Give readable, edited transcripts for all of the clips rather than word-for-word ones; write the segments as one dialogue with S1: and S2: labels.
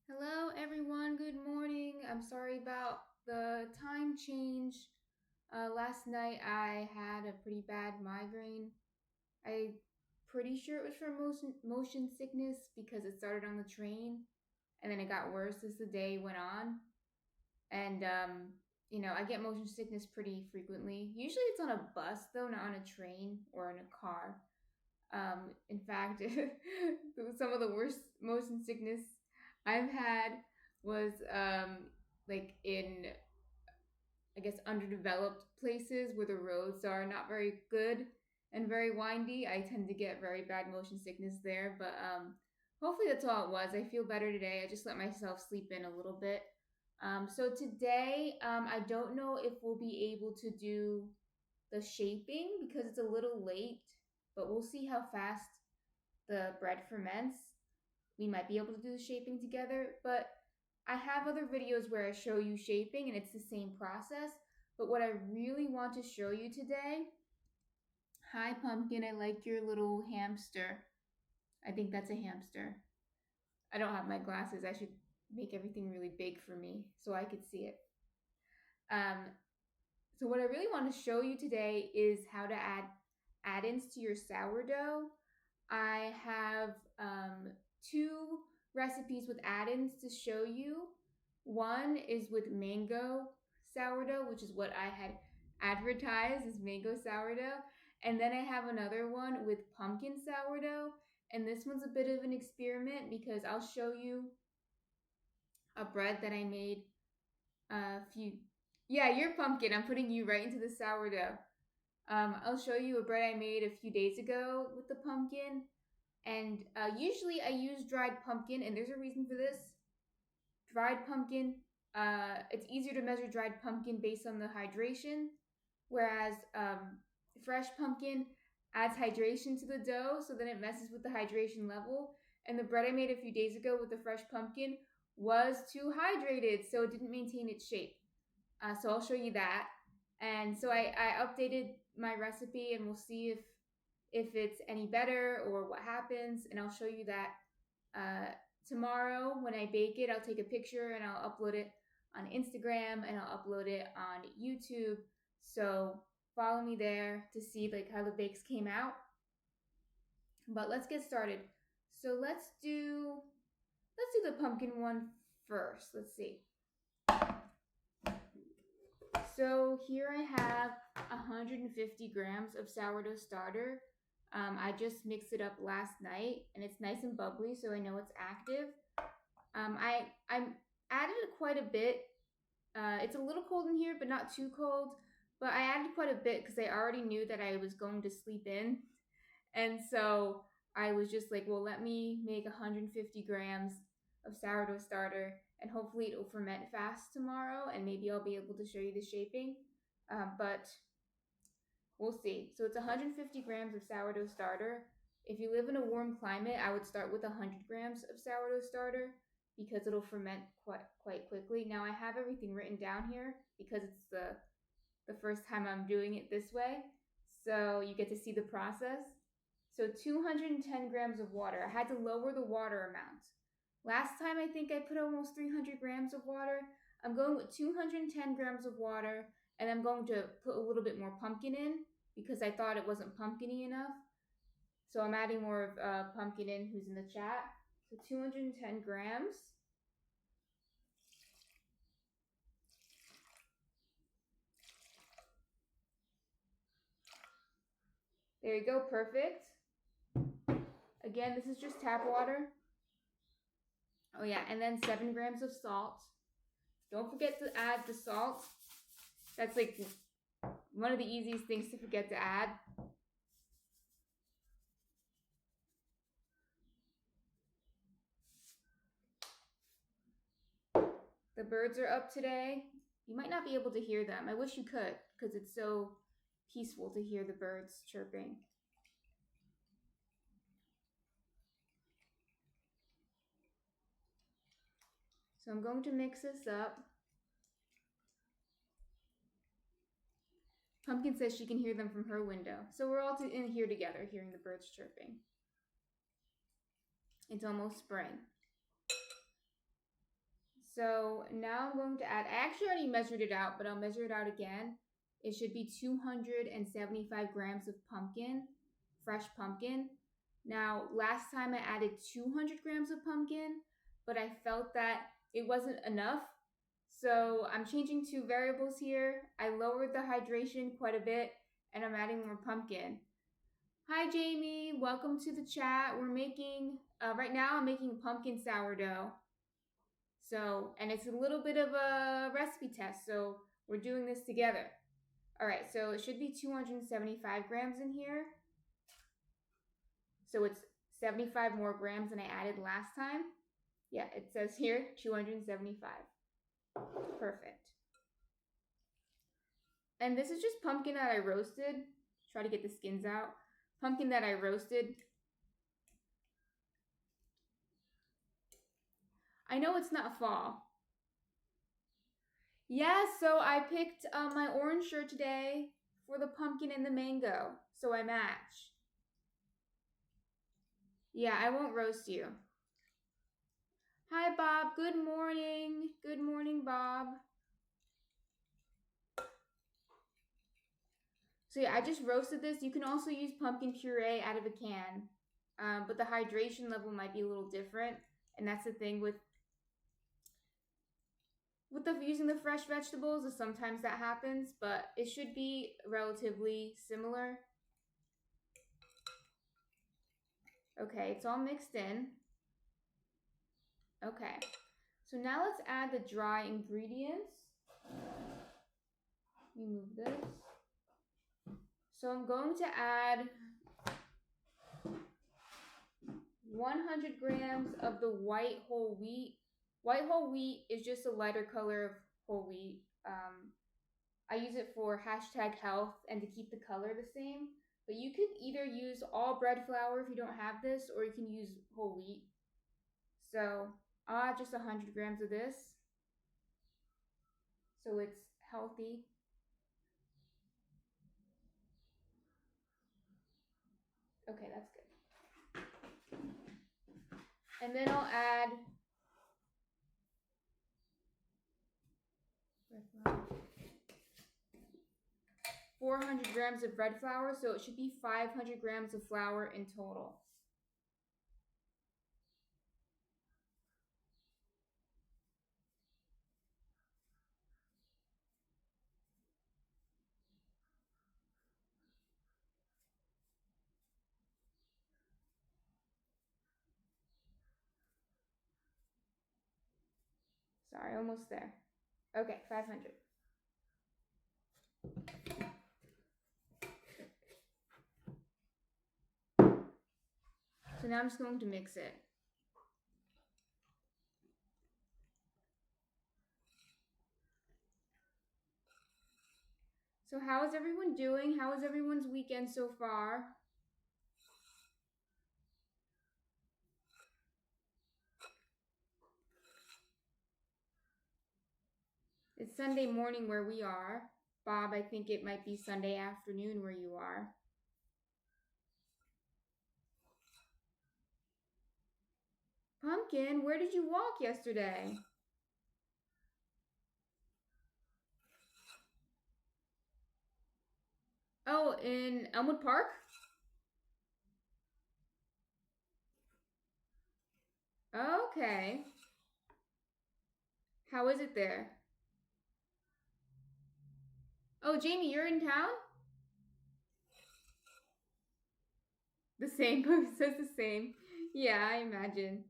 S1: Hello, everyone. Good morning. I'm sorry about the time change. Last night I had a pretty bad migraine. I pretty sure it was from motion sickness because it started on the train and then it got worse as the day went on. And I get motion sickness pretty frequently. Usually it's on a bus though, not on a train or in a car. In fact, some of the worst motion sickness I've had was like in, I guess, underdeveloped places where the roads are not very good and very windy. I tend to get very bad motion sickness there, but hopefully that's all it was. I feel better today. I just let myself sleep in a little bit. So today, I don't know if we'll be able to do the shaping because it's a little late, but we'll see how fast the bread ferments. We might be able to do the shaping together, but I have other videos where I show you shaping and it's the same process. But what I really want to show you today, hi Pumpkin, I like your little hamster. I think that's a hamster. I don't have my glasses. I should make everything really big for me so I could see it. Um, so what I really want to show you today is how to add add-ins to your sourdough. I have two recipes with add-ins to show you. One is with mango sourdough, which is what I had advertised as mango sourdough. And then I have another one with pumpkin sourdough. And this one's a bit of an experiment because I'll show you a bread that I made a few. Yeah, you're pumpkin. I'm putting you right into the sourdough. I'll show you a bread I made a few days ago with the pumpkin. And usually I use dried pumpkin, and there's a reason for this. Dried pumpkin, it's easier to measure dried pumpkin based on the hydration, whereas fresh pumpkin adds hydration to the dough, so then it messes with the hydration level. And the bread I made a few days ago with the fresh pumpkin was too hydrated, so it didn't maintain its shape. So I'll show you that. And so I updated my recipe, and we'll see if it's any better or what happens. And I'll show you that tomorrow when I bake it. I'll take a picture and I'll upload it on Instagram and I'll upload it on YouTube So follow me there to see like how the bakes came out. But let's get started. So let's do the pumpkin one first. Let's see. So here I have 150 grams of sourdough starter. I just mixed it up last night, and it's nice and bubbly, so I know it's active. I added quite a bit. It's a little cold in here, but not too cold. But I added quite a bit because I already knew that I was going to sleep in, and so I was just like, well, let me make 150 grams of sourdough starter, and hopefully it'll ferment fast tomorrow, and maybe I'll be able to show you the shaping. But we'll see. So it's 150 grams of sourdough starter. If you live in a warm climate, I would start with 100 grams of sourdough starter because it'll ferment quite quickly. Now I have everything written down here because it's the first time I'm doing it this way. So you get to see the process. So 210 grams of water. I had to lower the water amount. Last time I think I put almost 300 grams of water. I'm going with 210 grams of water, and I'm going to put a little bit more pumpkin in because I thought it wasn't pumpkin-y enough. So I'm adding more of pumpkin in who's in the chat. So 210 grams. There you go, perfect. Again, this is just tap water. Oh yeah, and then 7 grams of salt. Don't forget to add the salt. That's like one of the easiest things to forget to add. The birds are up today. You might not be able to hear them. I wish you could because it's so peaceful to hear the birds chirping. So I'm going to mix this up. Pumpkin says she can hear them from her window. So we're all in here together hearing the birds chirping. It's almost spring. So now I'm going to add, I actually already measured it out, but I'll measure it out again. It should be 275 grams of pumpkin, fresh pumpkin. Now, last time I added 200 grams of pumpkin, but I felt that it wasn't enough. So I'm changing two variables here. I lowered the hydration quite a bit, and I'm adding more pumpkin. Hi, Jamie. Welcome to the chat. We're making, right now I'm making pumpkin sourdough. So, and it's a little bit of a recipe test, so we're doing this together. All right, so it should be 275 grams in here. So it's 75 more grams than I added last time. Yeah, it says here 275. Perfect. And this is just pumpkin that I roasted. Try to get the skins out. Pumpkin that I roasted. I know it's not fall. Yeah, so I picked my orange shirt today for the pumpkin and the mango, so I match. Yeah, I won't roast you. Hi, Bob. Good morning. Good morning, Bob. So yeah, I just roasted this. You can also use pumpkin puree out of a can, but the hydration level might be a little different, and that's the thing with using the fresh vegetables is sometimes that happens, but it should be relatively similar. Okay, it's all mixed in. Okay, so now let's add the dry ingredients. Let me move this. So I'm going to add 100 grams of the white whole wheat. White whole wheat is just a lighter color of whole wheat. I use it for #health and to keep the color the same. But you could either use all bread flour if you don't have this, or you can use whole wheat. So I'll add just 100 grams of this. So it's healthy. Okay, that's good. And then I'll add bread flour. 400 grams of bread flour, so it should be 500 grams of flour in total. Sorry, almost there. Okay, 500. So now I'm just going to mix it. So how is everyone doing? How is everyone's weekend so far? It's Sunday morning where we are. Bob, I think it might be Sunday afternoon where you are. Pumpkin, where did you walk yesterday? Oh, in Elmwood Park? Okay. How is it there? Oh, Jamie, you're in town? The same. Says the same. Yeah, I imagine.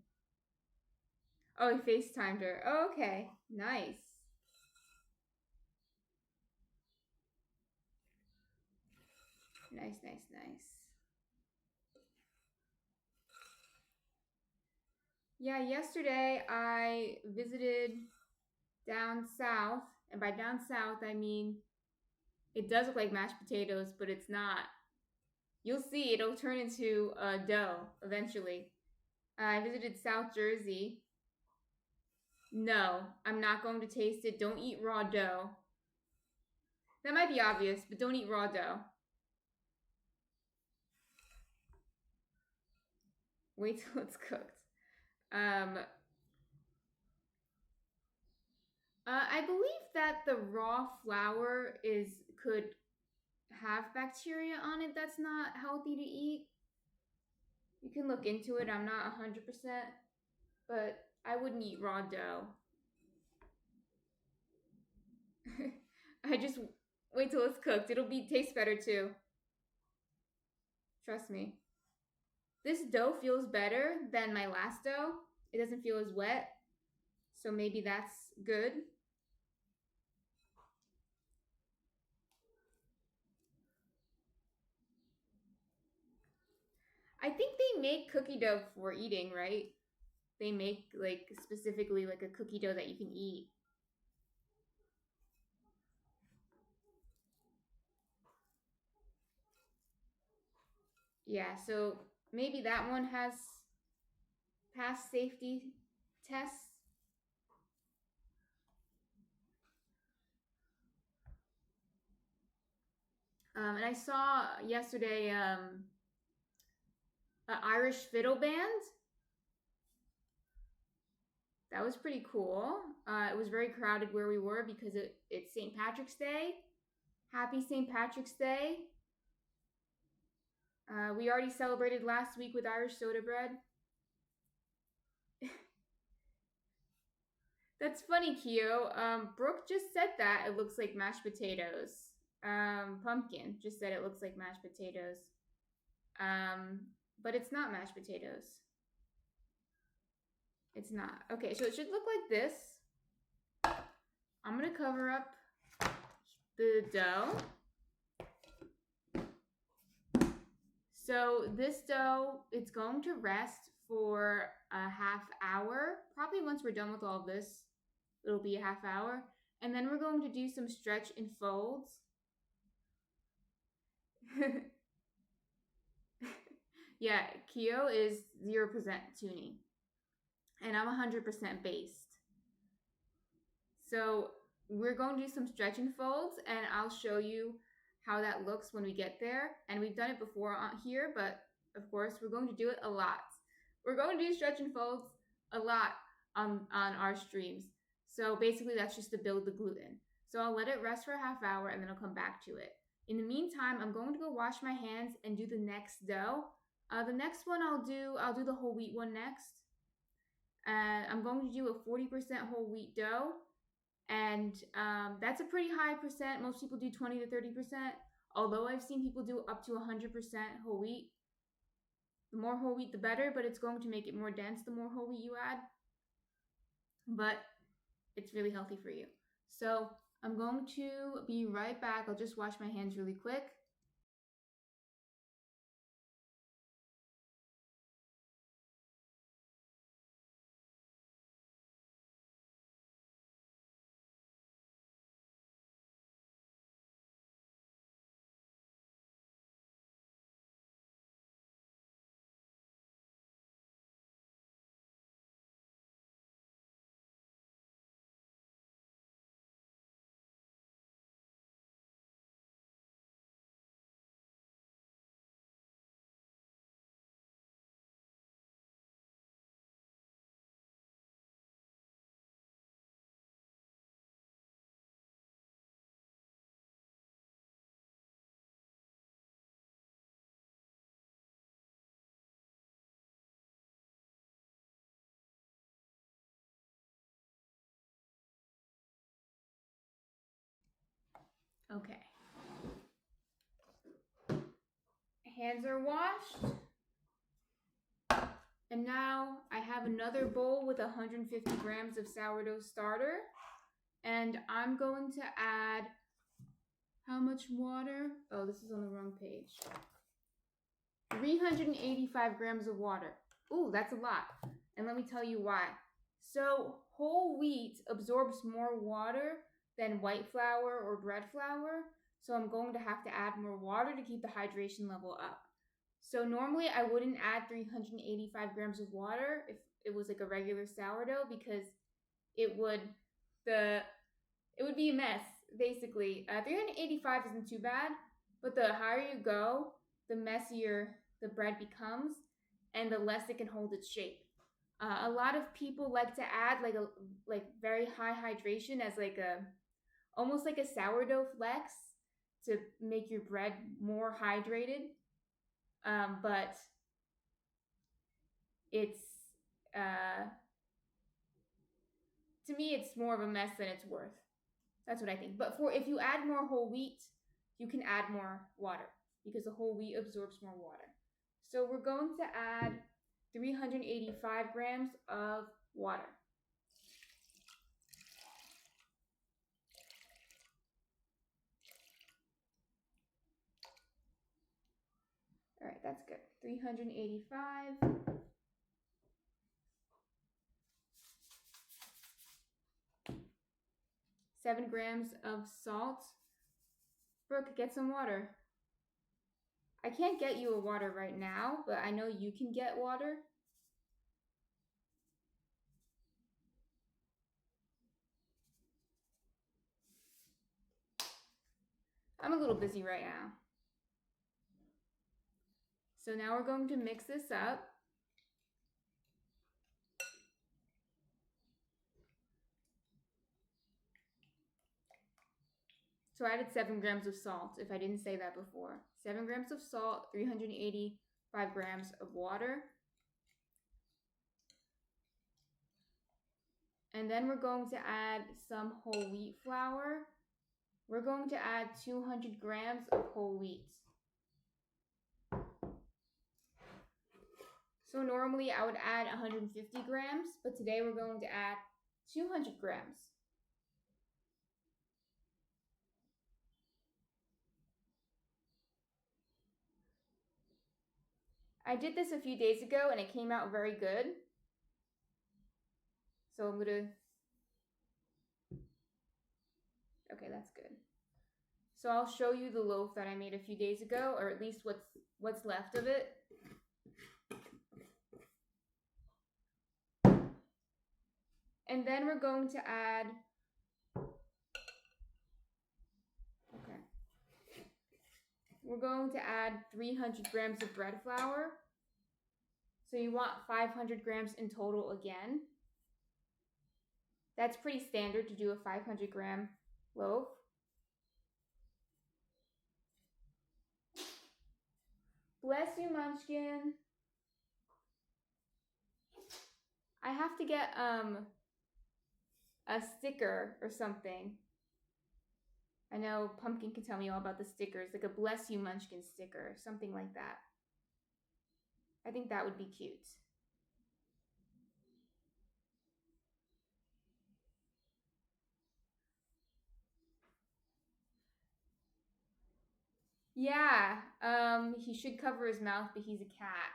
S1: Oh, he FaceTimed her. Oh, okay. Nice. Nice, nice, nice. Yeah, yesterday I visited down south. And by down south, I mean it does look like mashed potatoes, but it's not. You'll see, it'll turn into dough eventually. I visited South Jersey. No, I'm not going to taste it. Don't eat raw dough. That might be obvious, but don't eat raw dough. Wait till it's cooked. I believe that the raw flour could have bacteria on it that's not healthy to eat. You can look into it. I'm not 100%, but I wouldn't eat raw dough. I just wait till it's cooked. It'll taste better too. Trust me. This dough feels better than my last dough. It doesn't feel as wet, so maybe that's good. I think they make cookie dough for eating, right? They make like specifically like a cookie dough that you can eat. Yeah, so maybe that one has passed safety tests. And I saw yesterday an Irish fiddle band. That was pretty cool. It was very crowded where we were because it's St. Patrick's Day. Happy St. Patrick's Day. We already celebrated last week with Irish soda bread. That's funny, Keo. Brooke just said that it looks like mashed potatoes. Pumpkin just said it looks like mashed potatoes. But it's not mashed potatoes. It's not. Okay, so it should look like this. I'm gonna cover up the dough. So this dough, it's going to rest for a half hour. Probably once we're done with all this, it'll be a half hour. And then we're going to do some stretch and folds. Yeah, Keo is 0% tuning. And I'm 100% based. So we're going to do some stretch and folds, and I'll show you how that looks when we get there. And we've done it before on here, but of course we're going to do it a lot. We're going to do stretch and folds a lot on our streams. So basically that's just to build the gluten. So I'll let it rest for a half hour and then I'll come back to it. In the meantime, I'm going to go wash my hands and do the next dough. The next one I'll do the whole wheat one next. I'm going to do a 40% whole wheat dough, and that's a pretty high percent. Most people do 20 to 30%, although I've seen people do up to 100% whole wheat. The more whole wheat, the better, but it's going to make it more dense the more whole wheat you add. But it's really healthy for you. So I'm going to be right back. I'll just wash my hands really quick. Okay. Hands are washed. And now I have another bowl with 150 grams of sourdough starter. And I'm going to add how much water? Oh, this is on the wrong page. 385 grams of water. Ooh, that's a lot. And let me tell you why. So whole wheat absorbs more water than white flour or bread flour. So I'm going to have to add more water to keep the hydration level up. So normally I wouldn't add 385 grams of water if it was like a regular sourdough, because it would be a mess, basically. 385 isn't too bad, but the higher you go, the messier the bread becomes and the less it can hold its shape. A lot of people like to add like very high hydration as almost like a sourdough flex to make your bread more hydrated. But it's to me it's more of a mess than it's worth. That's what I think. But if you add more whole wheat, you can add more water because the whole wheat absorbs more water. So we're going to add 385 grams of water. All right, that's good. 385. 7 grams of salt. Brooke, get some water. I can't get you a water right now, but I know you can get water. I'm a little busy right now. So now we're going to mix this up. So I added 7 grams of salt, if I didn't say that before. 7 grams of salt, 385 grams of water. And then we're going to add some whole wheat flour. We're going to add 200 grams of whole wheat. So normally I would add 150 grams, but today we're going to add 200 grams. I did this a few days ago and it came out very good. So I'm gonna, okay, that's good. So I'll show you the loaf that I made a few days ago, or at least what's left of it. And then we're going to add, we're going to add 300 grams of bread flour. So you want 500 grams in total again. That's pretty standard to do a 500 gram loaf. Bless you, Munchkin. I have to get a sticker or something. I know Pumpkin can tell me all about the stickers, like a Bless You Munchkin sticker, something like that. I think that would be cute. Yeah, he should cover his mouth, but he's a cat.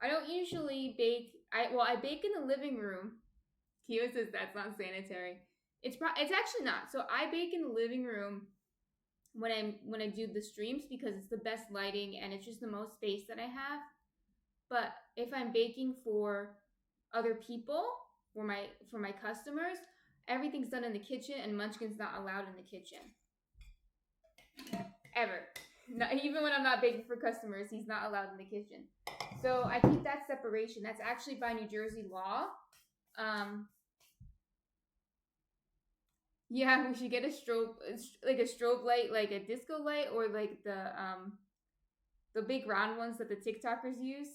S1: I don't usually bake. I bake in the living room. Kyo says that's not sanitary. It's actually not. So I bake in the living room when I do the streams because it's the best lighting and it's just the most space that I have. But if I'm baking for other people, for my customers, everything's done in the kitchen and Munchkin's not allowed in the kitchen. Ever. Not, even when I'm not baking for customers, he's not allowed in the kitchen. So I keep that separation. That's actually by New Jersey law. Yeah, we should get a strobe light, like a disco light, or like the big round ones that the TikTokers use.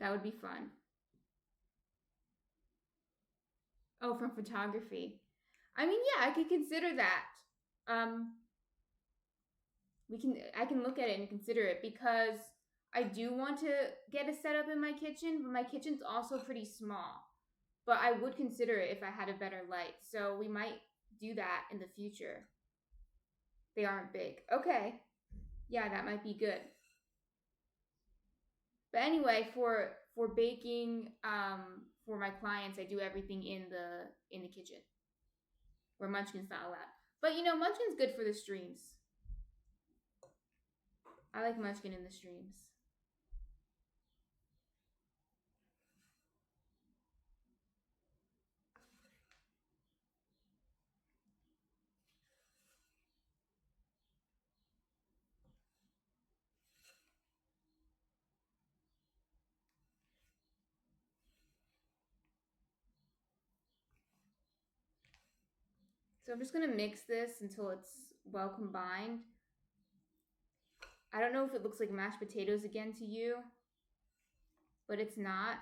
S1: That would be fun. Oh, from photography. I mean, yeah, I could consider that. I can look at it and consider it because I do want to get a setup in my kitchen, but my kitchen's also pretty small. But I would consider it if I had a better light. So we might do that in the future. They aren't big. Okay. Yeah, that might be good. But anyway, for baking, for my clients, I do everything in the kitchen, where Munchkin's not allowed. But you know, Munchkin's good for the streams. I like Munchkin in the streams. So I'm just gonna mix this until it's well combined. I don't know if it looks like mashed potatoes again to you, but it's not.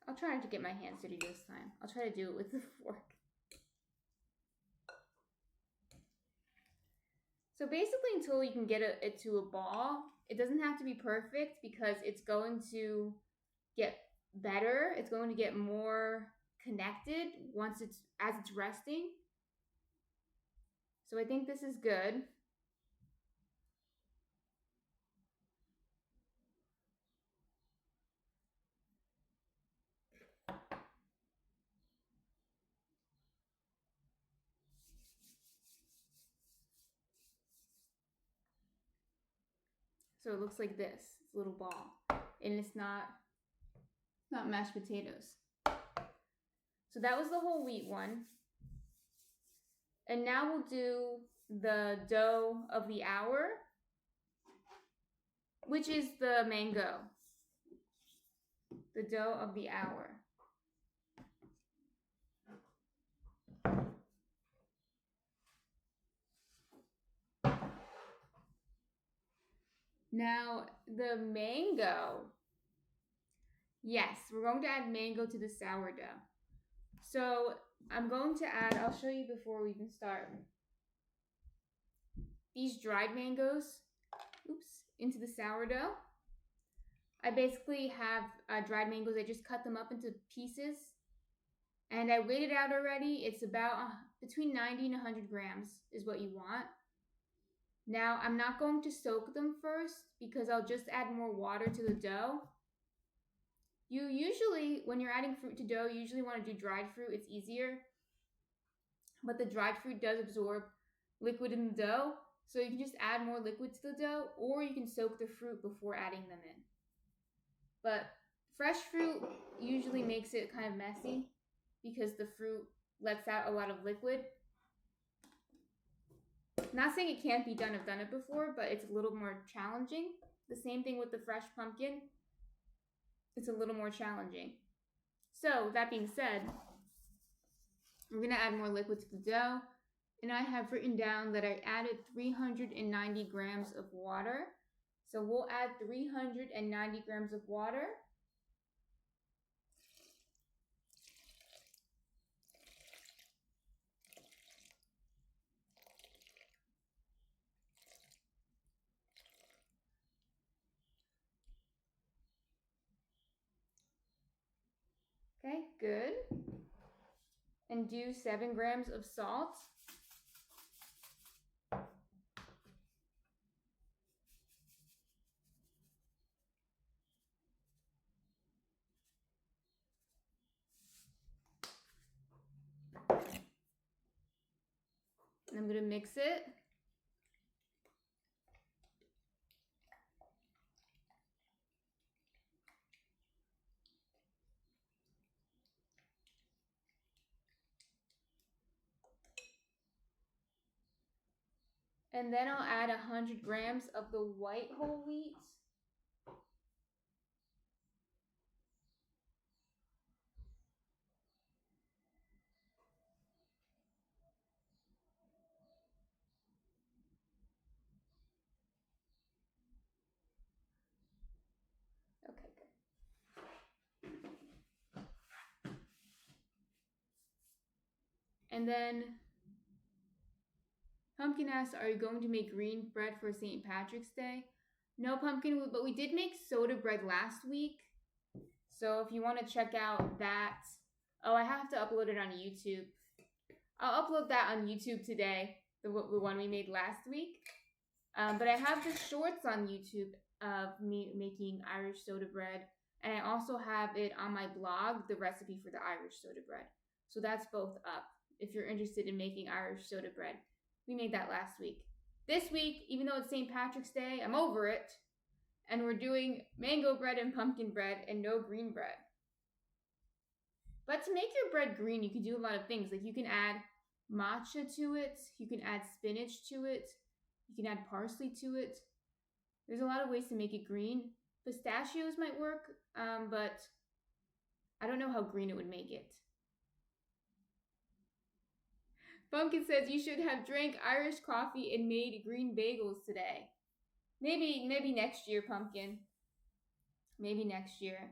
S1: I'll try not to get my hands dirty this time. I'll try to do it with the fork. So basically, until you can get it to a ball, it doesn't have to be perfect because it's going to get better. It's going to get more connected as it's resting. So I think this is good. So it looks like this. It's a little ball. And it's not mashed potatoes. So that was the whole wheat one. And now we'll do the dough of the hour, which is the mango. The dough of the hour. Now, the mango. Yes, we're going to add mango to the sourdough. So I'm going to add, I'll show you before we even start, these dried mangoes, into the sourdough. I basically have dried mangoes. I just cut them up into pieces. And I weighed it out already. It's about between 90 and 100 grams is what you want. Now, I'm not going to soak them first because I'll just add more water to the dough. You usually, when you're adding fruit to dough, you usually want to do dried fruit. It's easier. But the dried fruit does absorb liquid in the dough. So you can just add more liquid to the dough, or you can soak the fruit before adding them in. But fresh fruit usually makes it kind of messy because the fruit lets out a lot of liquid. Not saying it can't be done, I've done it before, but it's a little more challenging. The same thing with the fresh pumpkin. It's a little more challenging. So, that being said, we're going to add more liquid to the dough. And I have written down that I added 390 grams of water. So we'll add 390 grams of water. Okay, good. And do 7 grams of salt. And I'm going to mix it. And then I'll add 100 grams of the white whole wheat. Okay, good. And then Pumpkin asks, are you going to make green bread for St. Patrick's Day? No, Pumpkin, but we did make soda bread last week. So if you want to check out that, I have to upload it on YouTube. I'll upload that on YouTube today, the one we made last week. But I have the shorts on YouTube of me making Irish soda bread. And I also have it on my blog, the recipe for the Irish soda bread. So that's both up if you're interested in making Irish soda bread. We made that last week. This week, even though it's St. Patrick's Day, I'm over it. And we're doing mango bread and pumpkin bread and no green bread. But to make your bread green, you can do a lot of things. Like you can add matcha to it. You can add spinach to it. You can add parsley to it. There's a lot of ways to make it green. Pistachios might work, but I don't know how green it would make it. Pumpkin says you should have drank Irish coffee and made green bagels today. Maybe next year, Pumpkin. Maybe next year.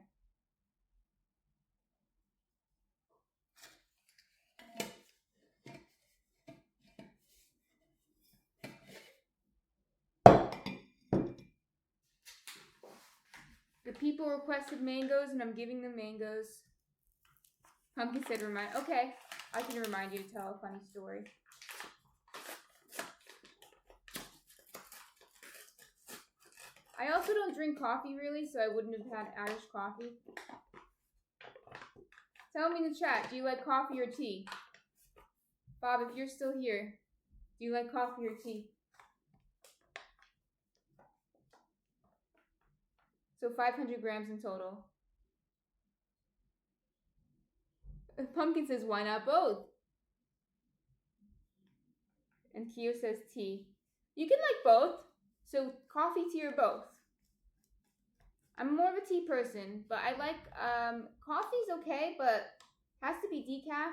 S1: The people requested mangoes and I'm giving them mangoes. Pumpkin said remind. Okay, I can remind you to tell a funny story. I also don't drink coffee really, so I wouldn't have had Irish coffee. Tell me in the chat, do you like coffee or tea? Bob, if you're still here, do you like coffee or tea? So 500 grams in total. Pumpkin says, why not both? And Keo says tea. You can like both. So coffee, tea, or both. I'm more of a tea person, but I like coffee's okay, but has to be decaf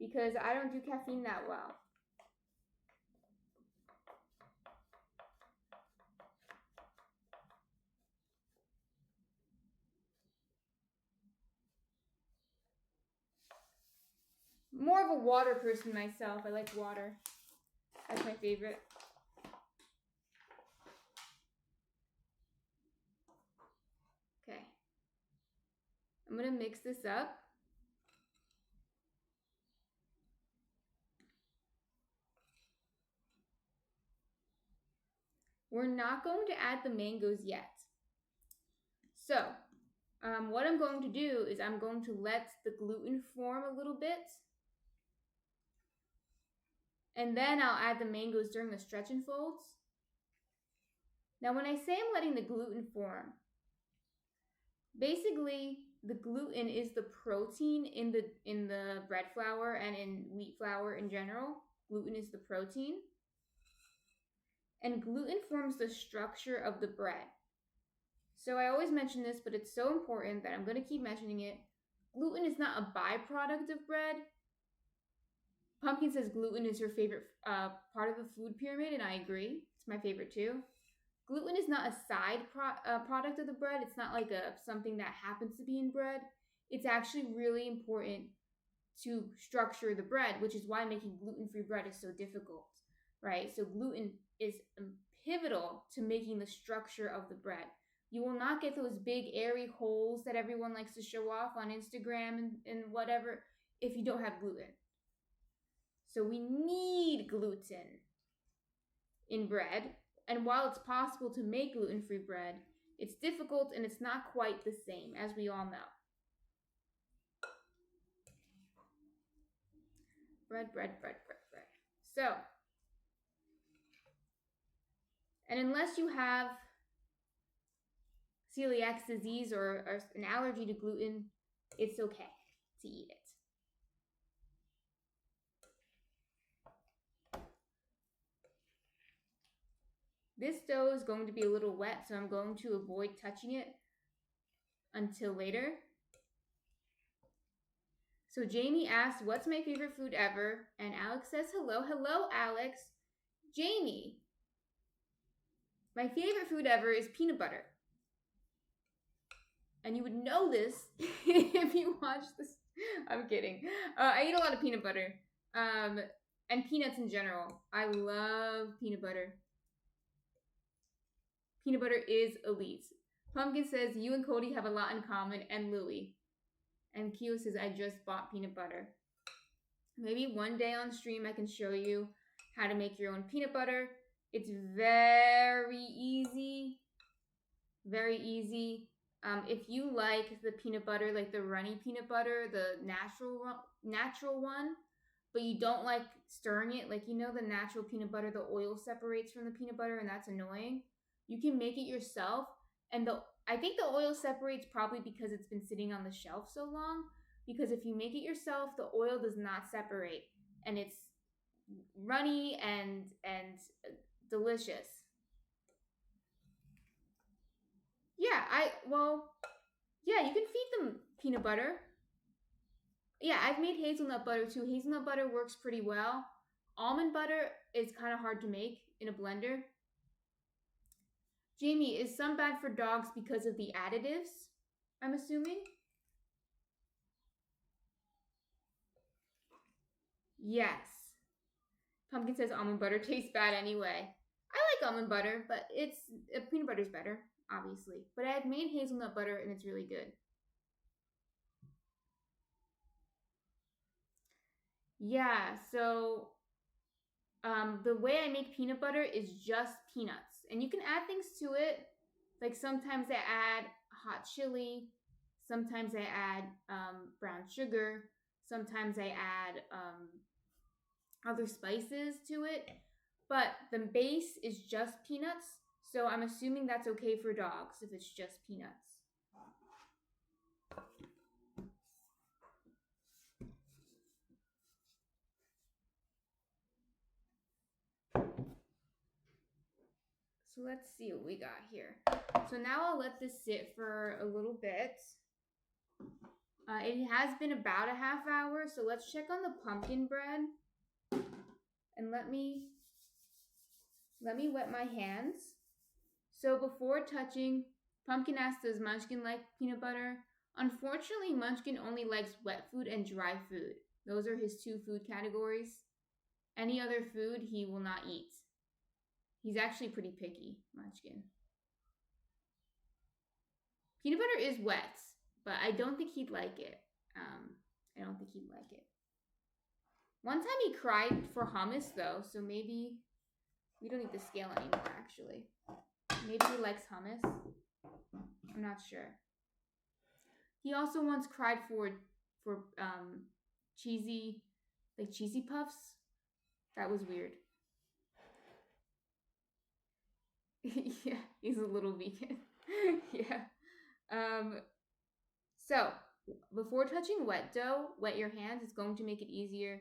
S1: because I don't do caffeine that well. More of a water person myself. I like water. That's my favorite. Okay. I'm going to mix this up. We're not going to add the mangoes yet. So, What I'm going to do is I'm going to let the gluten form a little bit. And then I'll add the mangoes during the stretch and folds. Now, when I say I'm letting the gluten form, basically the gluten is the protein in the bread flour and in wheat flour in general. Gluten is the protein. And gluten forms the structure of the bread. So I always mention this, but it's so important that I'm going to keep mentioning it. Gluten is not a byproduct of bread. Pumpkin says gluten is her favorite part of the food pyramid, and I agree. It's my favorite too. Gluten is not a side product of the bread. It's not like something that happens to be in bread. It's actually really important to structure the bread, which is why making gluten-free bread is so difficult, right? So gluten is pivotal to making the structure of the bread. You will not get those big airy holes that everyone likes to show off on Instagram and whatever if you don't have gluten. So we need gluten in bread. And while it's possible to make gluten-free bread, it's difficult and it's not quite the same, as we all know. Bread. So, and unless you have celiac disease or an allergy to gluten, it's okay to eat it. This dough is going to be a little wet, so I'm going to avoid touching it until later. So Jamie asked, what's my favorite food ever? And Alex says, hello. Hello, Alex. Jamie, my favorite food ever is peanut butter. And you would know this if you watched this. I'm kidding. I eat a lot of peanut butter. And peanuts in general. I love peanut butter. Peanut butter is elite. Pumpkin says, you and Cody have a lot in common, and Louie. And Keo says, I just bought peanut butter. Maybe one day on stream I can show you how to make your own peanut butter. It's very easy. Very easy. If you like the peanut butter, like the runny peanut butter, the natural one, but you don't like stirring it, like the natural peanut butter, the oil separates from the peanut butter and that's annoying. You can make it yourself, and I think the oil separates probably because it's been sitting on the shelf so long, because if you make it yourself, the oil does not separate and it's runny and delicious. Yeah, you can feed them peanut butter. Yeah, I've made hazelnut butter too. Hazelnut butter works pretty well. Almond butter is kind of hard to make in a blender. Jamie, is some bad for dogs because of the additives? I'm assuming. Yes. Pumpkin says almond butter tastes bad anyway. I like almond butter, but peanut butter's better, obviously. But I've made hazelnut butter and it's really good. Yeah, so the way I make peanut butter is just peanuts. And you can add things to it. Like sometimes I add hot chili. Sometimes I add brown sugar. Sometimes I add other spices to it. But the base is just peanuts. So I'm assuming that's okay for dogs if it's just peanuts. So let's see what we got here. So now I'll let this sit for a little bit. It has been about a half hour, so let's check on the pumpkin bread. And let me wet my hands. So before touching, Pumpkin asked, does Munchkin like peanut butter? Unfortunately, Munchkin only likes wet food and dry food. Those are his two food categories. Any other food he will not eat. He's actually pretty picky, Munchkin. Peanut butter is wet, but I don't think he'd like it. I don't think he'd like it. One time he cried for hummus, though, so maybe we don't need the scale anymore, actually. Maybe he likes hummus. I'm not sure. He also once cried for cheesy, like cheesy puffs. That was weird. Yeah, he's a little vegan. Yeah. Um. So before touching wet dough, wet your hands. It's going to make it easier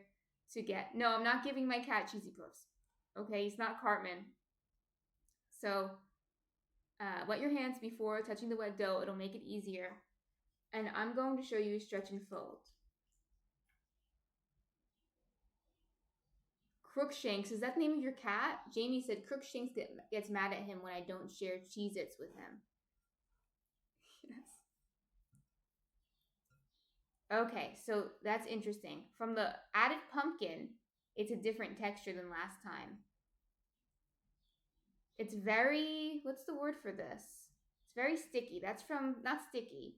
S1: to get. No, I'm not giving my cat cheesy puffs. Okay, he's not Cartman. So wet your hands before touching the wet dough. It'll make it easier. And I'm going to show you stretch and fold. Crookshanks, is that the name of your cat? Jamie said Crookshanks gets mad at him when I don't share Cheez-Its with him. Yes. Okay, so that's interesting. From the added pumpkin, it's a different texture than last time. It's very, what's the word for this? It's very sticky. That's from, not sticky.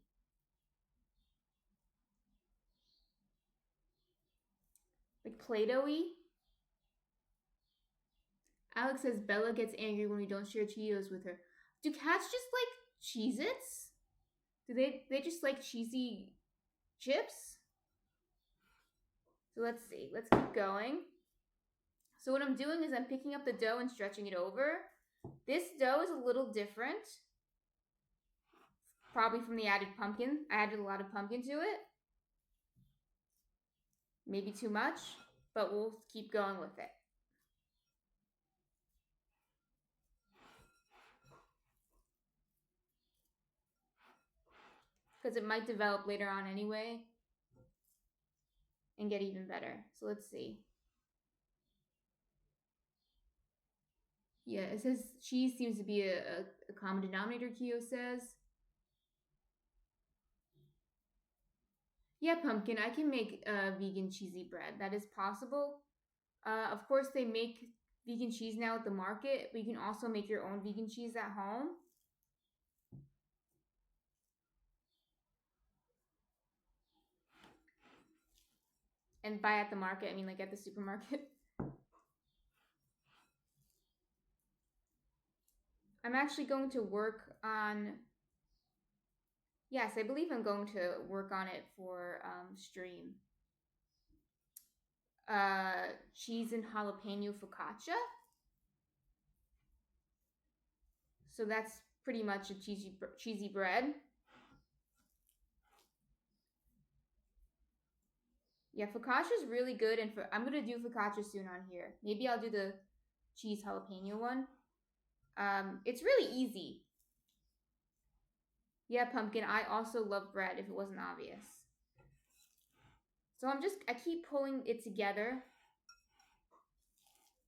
S1: Like Play-Doh-y. Alex says Bella gets angry when we don't share Cheetos with her. Do cats just like Cheez-Its? Do they just like cheesy chips? So let's see. Let's keep going. So what I'm doing is I'm picking up the dough and stretching it over. This dough is a little different. Probably from the added pumpkin. I added a lot of pumpkin to it. Maybe too much, but we'll keep going with it. Because it might develop later on anyway and get even better. So let's see. Yeah, it says cheese seems to be a common denominator, Keo says. Yeah, pumpkin, I can make vegan cheesy bread. That is possible. Of course, they make vegan cheese now at the market, but you can also make your own vegan cheese at home. And buy at the market, I mean like at the supermarket. I'm actually going to work on, yes, I believe I'm going to work on it for stream. Cheese and jalapeno focaccia. So that's pretty much a cheesy bread. Yeah, focaccia is really good, and I'm gonna do focaccia soon on here. Maybe I'll do the cheese jalapeno one. It's really easy. Yeah, pumpkin. I also love bread. If it wasn't obvious. So I keep pulling it together.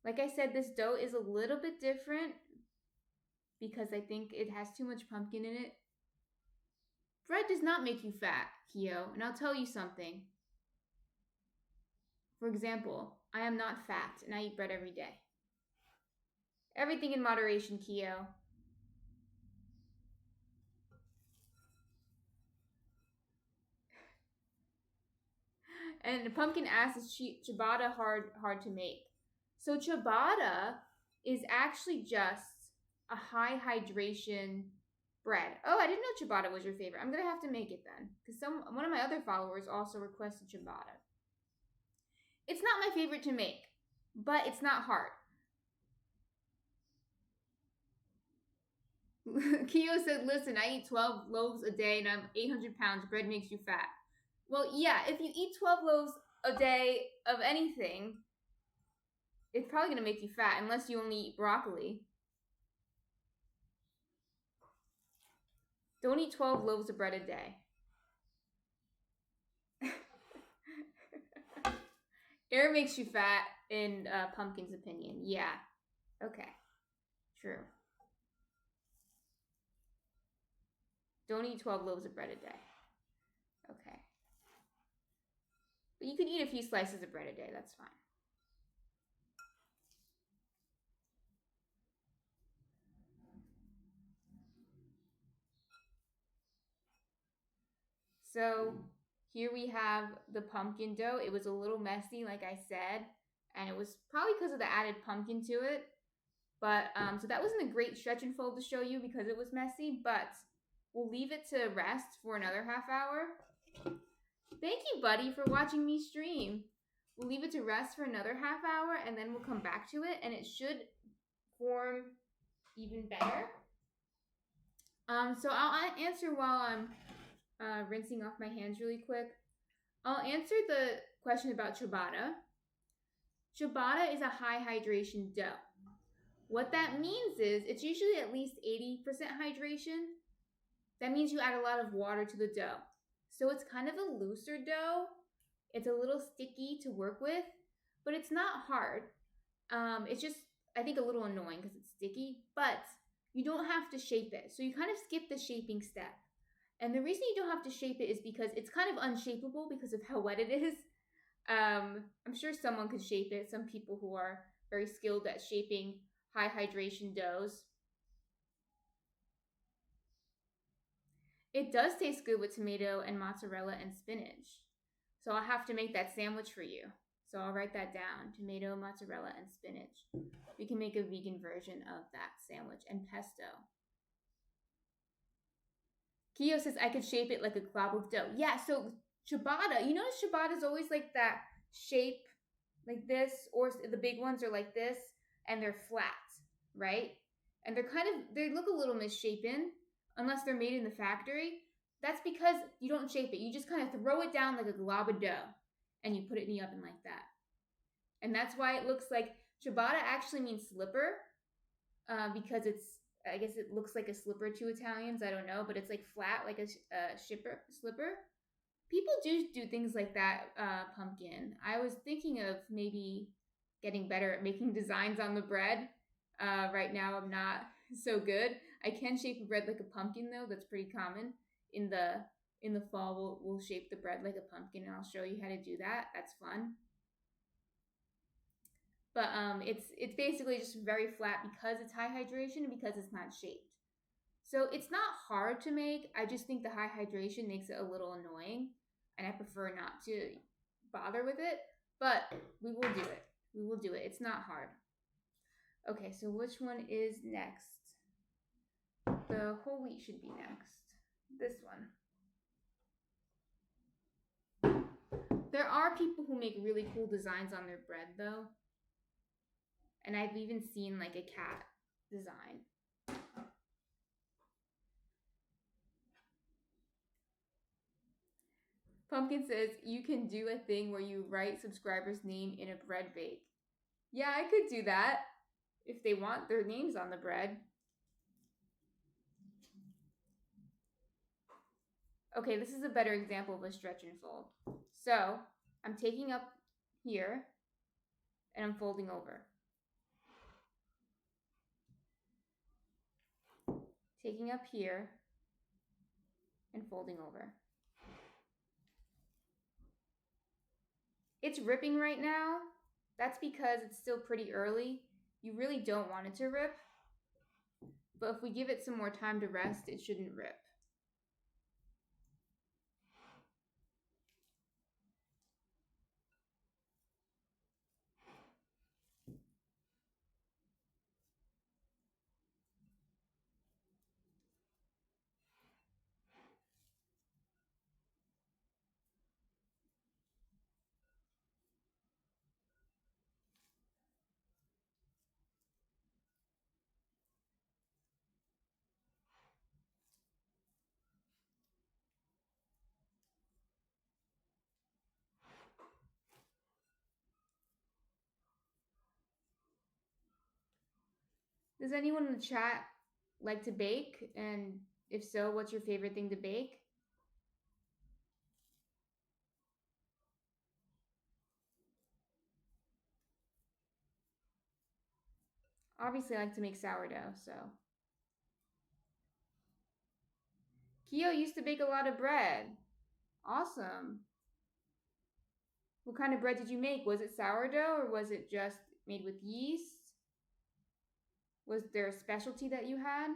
S1: Like I said, this dough is a little bit different because I think it has too much pumpkin in it. Bread does not make you fat, Keo, and I'll tell you something. For example, I am not fat and I eat bread every day. Everything in moderation, Keo. And pumpkin asks, is ciabatta hard to make? So ciabatta is actually just a high hydration bread. Oh, I didn't know ciabatta was your favorite. I'm gonna have to make it then, because one of my other followers also requested ciabatta. It's not my favorite to make, but it's not hard. Keo said, listen, I eat 12 loaves a day and I'm 800 pounds. Bread makes you fat. Well, yeah, if you eat 12 loaves a day of anything, it's probably going to make you fat unless you only eat broccoli. Don't eat 12 loaves of bread a day. Air makes you fat, in Pumpkin's opinion. Yeah. Okay. True. Don't eat 12 loaves of bread a day. Okay. But you can eat a few slices of bread a day. That's fine. So here we have the pumpkin dough. It was a little messy, like I said, and it was probably because of the added pumpkin to it. But so that wasn't a great stretch and fold to show you because it was messy, but we'll leave it to rest for another half hour. Thank you, buddy, for watching me stream. We'll leave it to rest for another half hour, and then we'll come back to it, and it should form even better. So I'll answer while I'm rinsing off my hands really quick. I'll answer the question about ciabatta. Ciabatta is a high hydration dough. What that means is it's usually at least 80% hydration. That means you add a lot of water to the dough. So it's kind of a looser dough. It's a little sticky to work with, but it's not hard. It's just, I think, a little annoying because it's sticky, but you don't have to shape it. So you kind of skip the shaping step. And the reason you don't have to shape it is because it's kind of unshapeable because of how wet it is. I'm sure someone could shape it. Some people who are very skilled at shaping high hydration doughs. It does taste good with tomato and mozzarella and spinach. So I'll have to make that sandwich for you. So I'll write that down. Tomato, mozzarella, and spinach. We can make a vegan version of that sandwich. And pesto. Kyo says I could shape it like a glob of dough. Yeah, so ciabatta, you notice ciabatta is always like that shape like this, or the big ones are like this, and they're flat, right? And they look a little misshapen, unless they're made in the factory. That's because you don't shape it. You just kind of throw it down like a glob of dough, and you put it in the oven like that. And that's why it looks like, ciabatta actually means slipper, because I guess it looks like a slipper to Italians. I don't know, but it's like flat, like a slipper. People do things like that, pumpkin. I was thinking of maybe getting better at making designs on the bread. Right now, I'm not so good. I can shape a bread like a pumpkin, though. That's pretty common. In the fall, we'll shape the bread like a pumpkin, and I'll show you how to do that. That's fun. But it's basically just very flat because it's high hydration and because it's not shaped. So it's not hard to make. I just think the high hydration makes it a little annoying, and I prefer not to bother with it. But we will do it. We will do it. It's not hard. Okay, so which one is next? The whole wheat should be next. This one. There are people who make really cool designs on their bread, though. And I've even seen like a cat design. Pumpkin says you can do a thing where you write subscribers' name in a bread bake. Yeah, I could do that if they want their names on the bread. Okay, this is a better example of a stretch and fold. So I'm taking up here and I'm folding over. Taking up here and folding over. It's ripping right now. That's because it's still pretty early. You really don't want it to rip. But if we give it some more time to rest, it shouldn't rip. Does anyone in the chat like to bake? And if so, what's your favorite thing to bake? Obviously, I like to make sourdough, so. Kyo used to bake a lot of bread. Awesome. What kind of bread did you make? Was it sourdough or was it just made with yeast? Was there a specialty that you had?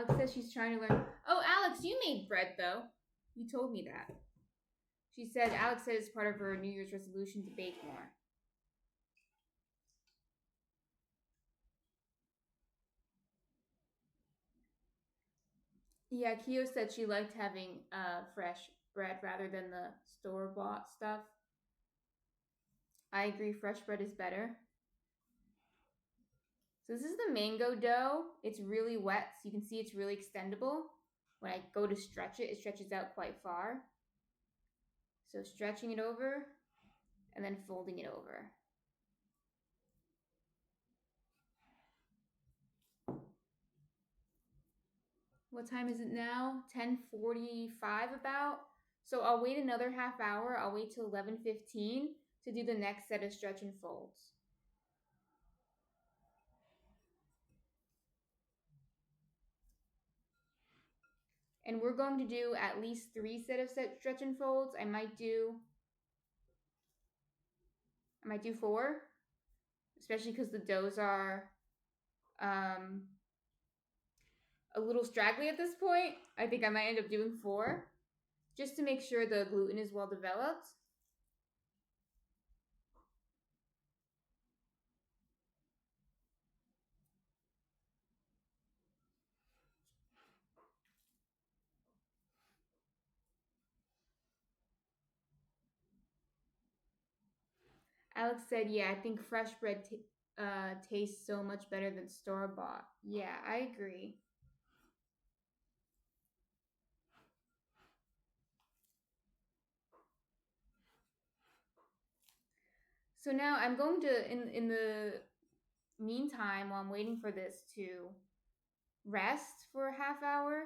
S1: Alex says she's trying to learn. Oh, Alex, you made bread though. You told me that. She said Alex said it's part of her New Year's resolution to bake more. Yeah, Kyo said she liked having fresh bread rather than the store bought stuff. I agree, fresh bread is better. So this is the mango dough. It's really wet, so you can see it's really extendable. When I go to stretch it, it stretches out quite far. So stretching it over and then folding it over. What time is it now? 10:45 about. So I'll wait another half hour. I'll wait till 11:15 to do the next set of stretch and folds. And we're going to do at least 3 set of stretch and folds. I might do 4, especially because the doughs are a little straggly at this point. I think I might end up doing 4, just to make sure the gluten is well developed. Alex said, yeah, I think fresh bread tastes so much better than store-bought. Yeah, I agree. So now I'm going to, in the meantime, while I'm waiting for this to rest for a half hour,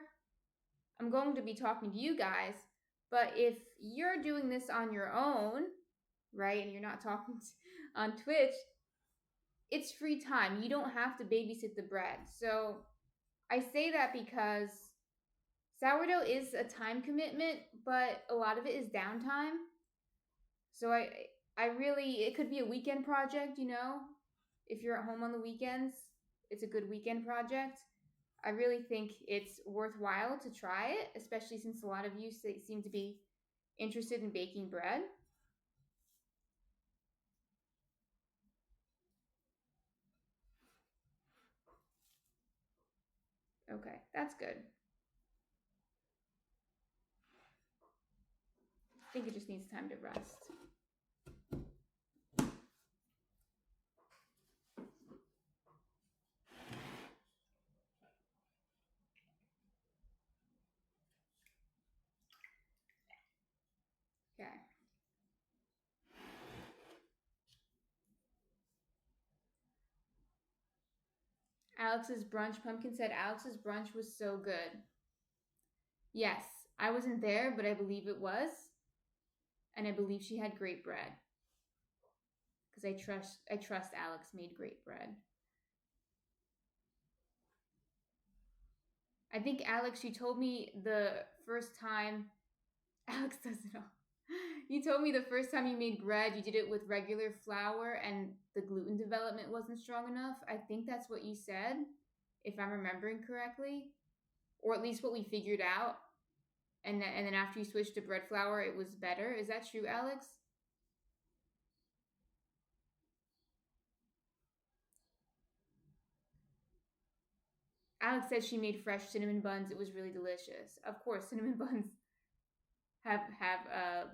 S1: I'm going to be talking to you guys. But if you're doing this on your own, right, and you're not talking on Twitch, it's free time. You don't have to babysit the bread. So I say that because sourdough is a time commitment, but a lot of it is downtime. So I really, it could be a weekend project, you know. If you're at home on the weekends, it's a good weekend project. I really think it's worthwhile to try it, especially since a lot of you seem to be interested in baking bread. Okay, that's good. I think it just needs time to rest. Okay. Alex's brunch, Pumpkin said Alex's brunch was so good. Yes, I wasn't there, but I believe it was. And I believe she had great bread. Because I trust Alex made great bread. I think Alex, you told me the first time Alex does it all. You told me the first time you made bread, you did it with regular flour and the gluten development wasn't strong enough. I think that's what you said, if I'm remembering correctly, or at least what we figured out. And then after you switched to bread flour, it was better. Is that true, Alex? Alex said she made fresh cinnamon buns. It was really delicious. Of course, cinnamon buns have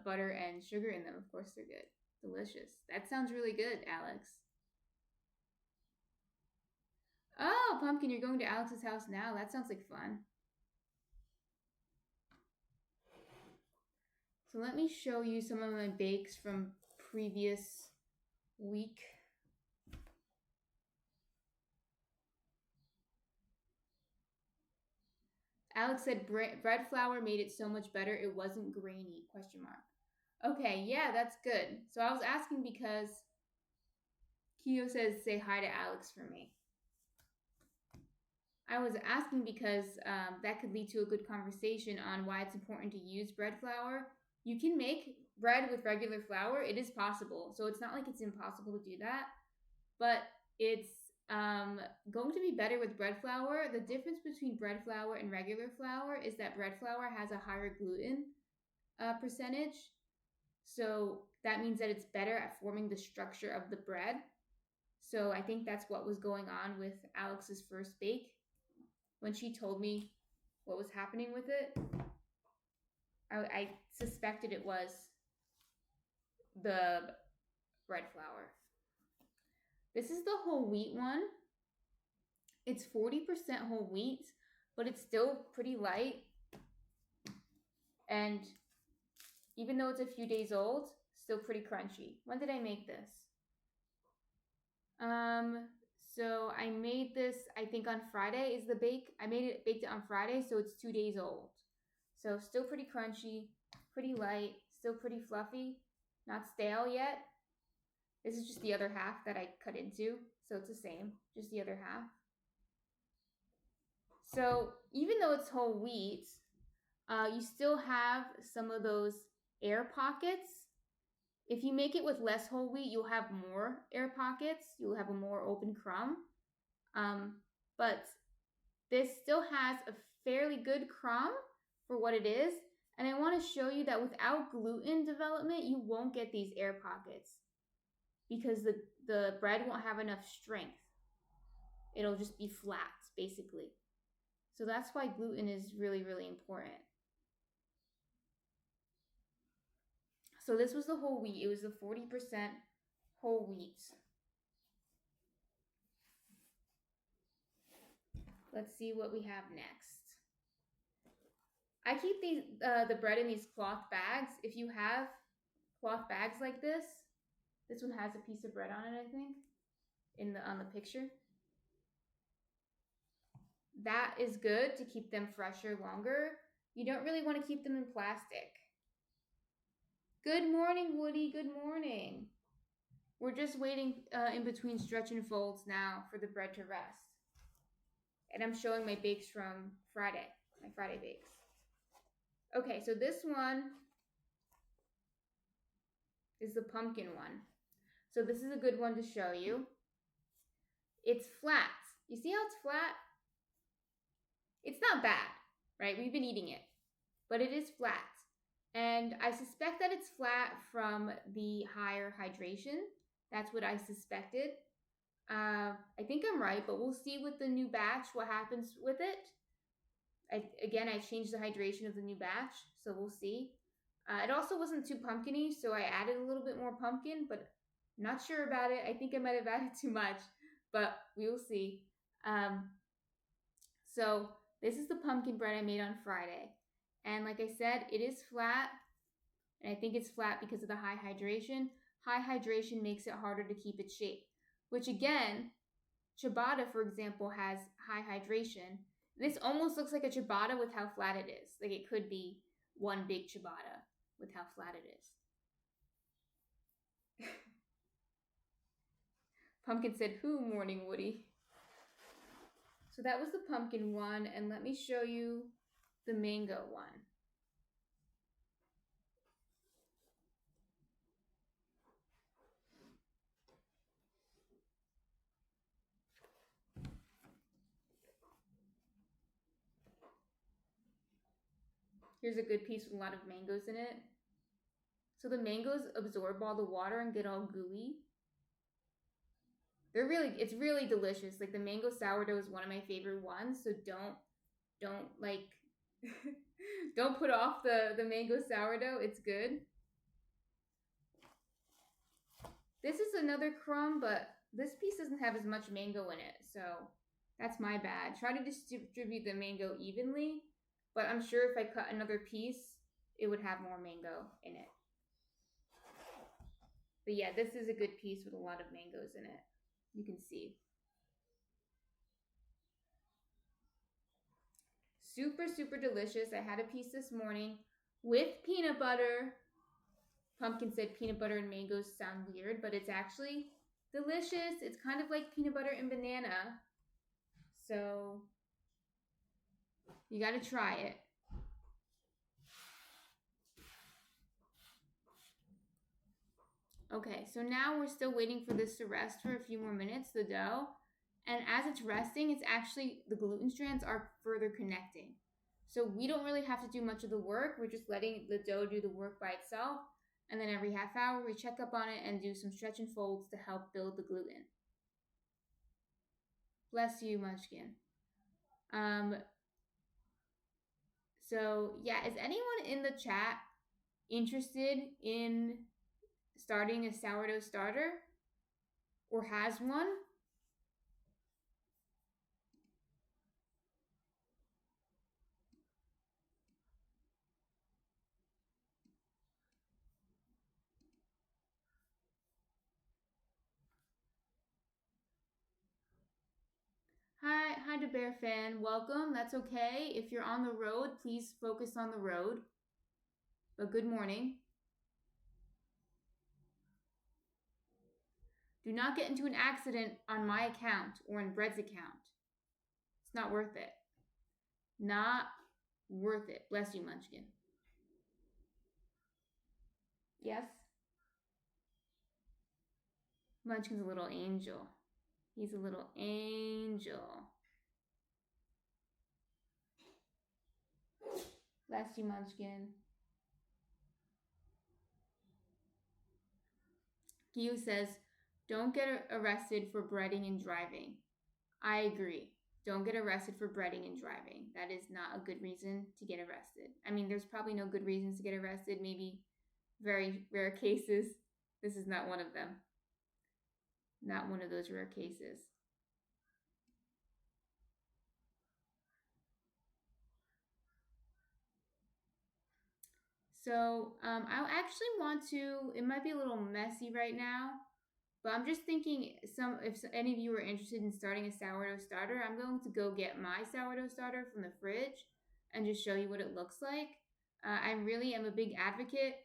S1: butter and sugar in them. Of course, they're good. Delicious. That sounds really good, Alex. Oh, Pumpkin, you're going to Alex's house now. That sounds like fun. So let me show you some of my bakes from previous week. Alex said bread flour made it so much better. It wasn't grainy, question mark. Okay, yeah, that's good. So I was asking because Kyo says say hi to Alex for me. I was asking because that could lead to a good conversation on why it's important to use bread flour. You can make bread with regular flour. It is possible. So it's not like it's impossible to do that. But it's um, going to be better with bread flour. The difference between bread flour and regular flour is that bread flour has a higher gluten percentage. So that means that it's better at forming the structure of the bread. So I think that's what was going on with Alex's first bake. When she told me what was happening with it, I suspected it was the bread flour. This is the whole wheat one. It's 40% whole wheat, but it's still pretty light. And even though it's a few days old, still pretty crunchy. When did I make this? So I made this, I think on Friday is the bake. I baked it on Friday, so it's 2 days old. So still pretty crunchy, pretty light, still pretty fluffy, not stale yet. This is just the other half that I cut into, so it's the same, just the other half. So even though it's whole wheat, you still have some of those air pockets. If you make it with less whole wheat, you'll have more air pockets. You'll have a more open crumb. But this still has a fairly good crumb for what it is. And I want to show you that without gluten development, you won't get these air pockets because the bread won't have enough strength. It'll just be flat, basically. So that's why gluten is really, really important. So this was the whole wheat. It was the 40% whole wheat. Let's see what we have next. I keep the bread in these cloth bags. If you have cloth bags like this one has a piece of bread on it, I think, on the picture. That is good to keep them fresher longer. You don't really want to keep them in plastic. Good morning, Woody. Good morning. We're just waiting in between stretch and folds now for the bread to rest. And I'm showing my bakes from Friday, my Friday bakes. Okay, so this one is the pumpkin one. So this is a good one to show you. It's flat. You see how it's flat? It's not bad, right? We've been eating it, but it is flat. And I suspect that it's flat from the higher hydration. That's what I suspected. I think I'm right, but we'll see with the new batch what happens with it. I changed the hydration of the new batch, so we'll see. It also wasn't too pumpkin-y, so I added a little bit more pumpkin, but not sure about it. I think I might have added too much, but we will see. So this is the pumpkin bread I made on Friday. And like I said, it is flat. And I think it's flat because of the high hydration. High hydration makes it harder to keep its shape. Which again, ciabatta, for example, has high hydration. This almost looks like a ciabatta with how flat it is. Like it could be one big ciabatta with how flat it is. Pumpkin said, "Who, morning, Woody?" So that was the pumpkin one, and let me show you the mango one. Here's a good piece with a lot of mangoes in it. So the mangoes absorb all the water and get all gooey. It's really delicious. Like the mango sourdough is one of my favorite ones. So don't like, don't put off the mango sourdough. It's good. This is another crumb, but this piece doesn't have as much mango in it. So that's my bad. Try to distribute the mango evenly, but I'm sure if I cut another piece, it would have more mango in it. But yeah, this is a good piece with a lot of mangoes in it. You can see. Super, super delicious. I had a piece this morning with peanut butter. Pumpkin said peanut butter and mangoes sound weird, but it's actually delicious. It's kind of like peanut butter and banana. So you got to try it. Okay, so now we're still waiting for this to rest for a few more minutes, the dough. And as it's resting, it's actually the gluten strands are further connecting. So we don't really have to do much of the work. We're just letting the dough do the work by itself. And then every half hour, we check up on it and do some stretch and folds to help build the gluten. Bless you, Munchkin. Um, so yeah, is anyone in the chat interested in starting a sourdough starter or has one? Hi, the Bear fan. Welcome. That's okay. If you're on the road, please focus on the road. But good morning. Do not get into an accident on my account or in Bread's account. It's not worth it. Not worth it. Bless you, Munchkin. Yes? Munchkin's a little angel. He's a little angel. Bless you, Munchkin. Gyu says, don't get arrested for breading and driving. I agree. Don't get arrested for breading and driving. That is not a good reason to get arrested. I mean, there's probably no good reasons to get arrested. Maybe very rare cases. This is not one of them. Not one of those rare cases. So I actually want to, it might be a little messy right now, but I'm just thinking if any of you are interested in starting a sourdough starter, I'm going to go get my sourdough starter from the fridge and just show you what it looks like. I really am a big advocate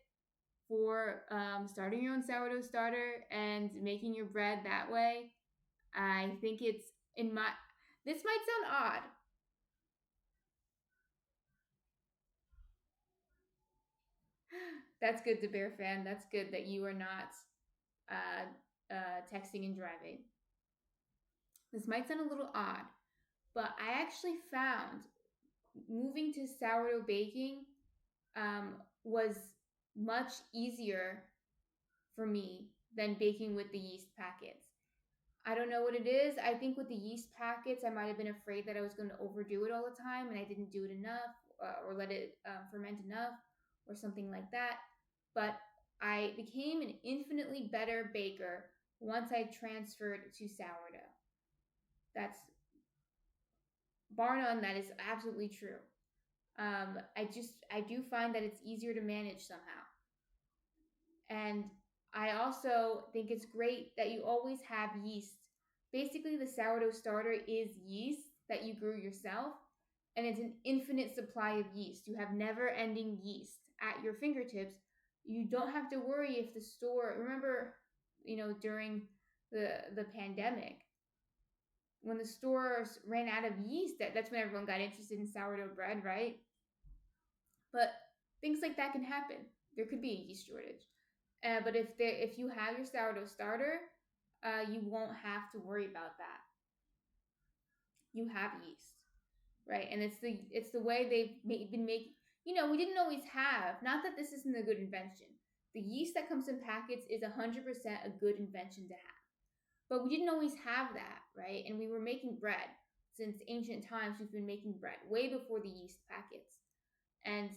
S1: for starting your own sourdough starter and making your bread that way. I think it's this might sound odd. That's good, the Bear fan. That's good that you are not texting and driving. This might sound a little odd, but I actually found moving to sourdough baking was much easier for me than baking with the yeast packets. I don't know what it is. I think with the yeast packets, I might have been afraid that I was going to overdo it all the time and I didn't do it enough or let it ferment enough or something like that. But I became an infinitely better baker once I transferred to sourdough. That's bar none, that is absolutely true. I do find that it's easier to manage somehow. And I also think it's great that you always have yeast. Basically, the sourdough starter is yeast that you grew yourself, and it's an infinite supply of yeast. You have never ending yeast at your fingertips. You don't have to worry if the store, remember, during the pandemic, when the stores ran out of yeast, that's when everyone got interested in sourdough bread, right? But things like that can happen. There could be a yeast shortage. But if you have your sourdough starter, you won't have to worry about that. You have yeast, right? And it's the way been making. We didn't always have. Not that this isn't a good invention. The yeast that comes in packets is 100% a good invention to have. But we didn't always have that, right? And we were making bread since ancient times. We've been making bread way before the yeast packets. And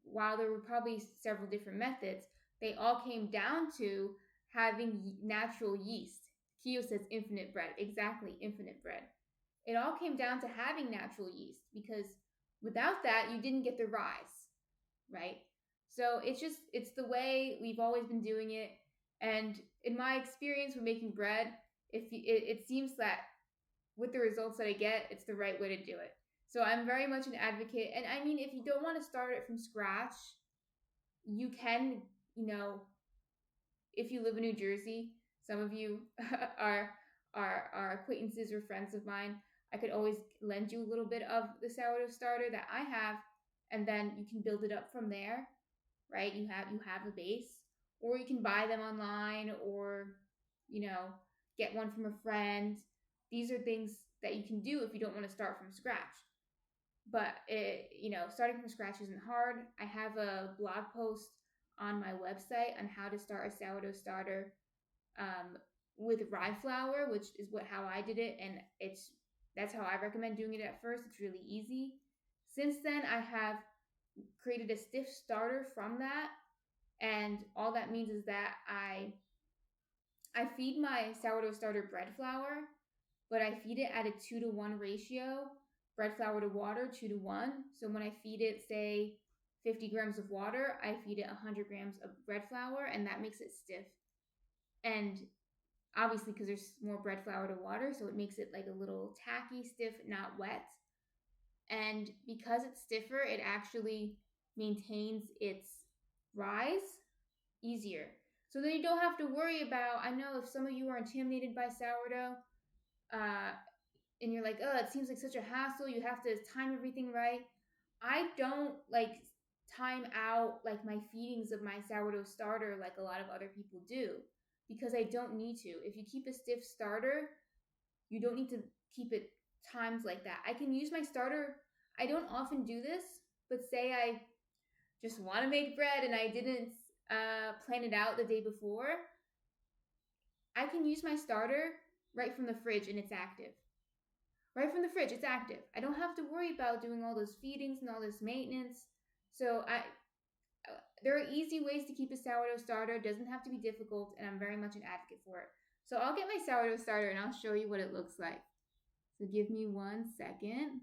S1: while there were probably several different methods, they all came down to having natural yeast. Kyo says infinite bread. Exactly, infinite bread. It all came down to having natural yeast because without that, you didn't get the rise, right? So it's the way we've always been doing it. And in my experience with making bread, it seems that with the results that I get, it's the right way to do it. So I'm very much an advocate. And I mean, if you don't want to start it from scratch, you can, if you live in New Jersey, some of you are acquaintances or friends of mine. I could always lend you a little bit of the sourdough starter that I have, and then you can build it up from there, right? You have a base, or you can buy them online, or get one from a friend. these are things that you can do if you don't want to start from scratch. But starting from scratch isn't hard. I have a blog post on my website on how to start a sourdough starter um, with rye flour, which is how I did it, and that's how I recommend doing it at first. It's really easy. Since then, I have created a stiff starter from that, and all that means is that I feed my sourdough starter bread flour, but I feed it at a 2-to-1 ratio, bread flour to water, 2-to-1. So when I feed it, say, 50 grams of water, I feed it 100 grams of bread flour, and that makes it stiff. And obviously, because there's more bread flour to water, so it makes it like a little tacky, stiff, not wet. And because it's stiffer, it actually maintains its rise easier. So then you don't have to worry about, I know if some of you are intimidated by sourdough, and you're like, oh, it seems like such a hassle. You have to time everything right. I don't like time out like my feedings of my sourdough starter like a lot of other people do, because I don't need to. If you keep a stiff starter, you don't need to keep it times like that. I can use my starter. I don't often do this, but say I just want to make bread and I didn't plan it out the day before, I can use my starter right from the fridge and it's active. Right from the fridge, it's active. I don't have to worry about doing all those feedings and all this maintenance. So there are easy ways to keep a sourdough starter. It doesn't have to be difficult, and I'm very much an advocate for it. So I'll get my sourdough starter and I'll show you what it looks like. So give me 1 second.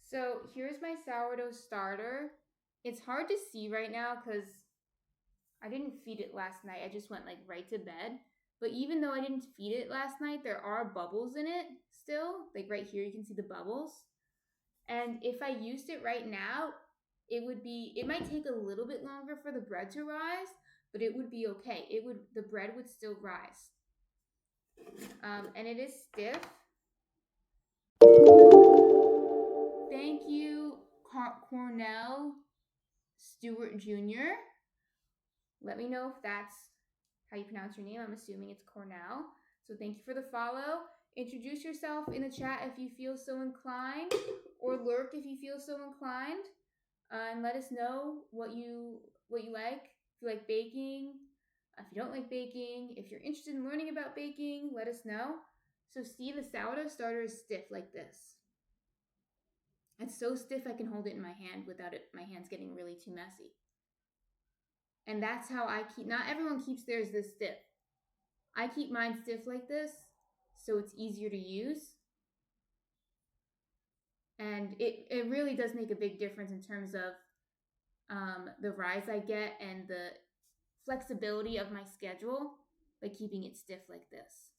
S1: So here's my sourdough starter. It's hard to see right now because I didn't feed it last night. I just went like right to bed. But even though I didn't feed it last night, there are bubbles in it still. Like right here, you can see the bubbles. And if I used it right now, it might take a little bit longer for the bread to rise, but it would be okay. The bread would still rise. And it is stiff. Thank you, Cornell Stewart Jr. Let me know if that's how you pronounce your name. I'm assuming it's Cornell. So thank you for the follow. Introduce yourself in the chat if you feel so inclined, or lurk if you feel so inclined, and let us know what you like. If you like baking, if you don't like baking, if you're interested in learning about baking, let us know. So see, the sourdough starter is stiff like this. It's so stiff I can hold it in my hand without my hands getting really too messy. And that's how I keep, not everyone keeps theirs this stiff. I keep mine stiff like this, so it's easier to use. And it really does make a big difference in terms of the rise I get and the flexibility of my schedule by keeping it stiff like this.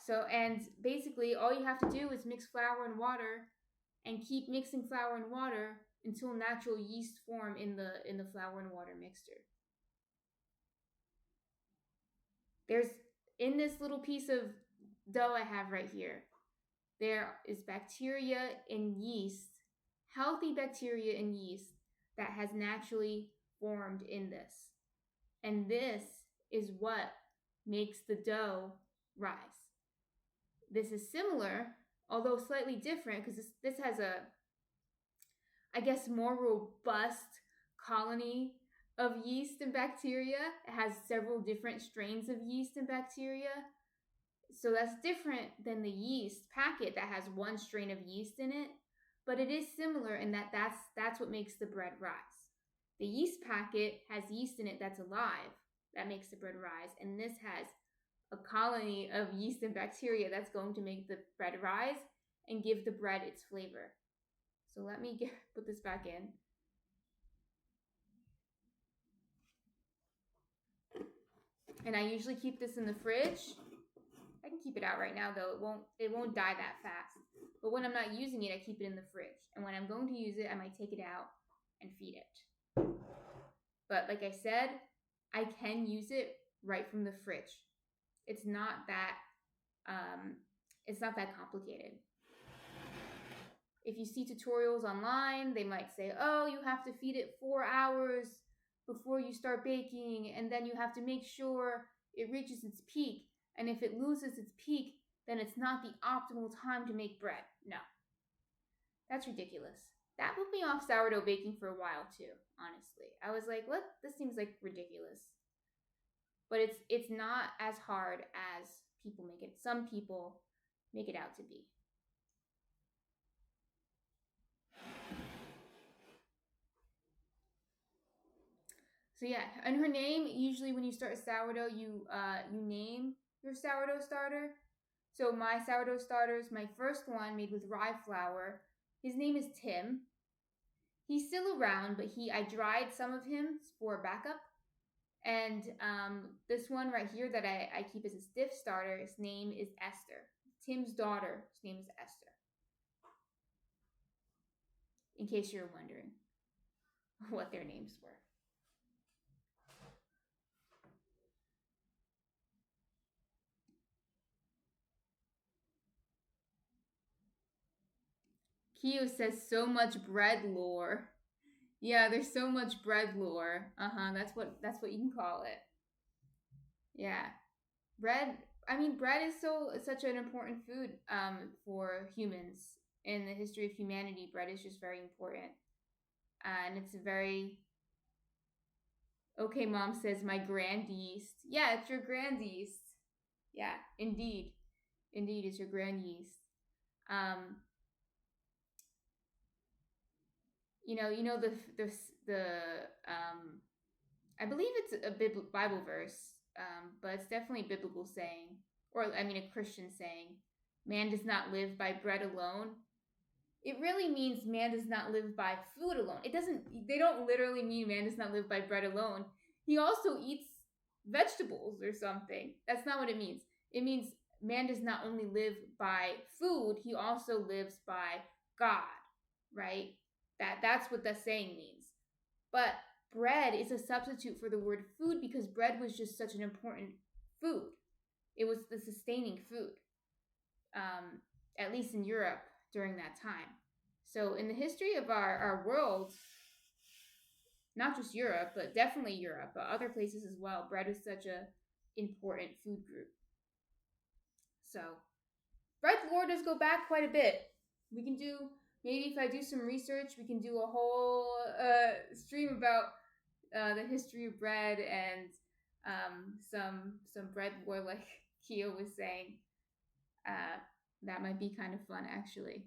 S1: So, and basically all you have to do is mix flour and water and keep mixing flour and water until natural yeast form in the flour and water mixture. There's, in this little piece of dough I have right here, there is bacteria and yeast, healthy bacteria and yeast that has naturally formed in this. And this is what makes the dough rise. This is similar, although slightly different, because this has a, I guess, more robust colony of yeast and bacteria. It has several different strains of yeast and bacteria. So that's different than the yeast packet that has one strain of yeast in it, but it is similar in that that's what makes the bread rise. The yeast packet has yeast in it that's alive, that makes the bread rise, and this has a colony of yeast and bacteria that's going to make the bread rise and give the bread its flavor. So let me put this back in. And I usually keep this in the fridge. I can keep it out right now though. It won't die that fast. But when I'm not using it, I keep it in the fridge. And when I'm going to use it, I might take it out and feed it. But like I said, I can use it right from the fridge. It's not that complicated. If you see tutorials online, they might say, oh, you have to feed it 4 hours before you start baking, and then you have to make sure it reaches its peak. And if it loses its peak, then it's not the optimal time to make bread. No. That's ridiculous. That put me off sourdough baking for a while too, honestly. I was like, what? This seems like ridiculous. But it's not as hard as people make it. Some people make it out to be. So yeah, and her name, usually when you start a sourdough, you name your sourdough starter. So my sourdough starters, my first one made with rye flour, his name is Tim. He's still around, but I dried some of him for backup. And this one right here that I keep as a stiff starter, his name is Esther. Tim's daughter, his name is Esther. In case you're wondering what their names were. Kyo says so much bread lore. Yeah, there's so much bread lore. That's what you can call it. Yeah. Bread is such an important food for humans. In the history of humanity, bread is just very important. And it's a very Okay, Mom says my grand yeast. Yeah, it's your grand yeast. Yeah, indeed. Indeed, it's your grand yeast. I believe it's a Bible verse, but it's definitely a biblical saying, or a Christian saying. Man does not live by bread alone. It really means man does not live by food alone. They don't literally mean man does not live by bread alone. He also eats vegetables or something. That's not what it means. It means man does not only live by food, he also lives by God, right? That's what the saying means. But bread is a substitute for the word food because bread was just such an important food. It was the sustaining food, at least in Europe during that time. So in the history of our world, not just Europe, but definitely Europe, but other places as well, bread is such an important food group. So bread lore does go back quite a bit. We can do, maybe if I do some research, we can do a whole stream about the history of bread and some bread lore, like Kyo was saying. That might be kind of fun, actually.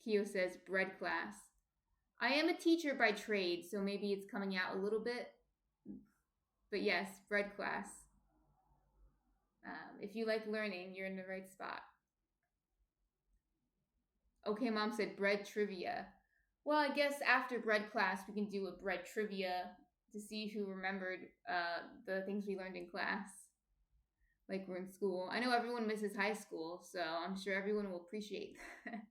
S1: Kyo says bread class. I am a teacher by trade, so maybe it's coming out a little bit. But yes, bread class. If you like learning, you're in the right spot. Okay, Mom said bread trivia. Well, I guess after bread class, we can do a bread trivia to see who remembered the things we learned in class. Like we're in school. I know everyone misses high school, so I'm sure everyone will appreciate that.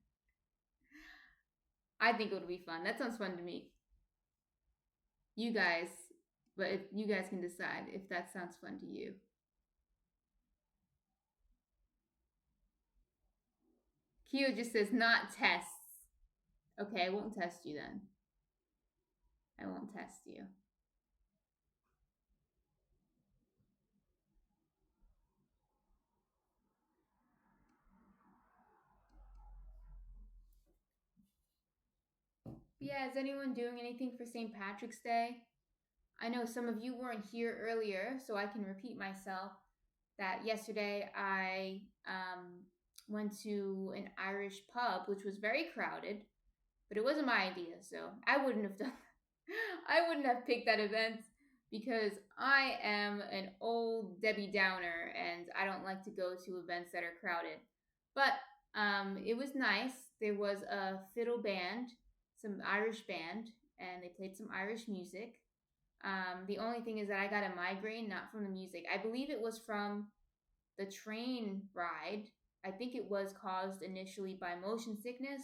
S1: I think it would be fun. That sounds fun to me. You guys can decide if that sounds fun to you. Kyo just says not tests. Okay, I won't test you then. I won't test you. Yeah, is anyone doing anything for St. Patrick's Day? I know some of you weren't here earlier, so I can repeat myself that yesterday I went to an Irish pub, which was very crowded, but it wasn't my idea, so I wouldn't have picked that event because I am an old Debbie Downer and I don't like to go to events that are crowded. But It was nice. There was a fiddle band, some Irish band, and they played some Irish music. The only thing is that I got a migraine, not from the music. I believe it was from the train ride. I think it was caused initially by motion sickness,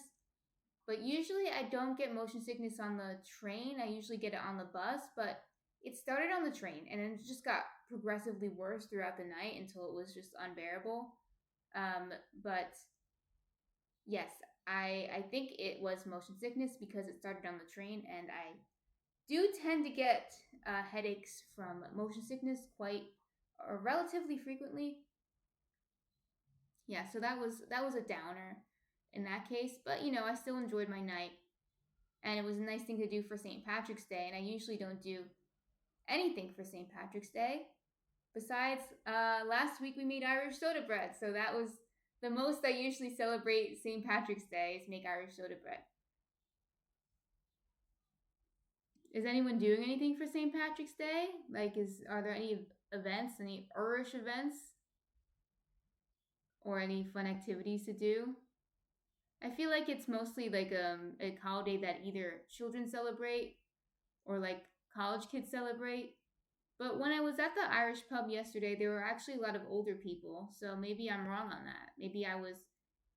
S1: but usually I don't get motion sickness on the train. I usually get it on the bus, but it started on the train and then it just got progressively worse throughout the night until it was just unbearable. But yes, I think it was motion sickness because it started on the train, and I do tend to get headaches from motion sickness quite relatively frequently. Yeah, so that was a downer in that case, but I still enjoyed my night, and it was a nice thing to do for St. Patrick's Day, and I usually don't do anything for St. Patrick's Day. Besides, last week we made Irish soda bread, so that was the most I usually celebrate St. Patrick's Day is make Irish soda bread. Is anyone doing anything for St. Patrick's Day? Like, are there any events, any Irish events, or any fun activities to do? I feel like it's mostly like a holiday that either children celebrate or like college kids celebrate. But when I was at the Irish pub yesterday, there were actually a lot of older people, so maybe I'm wrong on that. Maybe I was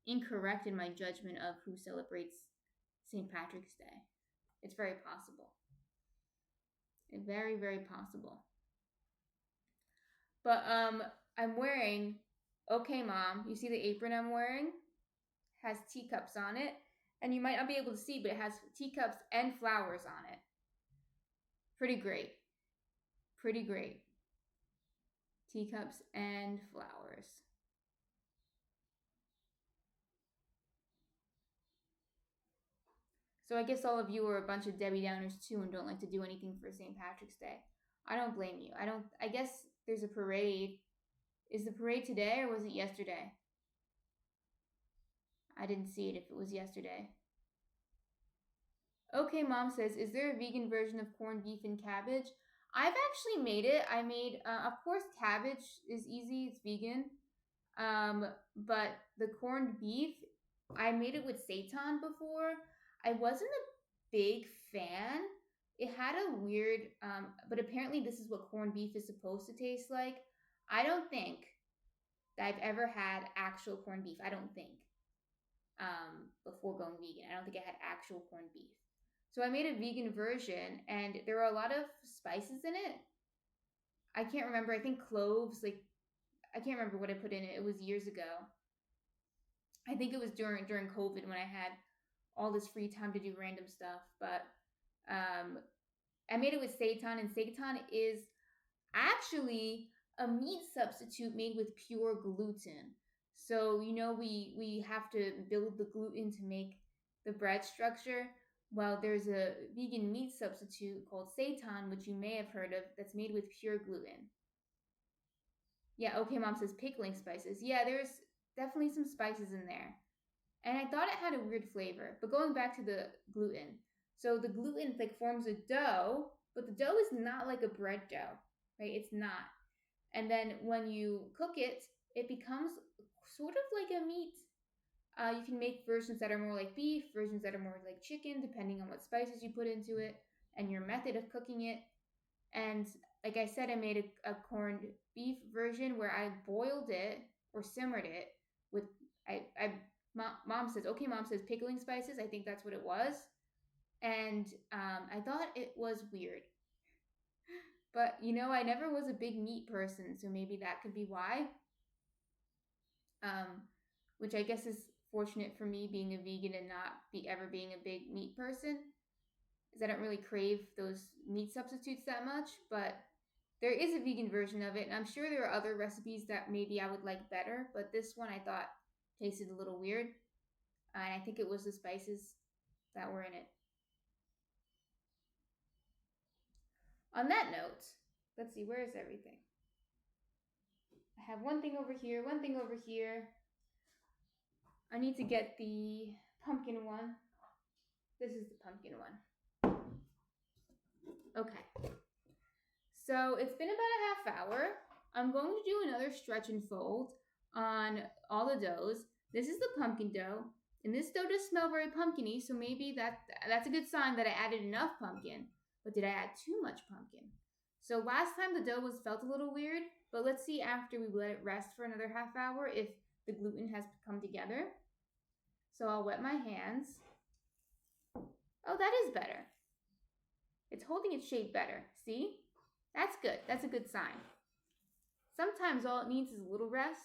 S1: incorrect in my judgment of who celebrates St. Patrick's Day. It's very possible. Very, very possible. But I'm wearing okay mom, you see the apron I'm wearing? Has teacups on it. And you might not be able to see, but it has teacups and flowers on it. Pretty great. Pretty great. Teacups and flowers. So I guess all of you are a bunch of Debbie Downers too and don't like to do anything for St. Patrick's Day. I don't blame you. I guess there's a parade. Is the parade today or was it yesterday? I didn't see it if it was yesterday. Okay, mom says, is there a vegan version of corned beef and cabbage? I've actually made it. I made, of course, cabbage is easy. It's vegan. Um, but the corned beef, I made it with seitan before. I wasn't a big fan. It had a weird, but apparently this is what corned beef is supposed to taste like. I don't think that I've ever had actual corned beef. I don't think. Before going vegan, I don't think I had actual corned beef. So I made a vegan version, and there were a lot of spices in it. I can't remember. I think cloves. Like I can't remember what I put in it. It was years ago. I think it was during COVID when I had all this free time to do random stuff. But um, I made it with seitan, and seitan is actually a meat substitute made with pure gluten. So we have to build the gluten to make the bread structure. Well, there's a vegan meat substitute called seitan, which you may have heard of, that's made with pure gluten. Yeah, okay, mom says pickling spices. Yeah, there's definitely some spices in there. And I thought it had a weird flavor. But going back to the gluten, so the gluten like forms a dough, but the dough is not like a bread dough, right? It's not. And then when you cook it, it becomes sort of like a meat. You can make versions that are more like beef, versions that are more like chicken, depending on what spices you put into it and your method of cooking it. And like I said, I made a corned beef version where I boiled it or simmered it with mom says, okay, mom says pickling spices. I think that's what it was. And I thought it was weird. But I never was a big meat person, so maybe that could be why. Um, which I guess is fortunate for me being a vegan and not ever being a big meat person, is I don't really crave those meat substitutes that much. But there is a vegan version of it, and I'm sure there are other recipes that maybe I would like better. But this one I thought tasted a little weird, and I think it was the spices that were in it. On that note, let's see, where is everything? I have one thing over here, one thing over here. I need to get the pumpkin one. This is the pumpkin one. Okay. So it's been about a half hour. I'm going to do another stretch and fold on all the doughs. This is the pumpkin dough. And this dough does smell very pumpkin-y, so maybe that's a good sign that I added enough pumpkin. But did I add too much pumpkin? So last time the dough was felt a little weird, but let's see after we let it rest for another half hour if the gluten has come together. So I'll wet my hands. Oh, that is better. It's holding its shape better. See? That's good. That's a good sign. Sometimes all it needs is a little rest.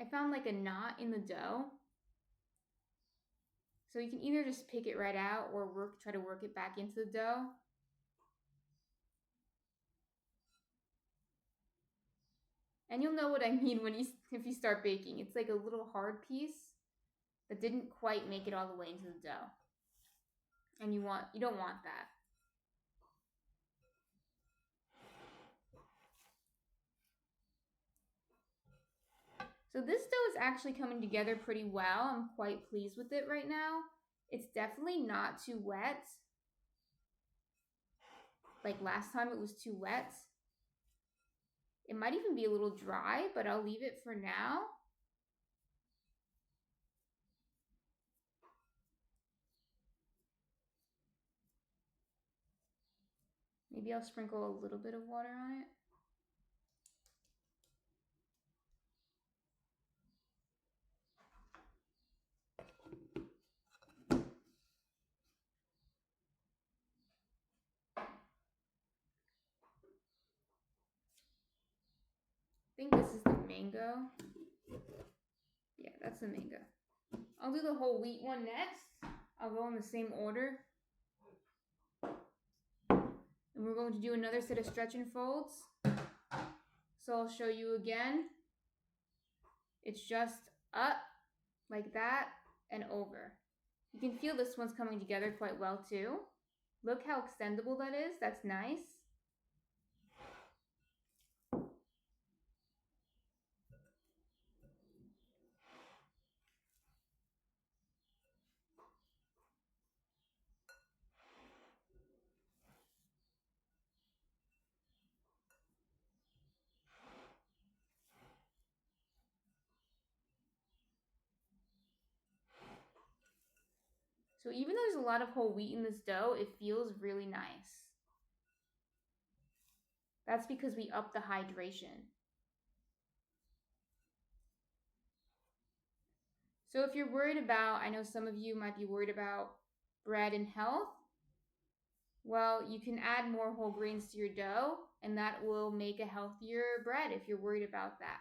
S1: I found like a knot in the dough. So you can either just pick it right out or try to work it back into the dough. And you'll know what I mean if you start baking. It's like a little hard piece that didn't quite make it all the way into the dough. And you don't want that. So this dough is actually coming together pretty well. I'm quite pleased with it right now. It's definitely not too wet. Like last time it was too wet. It might even be a little dry, but I'll leave it for now. Maybe I'll sprinkle a little bit of water on it. I think this is the mango. Yeah, that's the mango. I'll do the whole wheat one next. I'll go in the same order. And we're going to do another set of stretch and folds. So I'll show you again. It's just up like that and over. You can feel this one's coming together quite well too. Look how extendable that is. That's nice. So even though there's a lot of whole wheat in this dough, it feels really nice. That's because we upped the hydration. So if you're worried about, I know some of you might be worried about bread and health. Well, you can add more whole grains to your dough, and that will make a healthier bread if you're worried about that.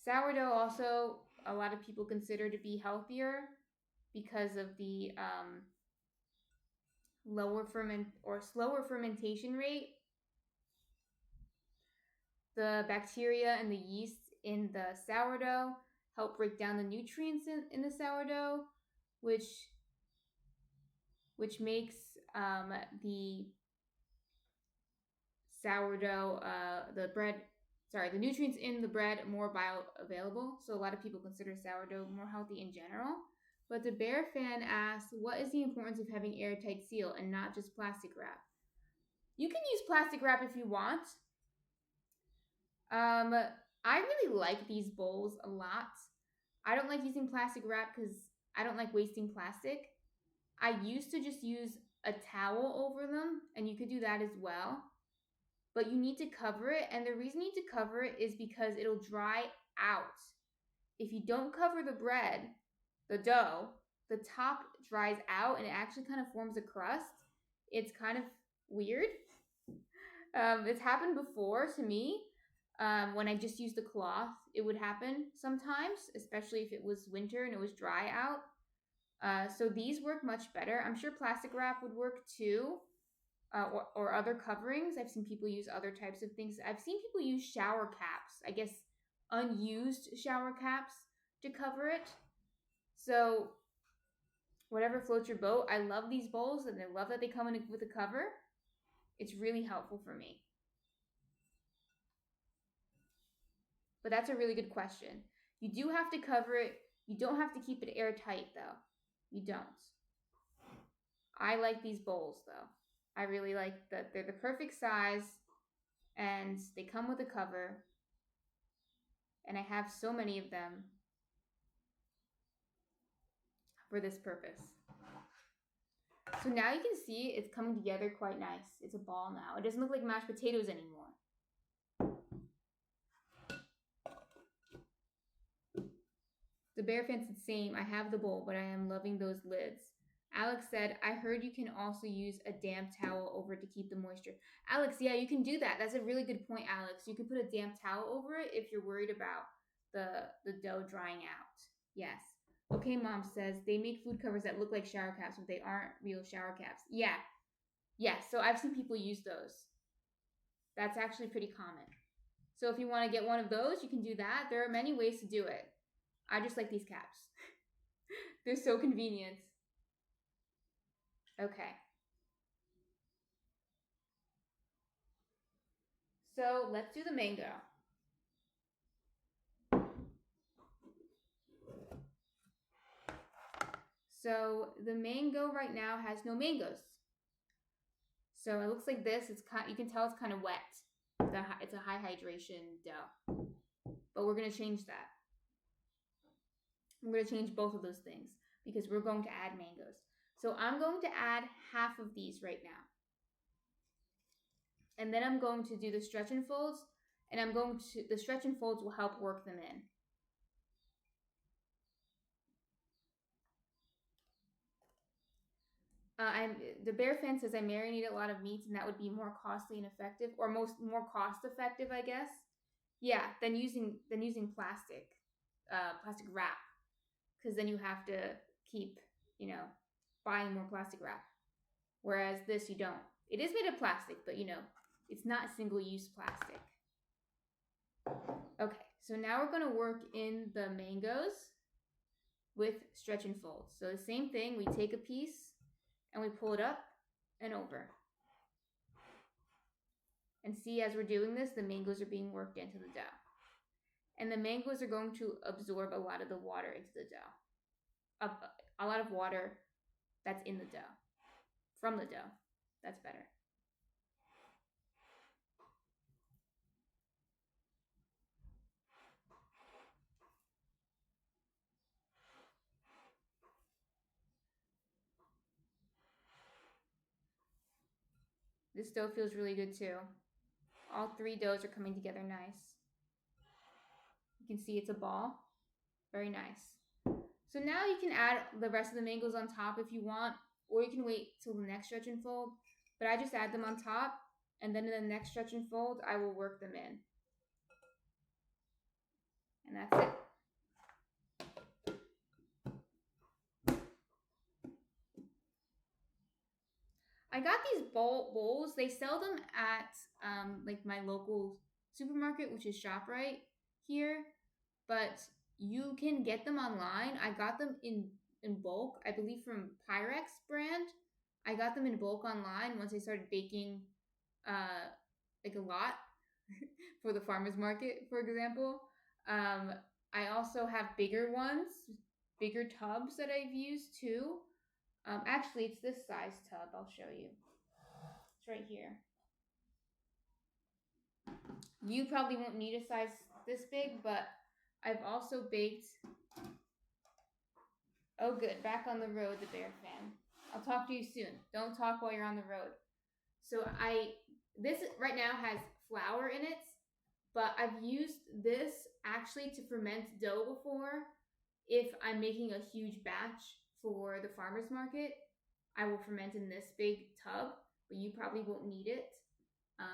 S1: Sourdough also, a lot of people consider to be healthier because of the slower fermentation rate. The bacteria and the yeast in the sourdough help break down the nutrients in the sourdough, which makes the sourdough, the nutrients in the bread more bioavailable. So a lot of people consider sourdough more healthy in general. But the Bear fan asks, what is the importance of having airtight seal and not just plastic wrap? You can use plastic wrap if you want. I really like these bowls a lot. I don't like using plastic wrap because I don't like wasting plastic. I used to just use a towel over them, and you could do that as well. But you need to cover it, and the reason you need to cover it is because it'll dry out. If you don't cover the bread, the dough, the top dries out and it actually kind of forms a crust. It's kind of weird. It's happened before to me, When I just used the cloth, it would happen sometimes, especially if it was winter and it was dry out. So these work much better. I'm sure plastic wrap would work too, or other coverings. I've seen people use other types of things. I've seen people use shower caps, I guess unused shower caps to cover it. So whatever floats your boat. I love these bowls and I love that they come in with a cover. It's really helpful for me. But that's a really good question. You do have to cover it. You don't have to keep it airtight though. You don't. I like these bowls though. I really like that they're the perfect size and they come with a cover. And I have so many of them for this purpose. So now you can see it's coming together quite nice. It's a ball now. It doesn't look like mashed potatoes anymore. The bear fan's the same. I have the bowl, but I am loving those lids. Alex said, I heard you can also use a damp towel over it to keep the moisture. Alex, yeah, you can do that. That's a really good point, Alex. You can put a damp towel over it if you're worried about the dough drying out. Yes. Okay, Mom says, they make food covers that look like shower caps, but they aren't real shower caps. Yeah. Yes, so I've seen people use those. That's actually pretty common. So if you want to get one of those, you can do that. There are many ways to do it. I just like these caps. They're so convenient. Okay. So let's do the mango. So the mango right now has no mangoes. So it looks like this. You can tell it's kind of wet. It's a high hydration dough. But we're going to change that. We're going to change both of those things because we're going to add mangoes. So I'm going to add half of these right now. And then I'm going to do the stretch and folds. And the stretch and folds will help work them in. The bear fan says I marinate a lot of meats and that would be more costly and effective, or more cost effective, I guess. Yeah, than using plastic wrap, because then you have to keep buying more plastic wrap. Whereas this you don't. It is made of plastic, but it's not single use plastic. Okay, so now we're gonna work in the mangoes with stretch and fold. So the same thing, we take a piece and we pull it up and over. And see, as we're doing this, the mangoes are being worked into the dough. And the mangoes are going to absorb a lot of the water into the dough. A lot of water that's in the dough. From the dough. That's better. This dough feels really good too. All three doughs are coming together nice. You can see it's a ball. Very nice. So now you can add the rest of the mangoes on top if you want, or you can wait till the next stretch and fold. But I just add them on top, and then in the next stretch and fold, I will work them in. And that's it. I got these bowls. They sell them at like my local supermarket, which is ShopRite here. But you can get them online. I got them in bulk, I believe from Pyrex brand. I got them in bulk online once I started baking like a lot for the farmer's market, for example. I also have bigger ones, bigger tubs that I've used too. Actually, it's this size tub. I'll show you. It's right here. You probably won't need a size this big, but I've also baked. Oh, good. Back on the road, the bear fan. I'll talk to you soon. Don't talk while you're on the road. So this right now has flour in it, but I've used this actually to ferment dough before. If I'm making a huge batch for the farmer's market, I will ferment in this big tub, but you probably won't need it.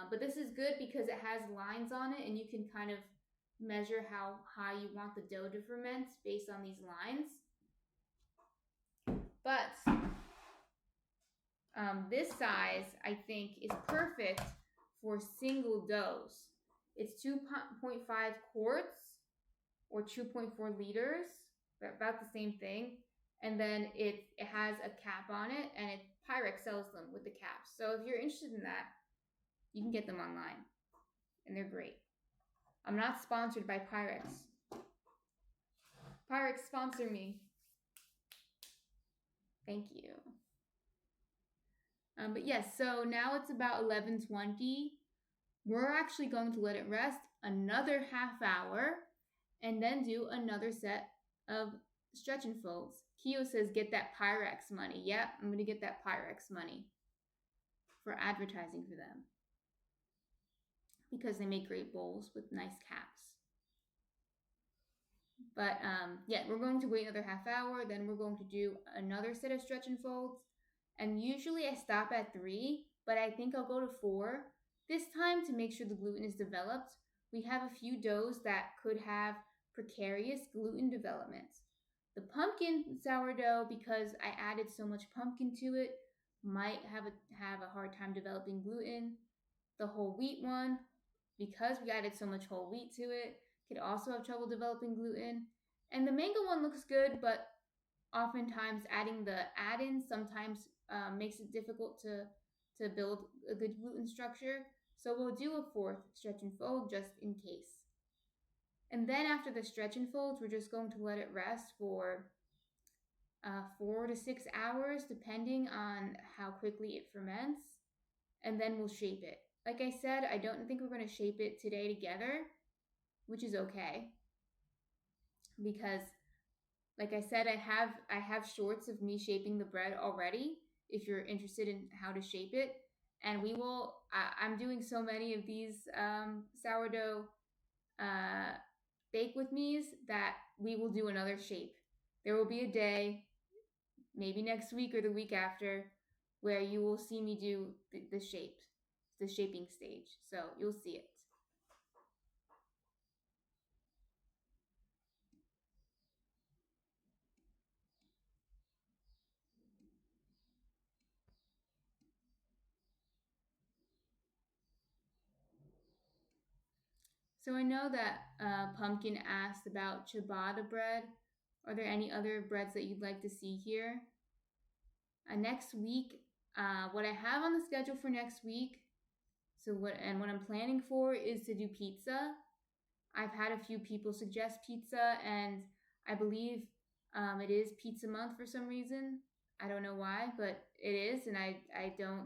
S1: But this is good because it has lines on it, and you can kind of measure how high you want the dough to ferment based on these lines. But this size, I think, is perfect for single doughs. It's 2.5 quarts or 2.4 liters, about the same thing. And then it has a cap on it, and Pyrex sells them with the caps. So if you're interested in that, you can get them online, and they're great. I'm not sponsored by Pyrex. Pyrex, sponsor me. Thank you. But yes, so now it's about 11:20. We're actually going to let it rest another half hour and then do another set of stretch and folds. Keo says, get that Pyrex money. Yep, I'm going to get that Pyrex money for advertising for them because they make great bowls with nice caps. But yeah, we're going to wait another half hour. Then we're going to do another set of stretch and folds. And usually I stop at 3, but I think I'll go to 4 this time to make sure the gluten is developed. We have a few doughs that could have precarious gluten development. The pumpkin sourdough, because I added so much pumpkin to it, might have a hard time developing gluten. The whole wheat one, because we added so much whole wheat to it, could also have trouble developing gluten. And the mango one looks good, but oftentimes adding the add-ins sometimes makes it difficult to build a good gluten structure. So we'll do a 4th stretch and fold just in case. And then after the stretch and folds, we're just going to let it rest for 4 to 6 hours, depending on how quickly it ferments. And then we'll shape it. Like I said, I don't think we're going to shape it today together, which is okay. Because, like I said, I have shorts of me shaping the bread already, if you're interested in how to shape it. And I'm doing so many of these sourdough bake with me's that we will do another shape. There will be a day, maybe next week or the week after, where you will see me do the shaping stage. So you'll see it. So I know that Pumpkin asked about ciabatta bread. Are there any other breads that you'd like to see here? Next week, what I have on the schedule for next week, what I'm planning for is to do pizza. I've had a few people suggest pizza, and I believe it is pizza month for some reason. I don't know why, but it is, and I don't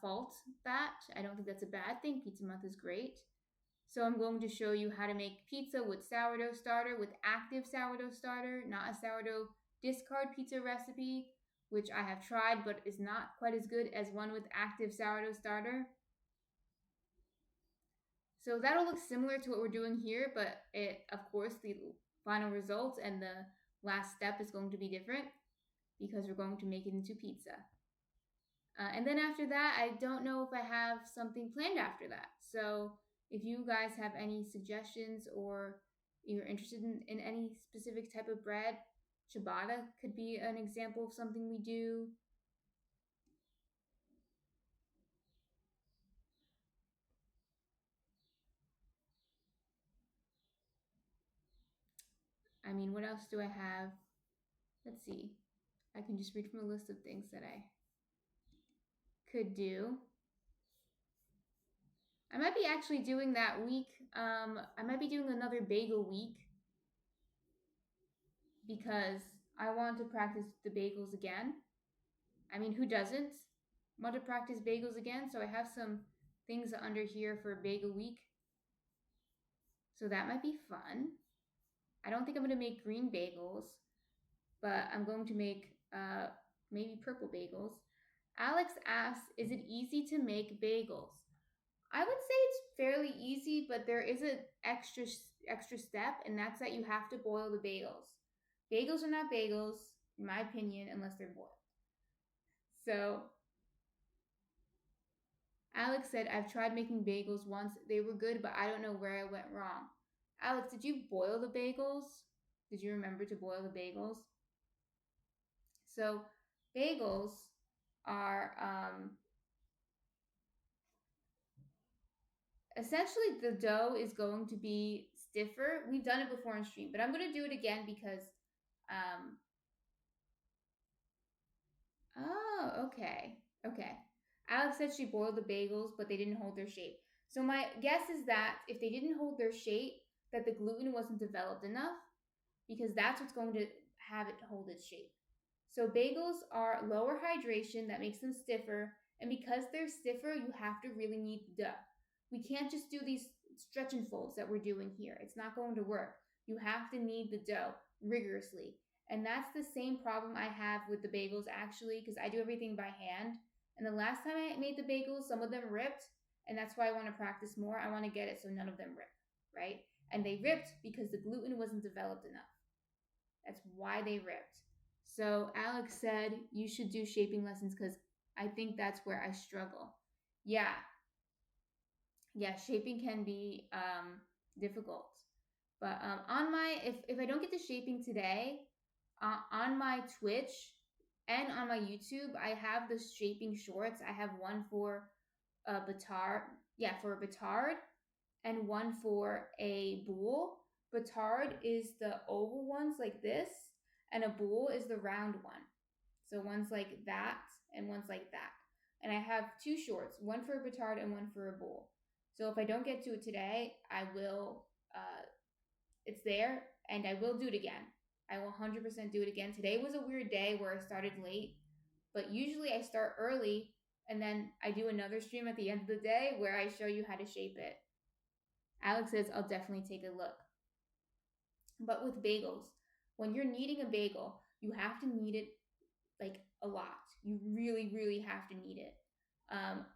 S1: fault that. I don't think that's a bad thing. Pizza month is great. So I'm going to show you how to make pizza with sourdough starter, with active sourdough starter, not a sourdough discard pizza recipe, which I have tried but is not quite as good as one with active sourdough starter. So that'll look similar to what we're doing here, but of course, the final results and the last step is going to be different because we're going to make it into pizza. And then after that, I don't know if I have something planned after that. So if you guys have any suggestions or you're interested in any specific type of bread, ciabatta could be an example of something we do. I mean, what else do I have? Let's see. I can just read from a list of things that I could do. I might be actually doing that week. I might be doing another bagel week because I want to practice the bagels again. I mean, who doesn't want to practice bagels again? So I have some things under here for bagel week. So that might be fun. I don't think I'm going to make green bagels, but I'm going to make maybe purple bagels. Alex asks, is it easy to make bagels? I would say it's fairly easy, but there is an extra step, and that's that you have to boil the bagels. Bagels are not bagels, in my opinion, unless they're boiled. So Alex said, I've tried making bagels once. They were good, but I don't know where I went wrong. Alex, did you boil the bagels? Did you remember to boil the bagels? So, bagels are essentially the dough is going to be stiffer. We've done it before in stream, but I'm going to do it again because um, oh, okay. Okay. Alex said she boiled the bagels, but they didn't hold their shape. So my guess is that if they didn't hold their shape, that the gluten wasn't developed enough because that's what's going to have it hold its shape. So bagels are lower hydration that makes them stiffer, and because they're stiffer, you have to really knead the dough. We can't just do these stretch and folds that we're doing here. It's not going to work. You have to knead the dough rigorously. And that's the same problem I have with the bagels actually, because I do everything by hand. And the last time I made the bagels, some of them ripped, and that's why I want to practice more. I want to get it so none of them rip, right? And they ripped because the gluten wasn't developed enough. That's why they ripped. So Alex said you should do shaping lessons because I think that's where I struggle. Yeah, yeah, shaping can be difficult. But on my if I don't get to shaping today, on my Twitch and on my YouTube, I have the shaping shorts. I have one for a batard, yeah, for a batard, and one for a boule. Batard is the oval ones like this, and a boule is the round one. So one's like that, and one's like that. And I have two shorts, one for a batard and one for a boule. So if I don't get to it today, I will. It's there, and I will do it again. I will 100% do it again. Today was a weird day where I started late, but usually I start early, and then I do another stream at the end of the day where I show you how to shape it. Alex says, I'll definitely take a look. But with bagels, when you're kneading a bagel, you have to knead it like a lot. You really, really have to knead it.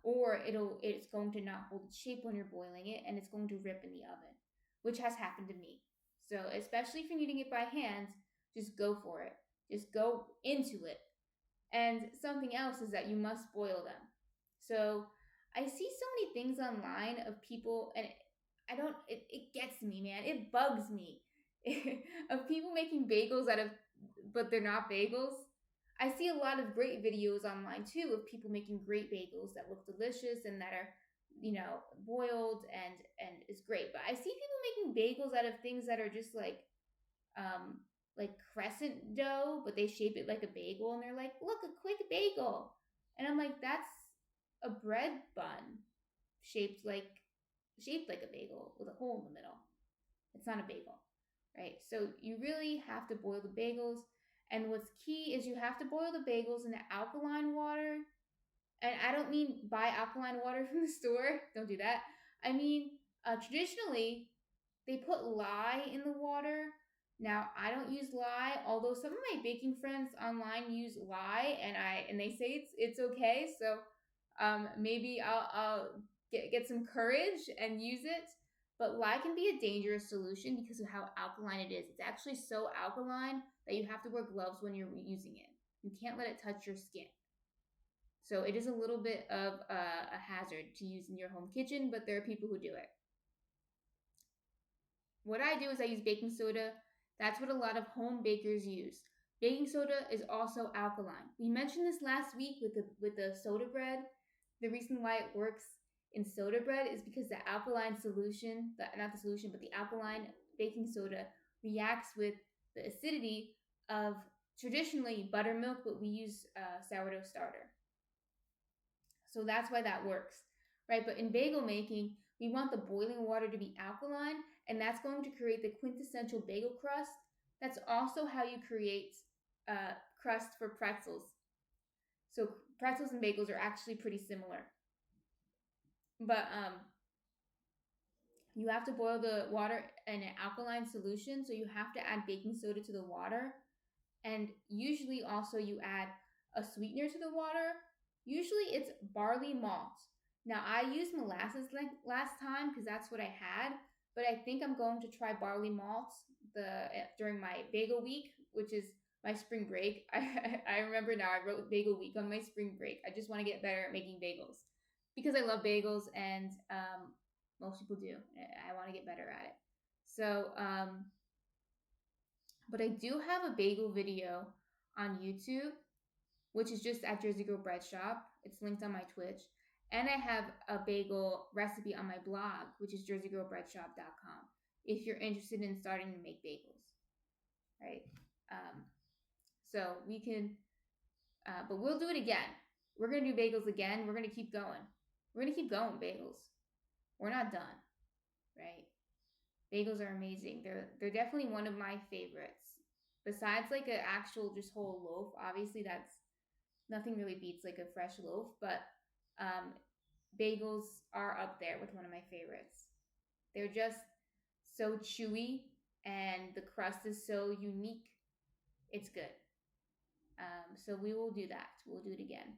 S1: Or it's going to not hold its shape when you're boiling it, and it's going to rip in the oven, which has happened to me. So especially if you're kneading it by hand, just go for it. Just go into it. And something else is that you must boil them. So I see so many things online of people, and it gets me, man. It bugs me of people making bagels out of, but they're not bagels. I see a lot of great videos online too of people making great bagels that look delicious and that are, boiled and is great. But I see people making bagels out of things that are just like crescent dough, but they shape it like a bagel and they're like, look, a quick bagel. And I'm like, that's a bread bun shaped like a bagel with a hole in the middle. It's not a bagel, right? So you really have to boil the bagels. And what's key is you have to boil the bagels in alkaline water. And I don't mean buy alkaline water from the store. Don't do that. I mean, traditionally, they put lye in the water. Now, I don't use lye, although some of my baking friends online use lye, and they say it's okay. So maybe I'll get some courage and use it. But lye can be a dangerous solution because of how alkaline it is. It's actually so alkaline that you have to wear gloves when you're using it. You can't let it touch your skin. So it is a little bit of a hazard to use in your home kitchen, but there are people who do it. What I do is I use baking soda. That's what a lot of home bakers use. Baking soda is also alkaline. We mentioned this last week with the soda bread. The reason why it works in soda bread is because the alkaline solution, not the solution, but the alkaline baking soda reacts with the acidity of traditionally buttermilk, but we use sourdough starter. So that's why that works, right? But in bagel making, we want the boiling water to be alkaline, and that's going to create the quintessential bagel crust. That's also how you create crust for pretzels. So pretzels and bagels are actually pretty similar. But you have to boil the water in an alkaline solution, so you have to add baking soda to the water. And usually also you add a sweetener to the water. Usually it's barley malt. Now I used molasses last time because that's what I had, but I think I'm going to try barley malt during my bagel week, which is my spring break. I remember now I wrote bagel week on my spring break. I just want to get better at making bagels. because I love bagels and most people do. I want to get better at it. So, but I do have a bagel video on YouTube, which is just at Jersey Girl Bread Shop. It's linked on my Twitch. And I have a bagel recipe on my blog, which is jerseygirlbreadshop.com, if you're interested in starting to make bagels, right? Um, so we can, but we'll do it again. We're going to do bagels again. We're going to keep going. We're going to keep going, bagels. We're not done, right? Bagels are amazing. They're definitely one of my favorites. Besides like an actual just whole loaf, obviously that's nothing really beats like a fresh loaf, but bagels are up there with one of my favorites. They're just so chewy and the crust is so unique. It's good. So we will do that. We'll do it again.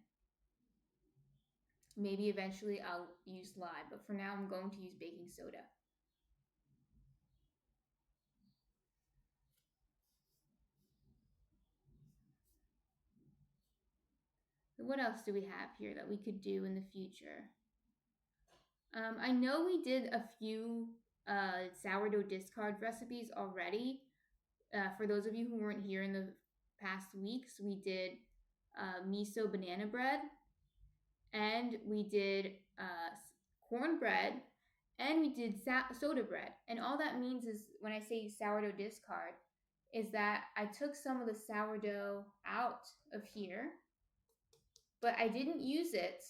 S1: Maybe eventually I'll use lye, but for now I'm going to use baking soda. What else do we have here that we could do in the future? I know we did a few sourdough discard recipes already. For those of you who weren't here in the past weeks, we did miso banana bread, and we did cornbread, and we did soda bread. And all that means is when I say sourdough discard, is that I took some of the sourdough out of here, but I didn't use it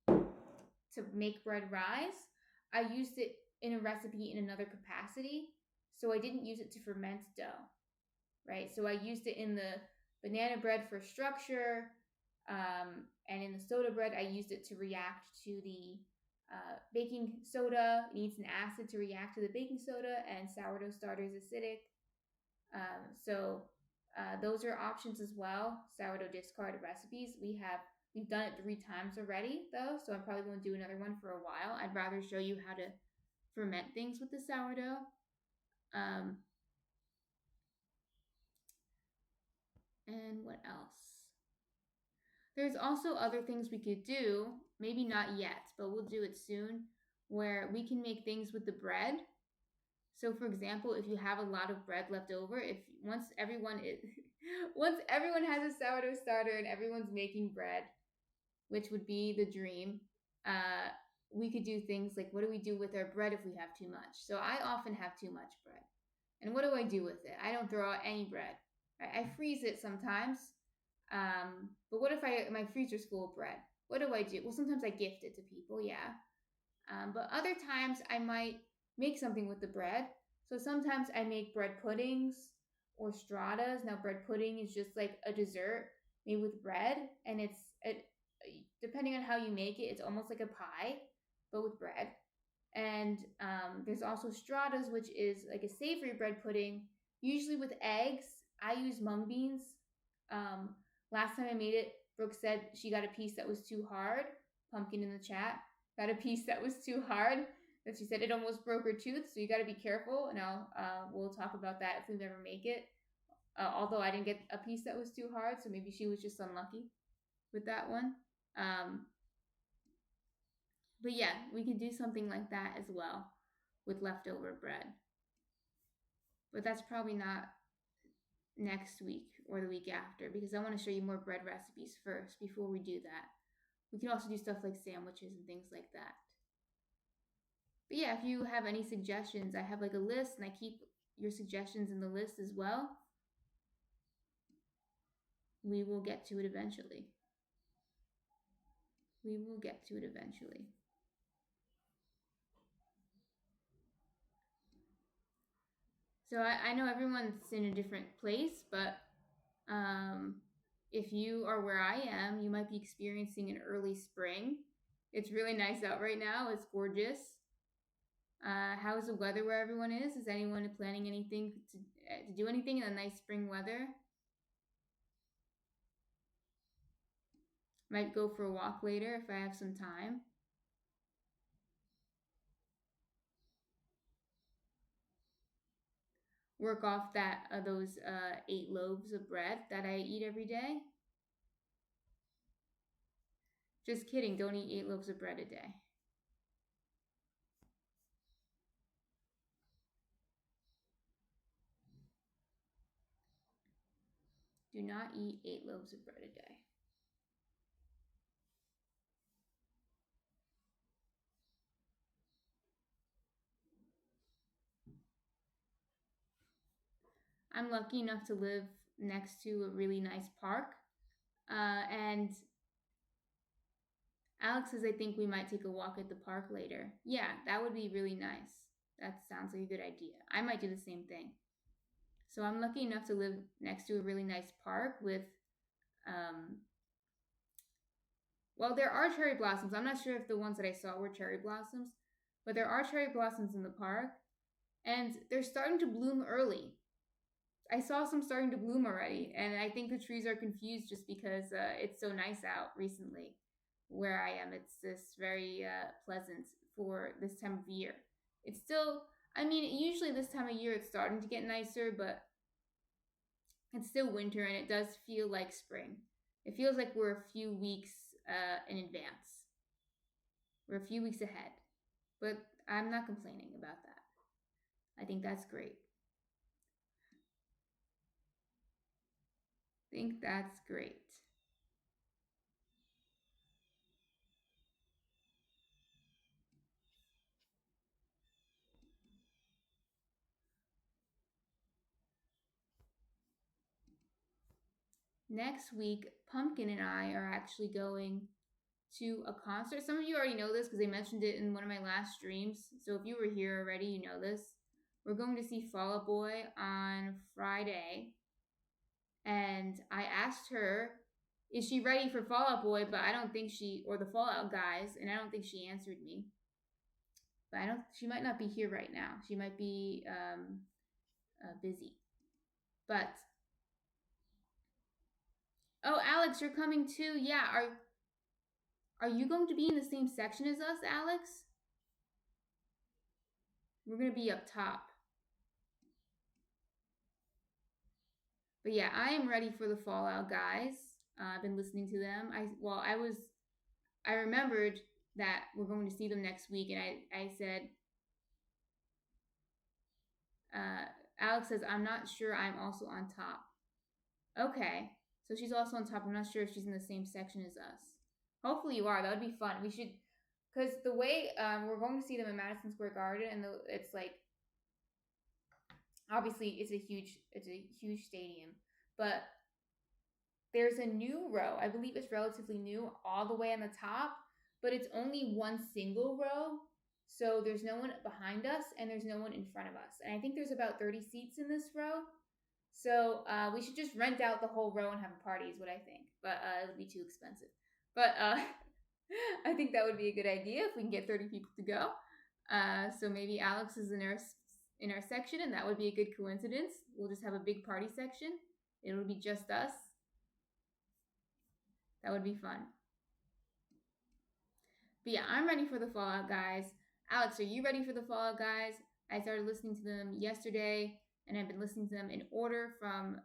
S1: to make bread rise. I used it in a recipe in another capacity, so I didn't use it to ferment dough, right? So I used it in the banana bread for structure, and in the soda bread, I used it to react to the baking soda. It needs an acid to react to the baking soda, and sourdough starter is acidic. So those are options as well. Sourdough discard recipes. We've done it 3 times already though, so I'm probably going to do another one for a while. I'd rather show you how to ferment things with the sourdough. And what else? There's also other things we could do, maybe not yet, but we'll do it soon, where we can make things with the bread. So for example, if you have a lot of bread left over, if once everyone has a sourdough starter and everyone's making bread, which would be the dream, we could do things like, what do we do with our bread if we have too much? So I often have too much bread. And what do I do with it? I don't throw out any bread. I freeze it sometimes. But what if my freezer's full of bread? What do I do? Well, sometimes I gift it to people, yeah. But other times I might make something with the bread. So sometimes I make bread puddings or stratas. Now, bread pudding is just like a dessert made with bread, and depending on how you make it, it's almost like a pie, but with bread. And there's also stratas, which is like a savory bread pudding, usually with eggs. I use mung beans. Last time I made it, Brooke said she got a piece that was too hard. Pumpkin in the chat got a piece that was too hard. That she said it almost broke her tooth, so you got to be careful. And we'll talk about that if we ever make it. Although I didn't get a piece that was too hard, so maybe she was just unlucky with that one. But yeah, we could do something like that as well with leftover bread. But that's probably not next week or the week after, because I want to show you more bread recipes first before we do that. We can also do stuff like sandwiches and things like that. But yeah, if you have any suggestions, I have like a list and I keep your suggestions in the list as well. We will get to it eventually. We will get to it eventually. So I know everyone's in a different place, but if you are where I am, you might be experiencing an early spring. It's really nice out right now. It's gorgeous. How's the weather where everyone is? Is anyone planning anything to do anything in the nice spring weather? Might go for a walk later if I have some time. Work off those 8 loaves of bread that I eat every day. Just kidding. Don't eat 8 loaves of bread a day. Do not eat 8 loaves of bread a day. I'm lucky enough to live next to a really nice park. And Alex says, I think we might take a walk at the park later. Yeah, that would be really nice. That sounds like a good idea. I might do the same thing. So I'm lucky enough to live next to a really nice park with, um, well, there are cherry blossoms. I'm not sure if the ones that I saw were cherry blossoms, but there are cherry blossoms in the park, and they're starting to bloom early. I saw some starting to bloom already, and I think the trees are confused just because it's so nice out recently. Where I am, it's this very pleasant for this time of year. It's still, I mean, usually this time of year it's starting to get nicer, but it's still winter and it does feel like spring. It feels like we're a few weeks in advance. We're a few weeks ahead, but I'm not complaining about that. I think that's great. I think that's great. Next week, Pumpkin and I are actually going to a concert. Some of you already know this because they mentioned it in one of my last streams. So if you were here already, you know this. We're going to see Fall Out Boy on Friday. And I asked her, is she ready for Fall Out Boy? But I don't think she, or the Fallout guys, and I don't think she answered me. But I don't, she might not be here right now. She might be busy. But, oh, Alex, you're coming too. Yeah, are you going to be in the same section as us, Alex? We're going to be up top. But yeah, I am ready for the Fallout guys. I've been listening to them. I remembered that we're going to see them next week, and I said, Alex says, I'm not sure I'm also on top. Okay, so she's also on top. I'm not sure if she's in the same section as us. Hopefully you are. That would be fun. We should, because the way we're going to see them in Madison Square Garden, and it's like, obviously it's a huge stadium, but there's a new row. I believe it's relatively new, all the way on the top, but it's only one single row. So there's no one behind us and there's no one in front of us. And I think there's about 30 seats in this row. So we should just rent out the whole row and have a party is what I think. But it would be too expensive. But I think that would be a good idea if we can get 30 people to go. So maybe Alex is in our section, and that would be a good coincidence. We'll just have a big party section. It would be just us. That would be fun. But yeah, I'm ready for the Fallout guys. Alex, are you ready for the Fallout guys? I started listening to them yesterday, and I've been listening to them in order from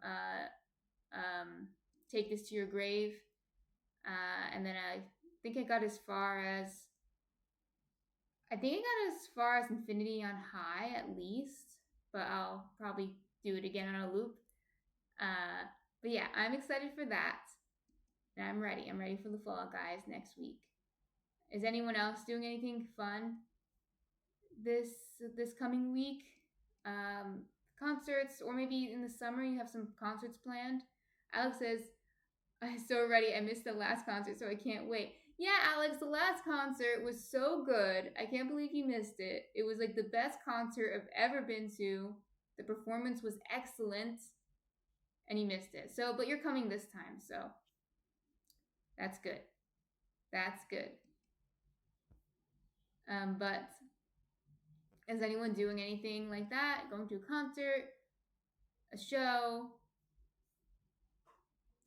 S1: Take This to Your Grave. And then I think I got as far as Infinity on High at least, but I'll probably do it again on a loop. But yeah, I'm excited for that. And I'm ready. I'm ready for the Fallout guys next week. Is anyone else doing anything fun this coming week? Concerts, or maybe in the summer you have some concerts planned? Alex says, I'm so ready. I missed the last concert, so I can't wait. Yeah, Alex, the last concert was so good. I can't believe you missed it. It was like the best concert I've ever been to. The performance was excellent, and you missed it. So, but you're coming this time, so that's good. That's good. But is anyone doing anything like that? Going to a concert, a show,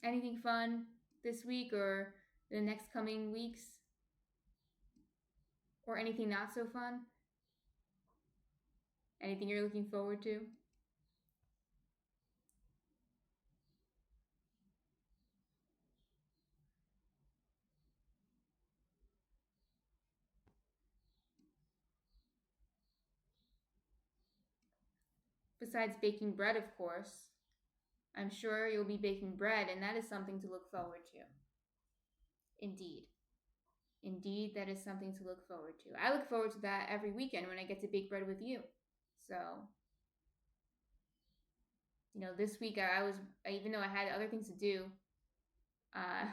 S1: anything fun this week or the next coming weeks? Or anything not so fun? Anything you're looking forward to? besides baking bread, of course. I'm sure you'll be baking bread, and that is something to look forward to. Indeed. Indeed, that is something to look forward to. I look forward to that every weekend when I get to bake bread with you. So, this week I was, even though I had other things to do, uh,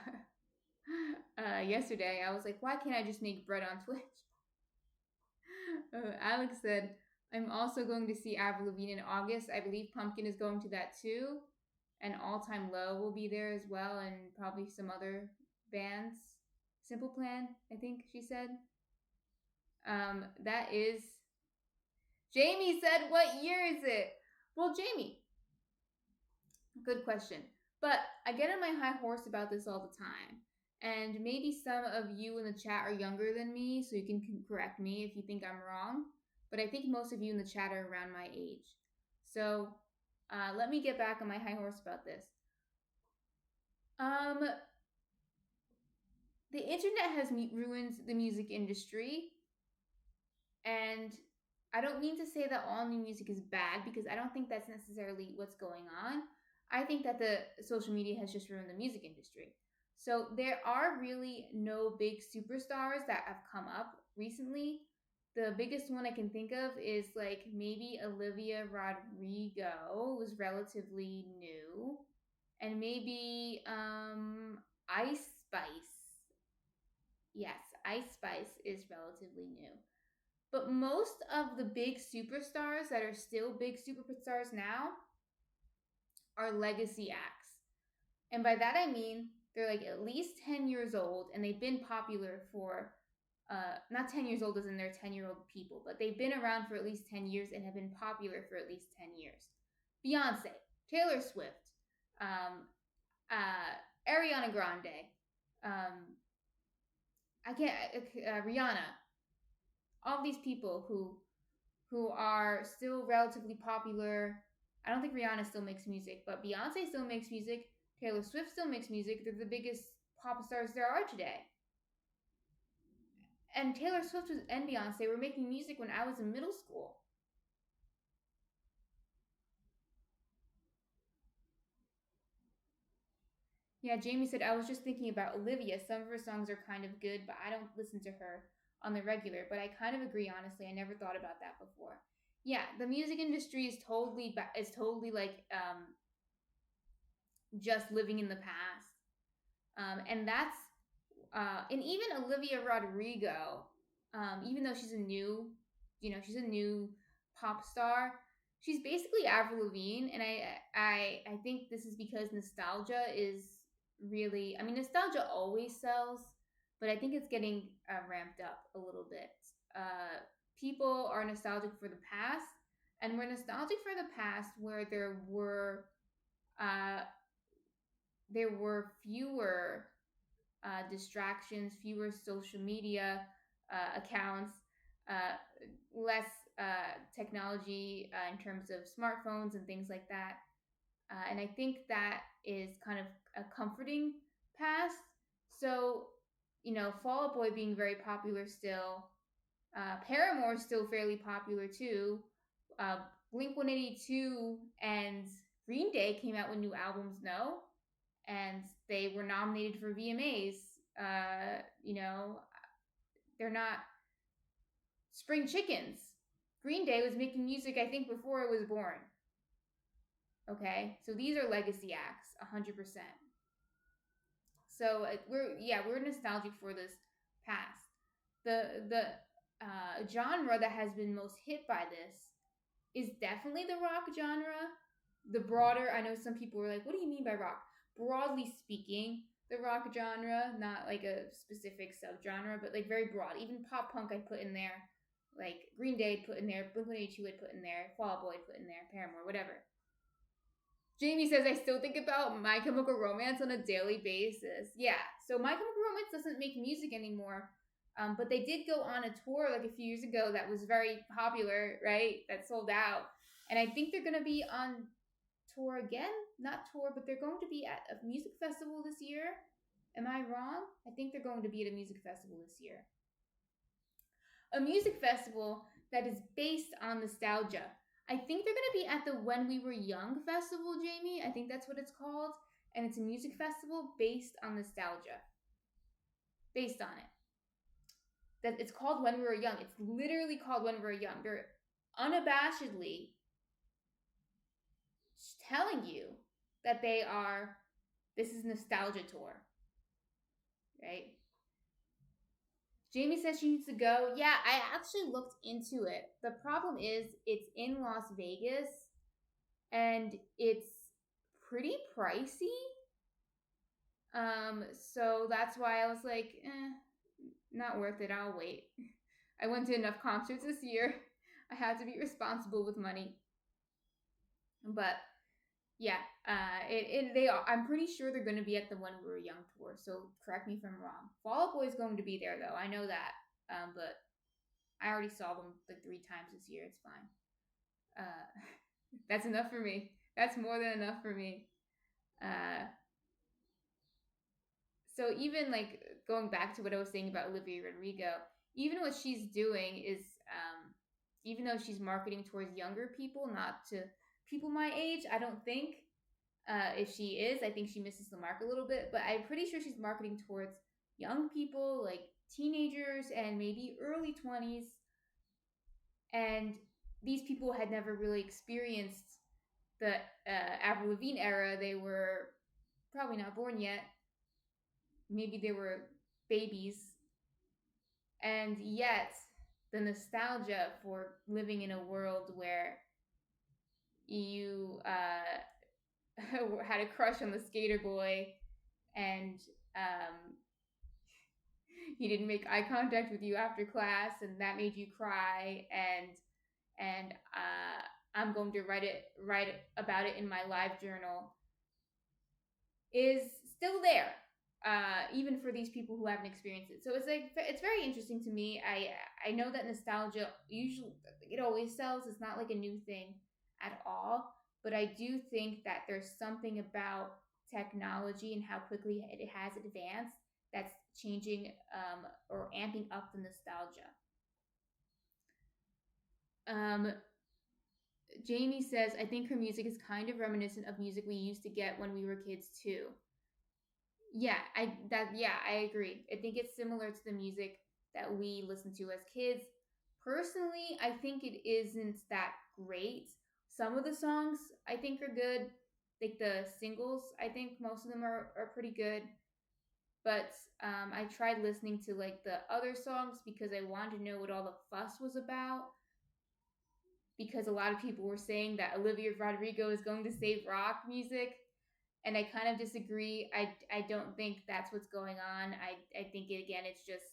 S1: yesterday I was like, why can't I just make bread on Twitch? Alex said, I'm also going to see Avril Lavigne in August. I believe Pumpkin is going to that too. And All Time Low will be there as well, and probably some other bands. Simple Plan, I think she said. That is. Jamie said, what year is it? Well, Jamie, good question. But I get on my high horse about this all the time. And maybe some of you in the chat are younger than me, so you can correct me if you think I'm wrong. But I think most of you in the chat are around my age. So let me get back on my high horse about this. The internet has ruined the music industry. And I don't mean to say that all new music is bad, because I don't think that's necessarily what's going on. I think that the social media has just ruined the music industry. So there are really no big superstars that have come up recently. The biggest one I can think of is like maybe Olivia Rodrigo was relatively new. And maybe Ice Spice. Yes, Ice Spice is relatively new. But most of the big superstars that are still big superstars now are legacy acts. And by that I mean they're like at least 10 years old, and they've been popular for, not 10 years old as in they're 10-year-old people, but they've been around for at least 10 years and have been popular for at least 10 years. Beyonce, Taylor Swift, Ariana Grande, Rihanna, all these people who are still relatively popular. I don't think Rihanna still makes music, but Beyonce still makes music. Taylor Swift still makes music. They're the biggest pop stars there are today. And Taylor Swift and Beyonce were making music when I was in middle school. Yeah, Jamie said, I was just thinking about Olivia. Some of her songs are kind of good, but I don't listen to her on the regular. But I kind of agree, honestly. I never thought about that before. Yeah, the music industry is totally like just living in the past. And that's and even Olivia Rodrigo, even though she's a new, she's a new pop star, she's basically Avril Lavigne, and I think this is because nostalgia is really, I mean, nostalgia always sells, but I think it's getting ramped up a little bit. People are nostalgic for the past, and we're nostalgic for the past where there were fewer distractions, fewer social media accounts, uh, less technology in terms of smartphones and things like that. And I think that is kind of a comforting past. So, Fall Out Boy being very popular still, Paramore is still fairly popular too. Blink 182 and Green Day came out with new albums, no? And they were nominated for VMAs. They're not spring chickens. Green Day was making music, I think, before it was born. Okay, so these are legacy acts, 100%. So we're nostalgic for this past. The genre that has been most hit by this is definitely the rock genre. The broader, I know some people were like, what do you mean by rock? Broadly speaking, the rock genre, not like a specific subgenre, but like very broad. Even pop punk I'd put in there. Like Green Day I'd put in there, Blink-182 I'd put in there, Fall Out Boy I'd put in there, Paramore, whatever. Jamie says, I still think about My Chemical Romance on a daily basis. Yeah, so My Chemical Romance doesn't make music anymore, but they did go on a tour like a few years ago that was very popular, right? That sold out. And I think they're going to be on tour again. Not tour, but they're going to be at a music festival this year. Am I wrong? I think they're going to be at a music festival this year. A music festival that is based on nostalgia. I think they're gonna be at the When We Were Young festival, Jamie. I think that's what it's called, and it's a music festival based on nostalgia. Based on it, that it's called When We Were Young. It's literally called When We Were Young. They're unabashedly telling you that they are. This is nostalgia tour, right? Jamie says she needs to go. Yeah, I actually looked into it. The problem is it's in Las Vegas and it's pretty pricey. So that's why I was like, not worth it. I'll wait. I went to enough concerts this year. I had to be responsible with money. But yeah, they are. I'm pretty sure they're going to be at the When We Were Young tour. So correct me if I'm wrong. Fall Out Boy is going to be there though. I know that. But I already saw them like 3 times this year. It's fine. That's enough for me. That's more than enough for me. So even like going back to what I was saying about Olivia Rodrigo, even what she's doing is, even though she's marketing towards younger people, not to people my age, I don't think. If she is, I think she misses the mark a little bit. But I'm pretty sure she's marketing towards young people, like teenagers and maybe early 20s. And these people had never really experienced the Avril Lavigne era. They were probably not born yet. Maybe they were babies. And yet, the nostalgia for living in a world where you had a crush on the skater boy and he didn't make eye contact with you after class and that made you cry, and I'm going to write about it in my live journal, is still there, even for these people who haven't experienced it. So it's like, it's very interesting to me. I know that nostalgia usually, it always sells. It's not like a new thing at all, but I do think that there's something about technology and how quickly it has advanced that's changing, or amping up the nostalgia. Jamie says, I think her music is kind of reminiscent of music we used to get when we were kids too. Yeah, I agree. I think it's similar to the music that we listened to as kids. Personally, I think it isn't that great. Some of the songs I think are good. Like the singles, I think most of them are pretty good. But I tried listening to like the other songs because I wanted to know what all the fuss was about. Because a lot of people were saying that Olivia Rodrigo is going to save rock music, and I kind of disagree. I don't think that's what's going on. I think again, it's just,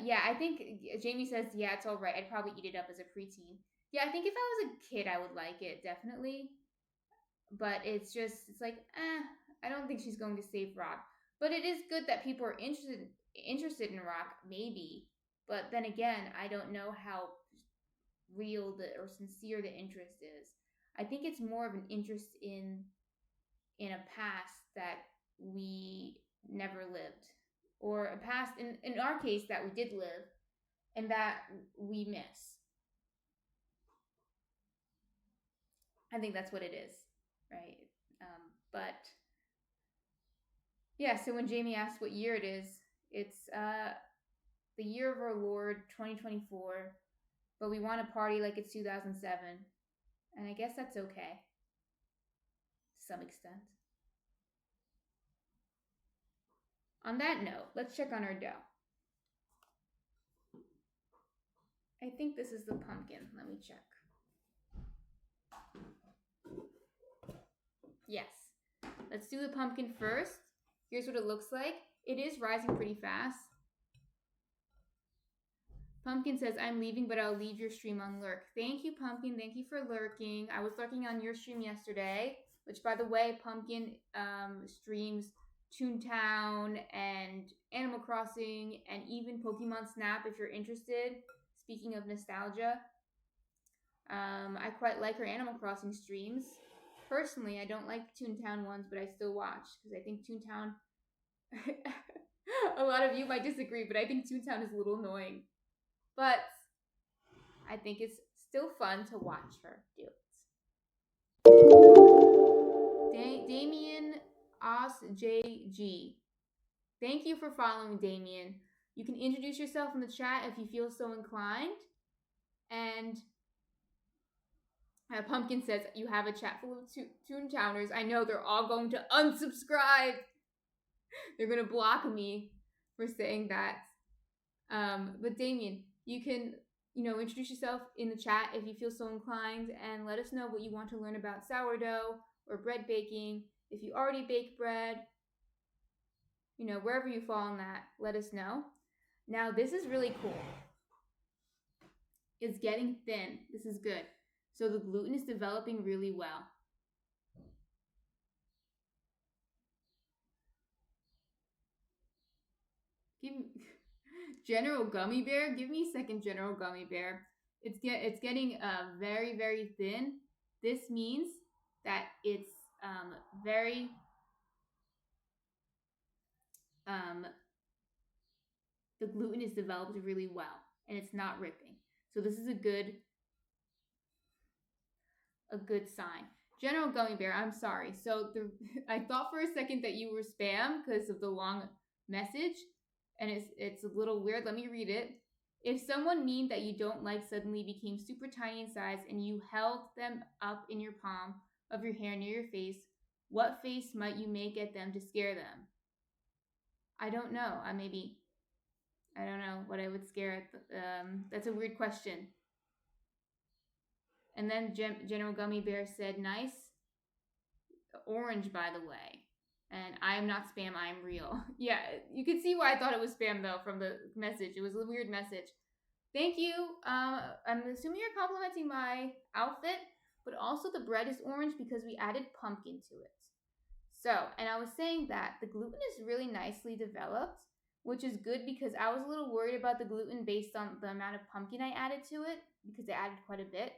S1: yeah. I think Jamie says, yeah, it's all right. I'd probably eat it up as a preteen. Yeah, I think if I was a kid, I would like it definitely. But it's like, I don't think she's going to save rock. But it is good that people are interested in rock, maybe. But then again, I don't know how real or sincere the interest is. I think it's more of an interest in a past that we never lived, or a past in our case that we did live and that we miss. I think that's what it is, right? But yeah, so when Jamie asked what year it is, it's the year of our Lord 2024, but we want to party like it's 2007, and I guess that's okay to some extent. On that note, let's check on our dough. I think this is the pumpkin. Let me check. Yes. Let's do the pumpkin first. Here's what it looks like. It is rising pretty fast. Pumpkin says, I'm leaving, but I'll leave your stream on lurk. Thank you, Pumpkin. Thank you for lurking. I was lurking on your stream yesterday, which, by the way, Pumpkin streams Toontown and Animal Crossing and even Pokemon Snap if you're interested. Speaking of nostalgia, I quite like her Animal Crossing streams. Personally, I don't like Toontown ones, but I still watch because I think Toontown. A lot of you might disagree, but I think Toontown is a little annoying. But I think it's still fun to watch her do it. Damien OsJG. Thank you for following, Damien. You can introduce yourself in the chat if you feel so inclined. And Pumpkin says, you have a chat full of Toontowners. I know they're all going to unsubscribe. They're going to block me for saying that. But Damien, you can, introduce yourself in the chat if you feel so inclined and let us know what you want to learn about sourdough or bread baking. If you already bake bread, wherever you fall in that, let us know. Now, this is really cool. It's getting thin. This is good. So the gluten is developing really well. General Gummy Bear, give me a second, General Gummy Bear. It's getting very, very thin. This means that it's very the gluten is developed really well and it's not ripping. So this is a good sign. General Gummy Bear, I'm sorry. So I thought for a second that you were spam because of the long message, and it's a little weird. Let me read it. If someone mean that you don't like suddenly became super tiny in size and you held them up in your palm of your hand near your face, what face might you make at them to scare them? I don't know. I don't know what I would scare at. That's a weird question. And then General Gummy Bear said, nice orange, by the way. And I am not spam, I am real. Yeah, you can see why I thought it was spam, though, from the message. It was a weird message. Thank you. I'm assuming you're complimenting my outfit, but also the bread is orange because we added pumpkin to it. So, and I was saying that the gluten is really nicely developed, which is good because I was a little worried about the gluten based on the amount of pumpkin I added to it because I added quite a bit.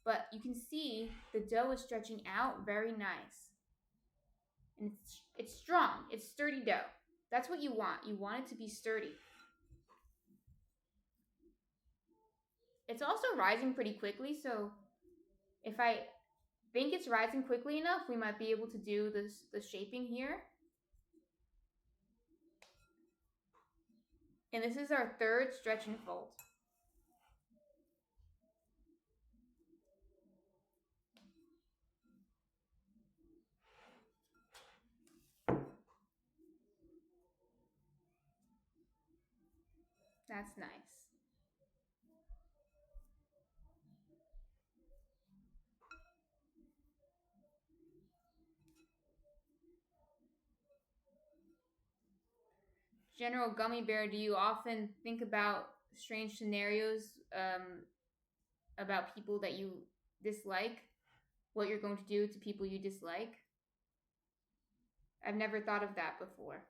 S1: But you can see the dough is stretching out very nice. And it's strong. It's sturdy dough. That's what you want. You want it to be sturdy. It's also rising pretty quickly, so if I think it's rising quickly enough, we might be able to do the shaping here. And this is our third stretch and fold. That's nice. General Gummy Bear, do you often think about strange scenarios about people that you dislike? What you're going to do to people you dislike? I've never thought of that before.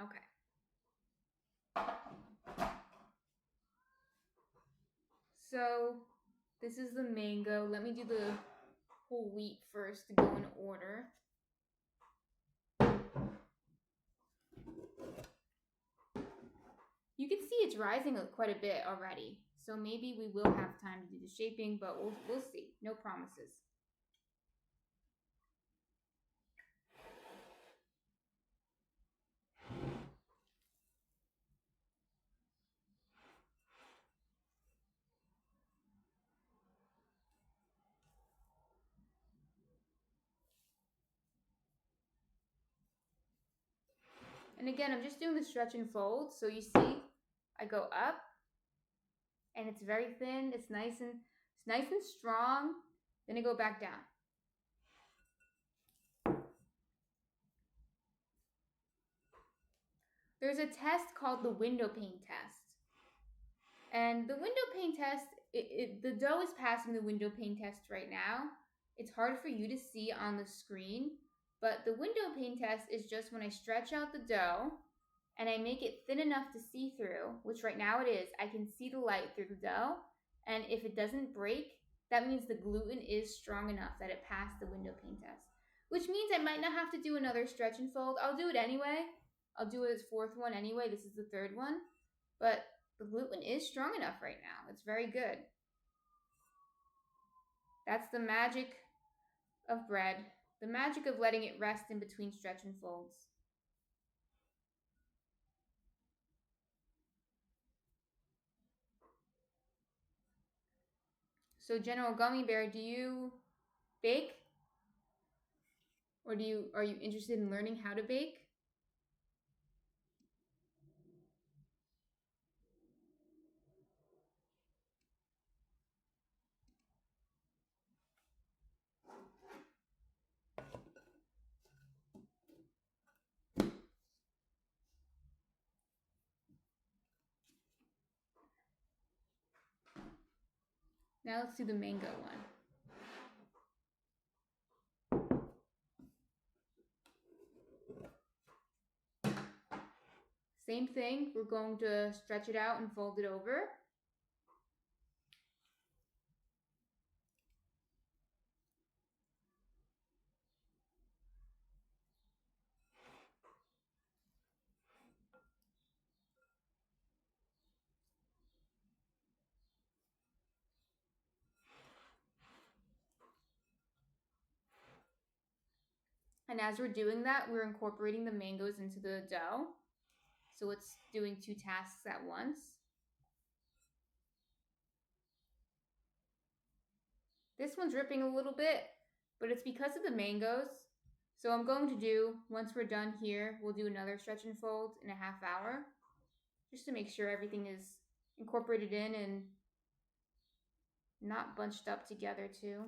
S1: Okay. So this is the mango. Let me do the whole wheat first to go in order. You can see it's rising quite a bit already. So maybe we will have time to do the shaping, but we'll see. No promises. And again, I'm just doing the stretch and fold. So you see, I go up and it's very thin. It's nice and strong. Then I go back down. There's a test called the window pane test. And the window pane test, the dough is passing the window pane test right now. It's hard for you to see on the screen, but the window pane test is just when I stretch out the dough and I make it thin enough to see through, which right now it is. I can see the light through the dough, and if it doesn't break, that means the gluten is strong enough that it passed the window pane test. Which means I might not have to do another stretch and fold. I'll do it anyway. I'll do it as fourth one anyway. This is the third one. But the gluten is strong enough right now. It's very good. That's the magic of bread. The magic of letting it rest in between stretch and folds. So General Gummy Bear, do you bake? Or are you interested in learning how to bake? Now let's do the mango one. Same thing, we're going to stretch it out and fold it over. And as we're doing that, we're incorporating the mangoes into the dough. So it's doing two tasks at once. This one's dripping a little bit, but it's because of the mangoes. So I'm going to do, once we're done here, we'll do another stretch and fold in a half hour, just to make sure everything is incorporated in and not bunched up together too.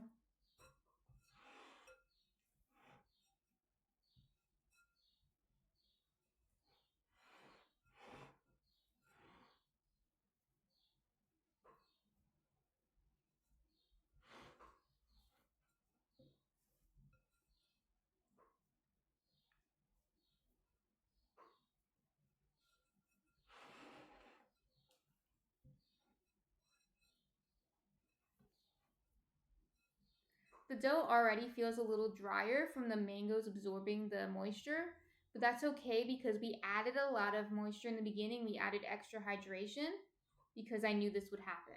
S1: The dough already feels a little drier from the mangoes absorbing the moisture, but that's okay because we added a lot of moisture in the beginning. We added extra hydration because I knew this would happen.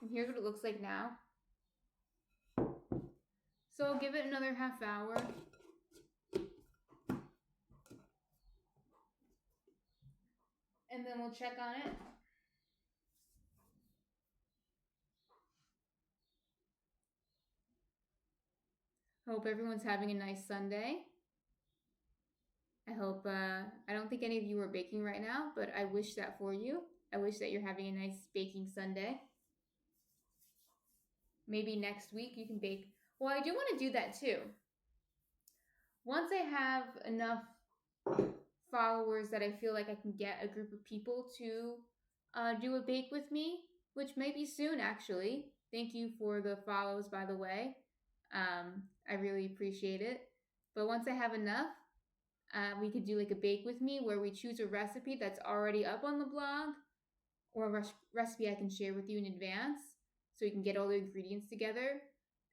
S1: And here's what it looks like now. So I'll give it another half hour. And then we'll check on it. Hope everyone's having a nice Sunday. I don't think any of you are baking right now, but I wish that for you. I wish that you're having a nice baking Sunday. Maybe next week you can bake. Well, I do want to do that too. Once I have enough followers that I feel like I can get a group of people to do a bake with me, which may be soon actually. Thank you for the follows, by the way. I really appreciate it. But once I have enough, we could do like a bake with me where we choose a recipe that's already up on the blog or a recipe I can share with you in advance so you can get all the ingredients together.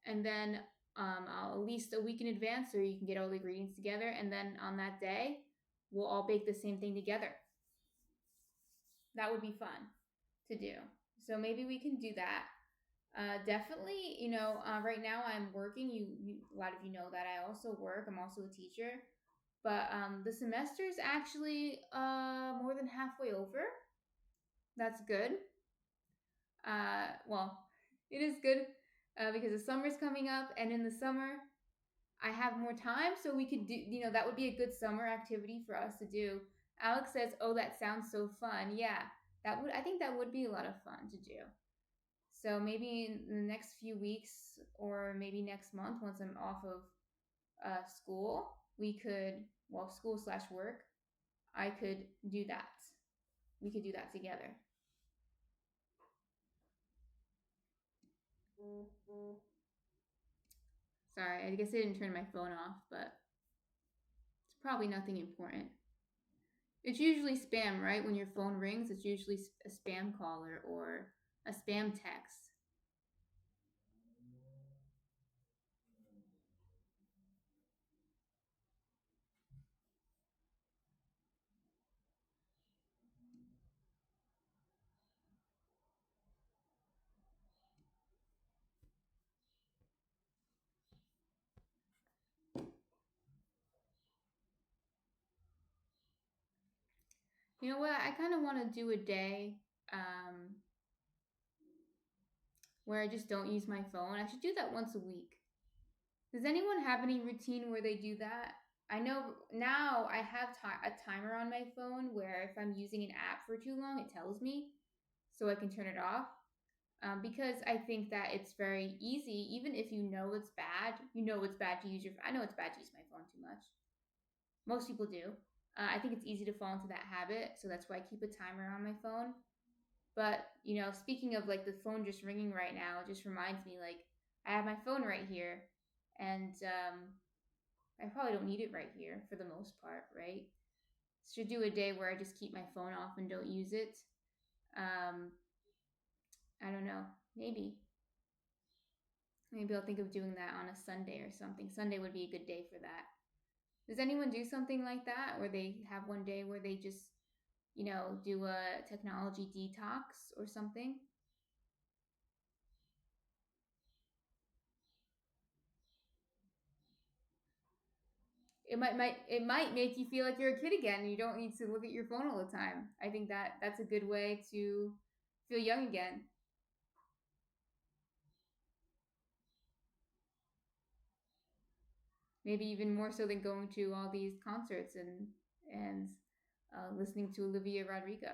S1: And then I'll at least a week in advance so you can get all the ingredients together. And then on that day, we'll all bake the same thing together. That would be fun to do. So maybe we can do that. Definitely, right now I'm working. A lot of you know that I also work. I'm also a teacher. But the semester is actually more than halfway over. That's good. Well, it is good because the summer's coming up, and in the summer, I have more time, so we could do, that would be a good summer activity for us to do. Alex says, "Oh, that sounds so fun." Yeah, I think that would be a lot of fun to do. So maybe in the next few weeks or maybe next month once I'm off of school, we could, well, school slash work, I could do that. We could do that together. Sorry, I guess I didn't turn my phone off, but it's probably nothing important. It's usually spam, right? When your phone rings, it's usually a spam caller or a spam text. You know what? I kind of want to do a day um, where I just don't use my phone. I should do that once a week. Does anyone have any routine where they do that? I know now I have a timer on my phone where if I'm using an app for too long, it tells me so I can turn it off. Because I think that it's very easy, even if you know it's bad, you know it's bad to use your. I know it's bad to use my phone too much. Most people do. I think it's easy to fall into that habit, so that's why I keep a timer on my phone. But speaking of like the phone just ringing right now, it just reminds me like I have my phone right here, and I probably don't need it right here for the most part, right? Should do a day where I just keep my phone off and don't use it. Um, I don't know. Maybe I'll think of doing that on a Sunday or something. Sunday would be a good day for that. Does anyone do something like that where they have one day where they just, do a technology detox or something? It might make you feel like you're a kid again and you don't need to look at your phone all the time. I think that's a good way to feel young again. Maybe even more so than going to all these concerts and listening to Olivia Rodrigo.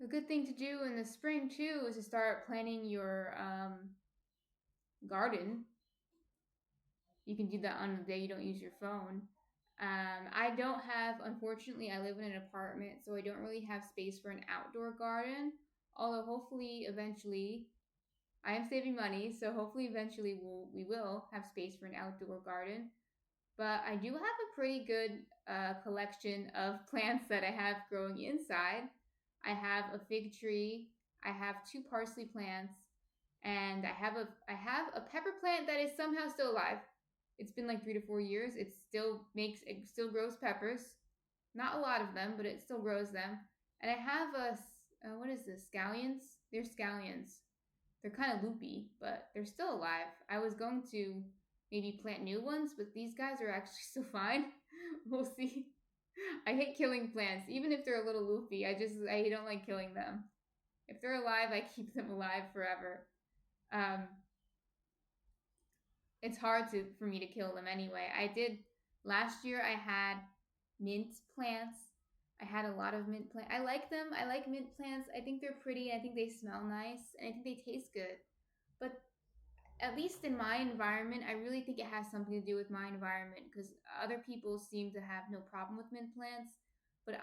S1: A good thing to do in the spring too is to start planting your garden. You can do that on the day you don't use your phone. I don't have, unfortunately, I live in an apartment, so I don't really have space for an outdoor garden. Although hopefully, eventually, I am saving money, so hopefully, eventually, we will have space for an outdoor garden. But I do have a pretty good collection of plants that I have growing inside. I have a fig tree. I have two parsley plants, and I have a pepper plant that is somehow still alive. It's been like 3 to 4 years. It still grows peppers. Not a lot of them, but it still grows them. And I have what is this? Scallions? They're scallions. They're kind of loopy, but they're still alive. I was going to maybe plant new ones, but these guys are actually still fine. We'll see. I hate killing plants, even if they're a little loopy. I don't like killing them. If they're alive, I keep them alive forever. Um, it's hard for me to kill them anyway. I did last year. I had mint plants. I had a lot of mint plants. I like them. I like mint plants. I think they're pretty. I think they smell nice, and I think they taste good. But at least in my environment, I really think it has something to do with my environment because other people seem to have no problem with mint plants, but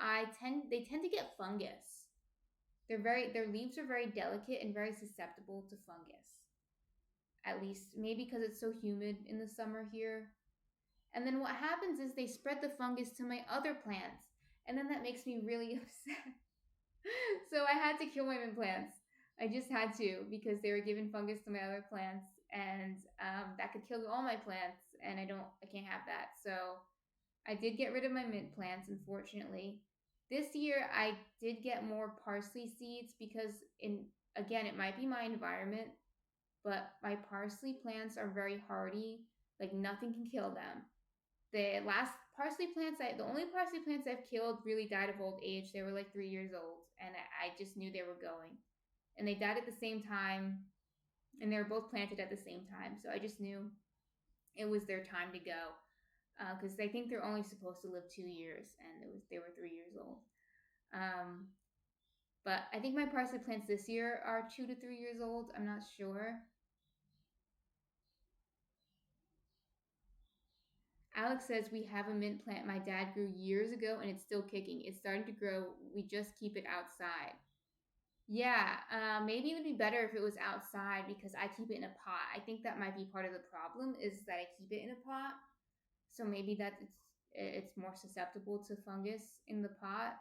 S1: they tend to get fungus. Their leaves are very delicate and very susceptible to fungus. At least maybe because it's so humid in the summer here. And then what happens is they spread the fungus to my other plants, and then that makes me really upset. So I had to kill my mint plants. I just had to because they were giving fungus to my other plants, and that could kill all my plants, and I can't have that. So I did get rid of my mint plants, unfortunately. This year I did get more parsley seeds because in again it might be my environment, but my parsley plants are very hardy. Like nothing can kill them. The last parsley plants the only parsley plants I've killed really died of old age. They were like 3 years old, and I just knew they were going. And they died at the same time, and they were both planted at the same time. So I just knew it was their time to go because I think they're only supposed to live 2 years, and they were 3 years old. Um, but I think my parsley plants this year are 2 to 3 years old. I'm not sure. Alex says we have a mint plant my dad grew years ago and it's still kicking. It's starting to grow. We just keep it outside. Yeah, maybe it would be better if it was outside because I keep it in a pot. I think that might be part of the problem is that I keep it in a pot. So maybe that it's more susceptible to fungus in the pot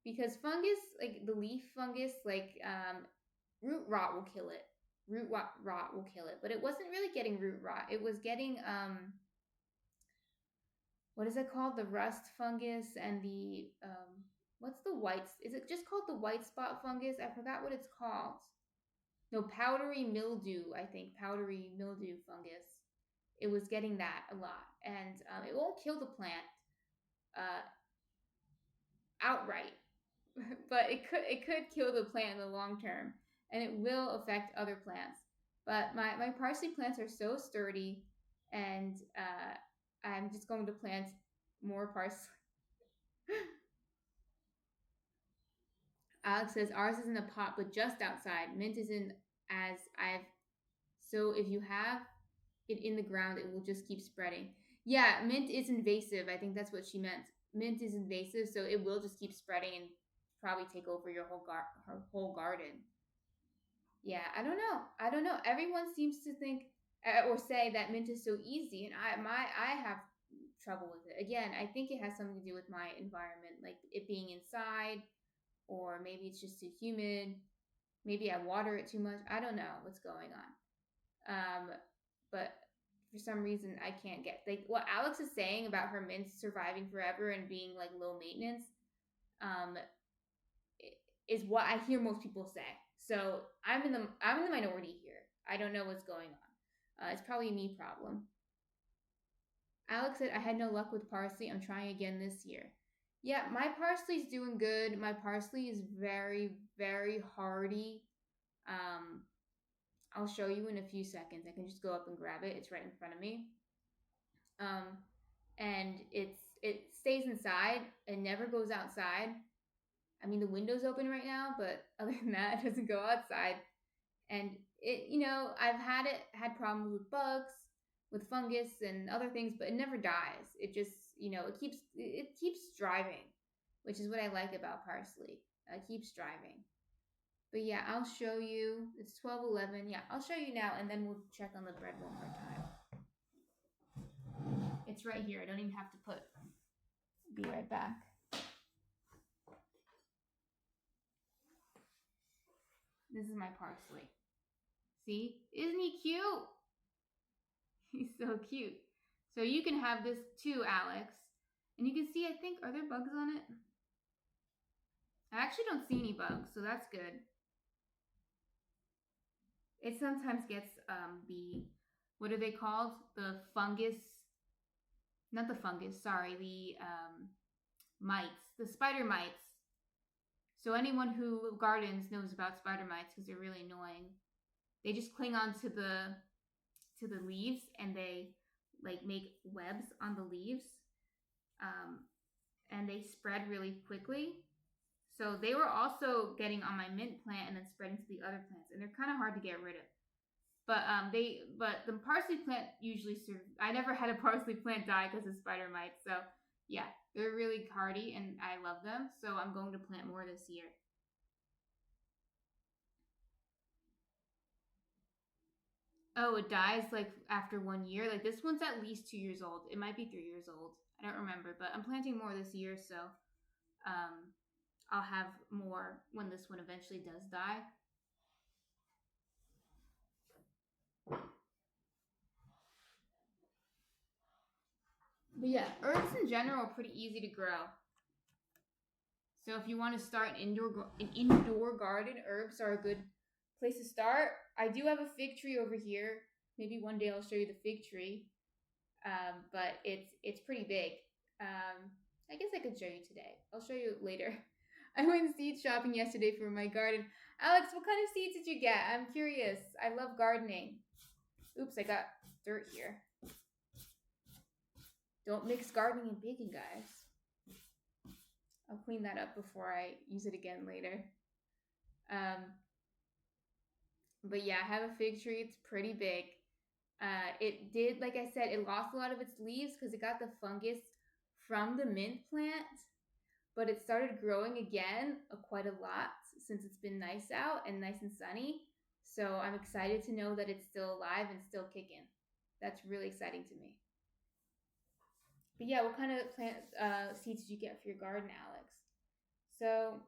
S1: because fungus, like the leaf fungus, like root rot will kill it. Rot will kill it. But it wasn't really getting root rot. It was getting what is it called? The rust fungus and the what's the white? Is it just called the white spot fungus? I forgot what it's called. No, powdery mildew. I think powdery mildew fungus. It was getting that a lot, and it won't kill the plant uh, outright, but it could kill the plant in the long term, and it will affect other plants. But my parsley plants are so sturdy, and I'm just going to plant more parsley. Alex says ours is in a pot, but just outside. Mint is in as I've. So if you have it in the ground, it will just keep spreading. Yeah, mint is invasive. I think that's what she meant. Mint is invasive, so it will just keep spreading and probably take over your her whole garden. Yeah, I don't know. I don't know. Everyone seems to think or say that mint is so easy, and I have trouble with it. Again, I think it has something to do with my environment, like it being inside, or maybe it's just too humid. Maybe I water it too much. I don't know what's going on. But for some reason, I can't get like what Alex is saying about her mints surviving forever and being like low maintenance. Um, is what I hear most people say. So I'm in the minority here. I don't know what's going on. It's probably a me problem. Alex said I had no luck with parsley. I'm trying again this year. Yeah, my parsley's doing good. My parsley is very, very hardy. Um, I'll show you in a few seconds. I can just go up and grab it. It's right in front of me. Um, and it stays inside. It never goes outside. I mean, the window's open right now, but other than that, it doesn't go outside. And I've had problems with bugs, with fungus and other things, but it never dies. It just, it keeps driving, which is what I like about parsley. It keeps driving. But yeah, I'll show you. It's 12:11. Yeah, I'll show you now, and then we'll check on the bread one more time. It's right here. I don't even have to put. Be right back. This is my parsley. See? Isn't he cute? He's so cute. So you can have this too, Alex. And you can see, I think, are there bugs on it? I actually don't see any bugs, so that's good. It sometimes gets what are they called? The fungus. Not the fungus, sorry, the mites, the spider mites. So anyone who gardens knows about spider mites because they're really annoying. They just cling on to the leaves and they like make webs on the leaves, and they spread really quickly. So they were also getting on my mint plant and then spreading to the other plants, and they're kind of hard to get rid of. But the parsley plant usually I never had a parsley plant die because of spider mites. So yeah, they're really hardy and I love them. So I'm going to plant more this year. Oh, it dies like after 1 year. Like this one's at least 2 years old. It might be 3 years old. I don't remember, but I'm planting more this year, so um, I'll have more when this one eventually does die. But yeah, herbs in general are pretty easy to grow. So if you want to start an indoor garden, herbs are a good place to start. I do have a fig tree over here. Maybe one day I'll show you the fig tree. But it's pretty big. I guess I could show you today. I'll show you later. I went seed shopping yesterday for my garden. Alex, what kind of seeds did you get? I'm curious. I love gardening. Oops, I got dirt here. Don't mix gardening and baking, guys. I'll clean that up before I use it again later. But yeah, I have a fig tree. It's pretty big. It did, like I said, it lost a lot of its leaves because it got the fungus from the mint plant, but it started growing again quite a lot since it's been nice out and nice and sunny. So I'm excited to know that it's still alive and still kicking. That's really exciting to me. But yeah, what kind of plant seeds did you get for your garden, Alex? So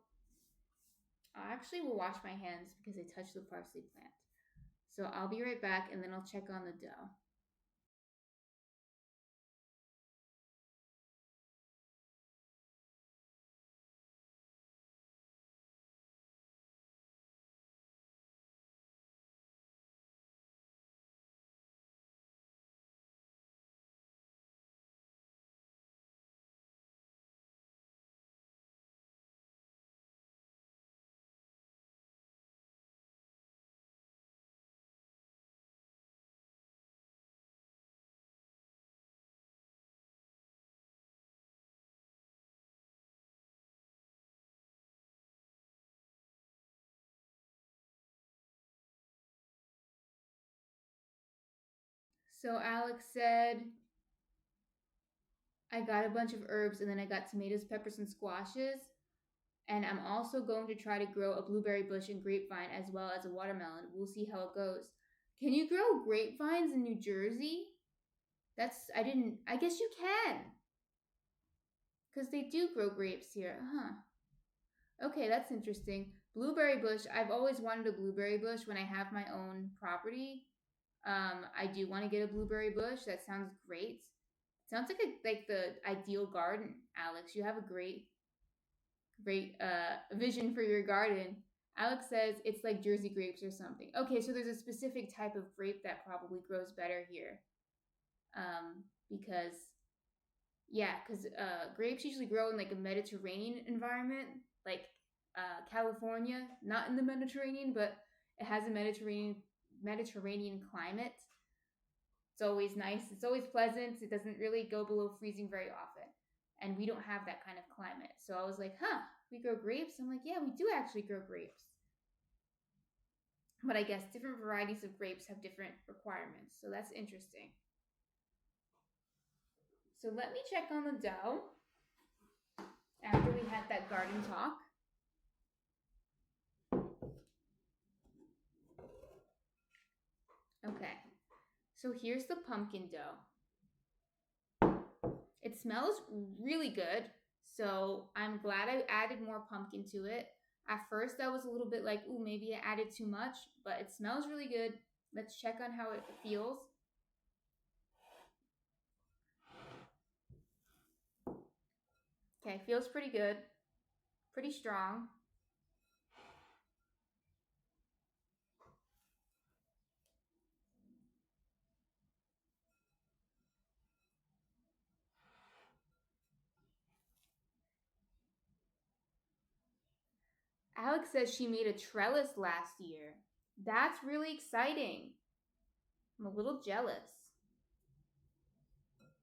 S1: I actually will wash my hands because I touched the parsley plant. So I'll be right back and then I'll check on the dough. So Alex said, I got a bunch of herbs and then I got tomatoes, peppers, and squashes. And I'm also going to try to grow a blueberry bush and grapevine as well as a watermelon. We'll see how it goes. Can you grow grapevines in New Jersey? I guess you can. Because they do grow grapes here. Huh. Okay, that's interesting. Blueberry bush, I've always wanted a blueberry bush when I have my own property. I do want to get a blueberry bush. That sounds great. Sounds like the ideal garden, Alex. You have a great vision for your garden. Alex says it's like Jersey grapes or something. Okay, so there's a specific type of grape that probably grows better here. Because grapes usually grow in like a Mediterranean environment, like California, not in the Mediterranean, but it has a Mediterranean climate. It's always nice. It's always pleasant. It doesn't really go below freezing very often. And we don't have that kind of climate. So I was like, huh, we grow grapes? I'm like, yeah, we do actually grow grapes. But I guess different varieties of grapes have different requirements. So that's interesting. So let me check on the dough after we had that garden talk. Okay, so here's the pumpkin dough. It smells really good, so I'm glad I added more pumpkin to it. At first, I was a little bit like, ooh, maybe I added too much, but it smells really good. Let's check on how it feels. Okay, feels pretty good, pretty strong. Alex says she made a trellis last year. That's really exciting. I'm a little jealous.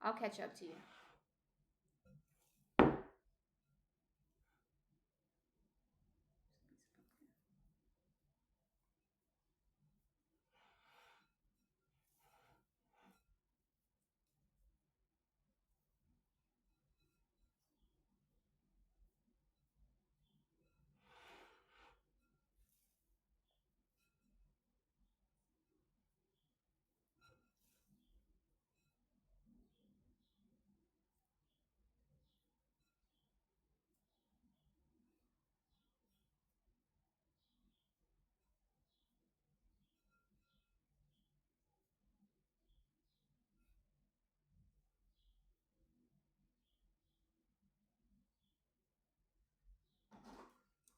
S1: I'll catch up to you.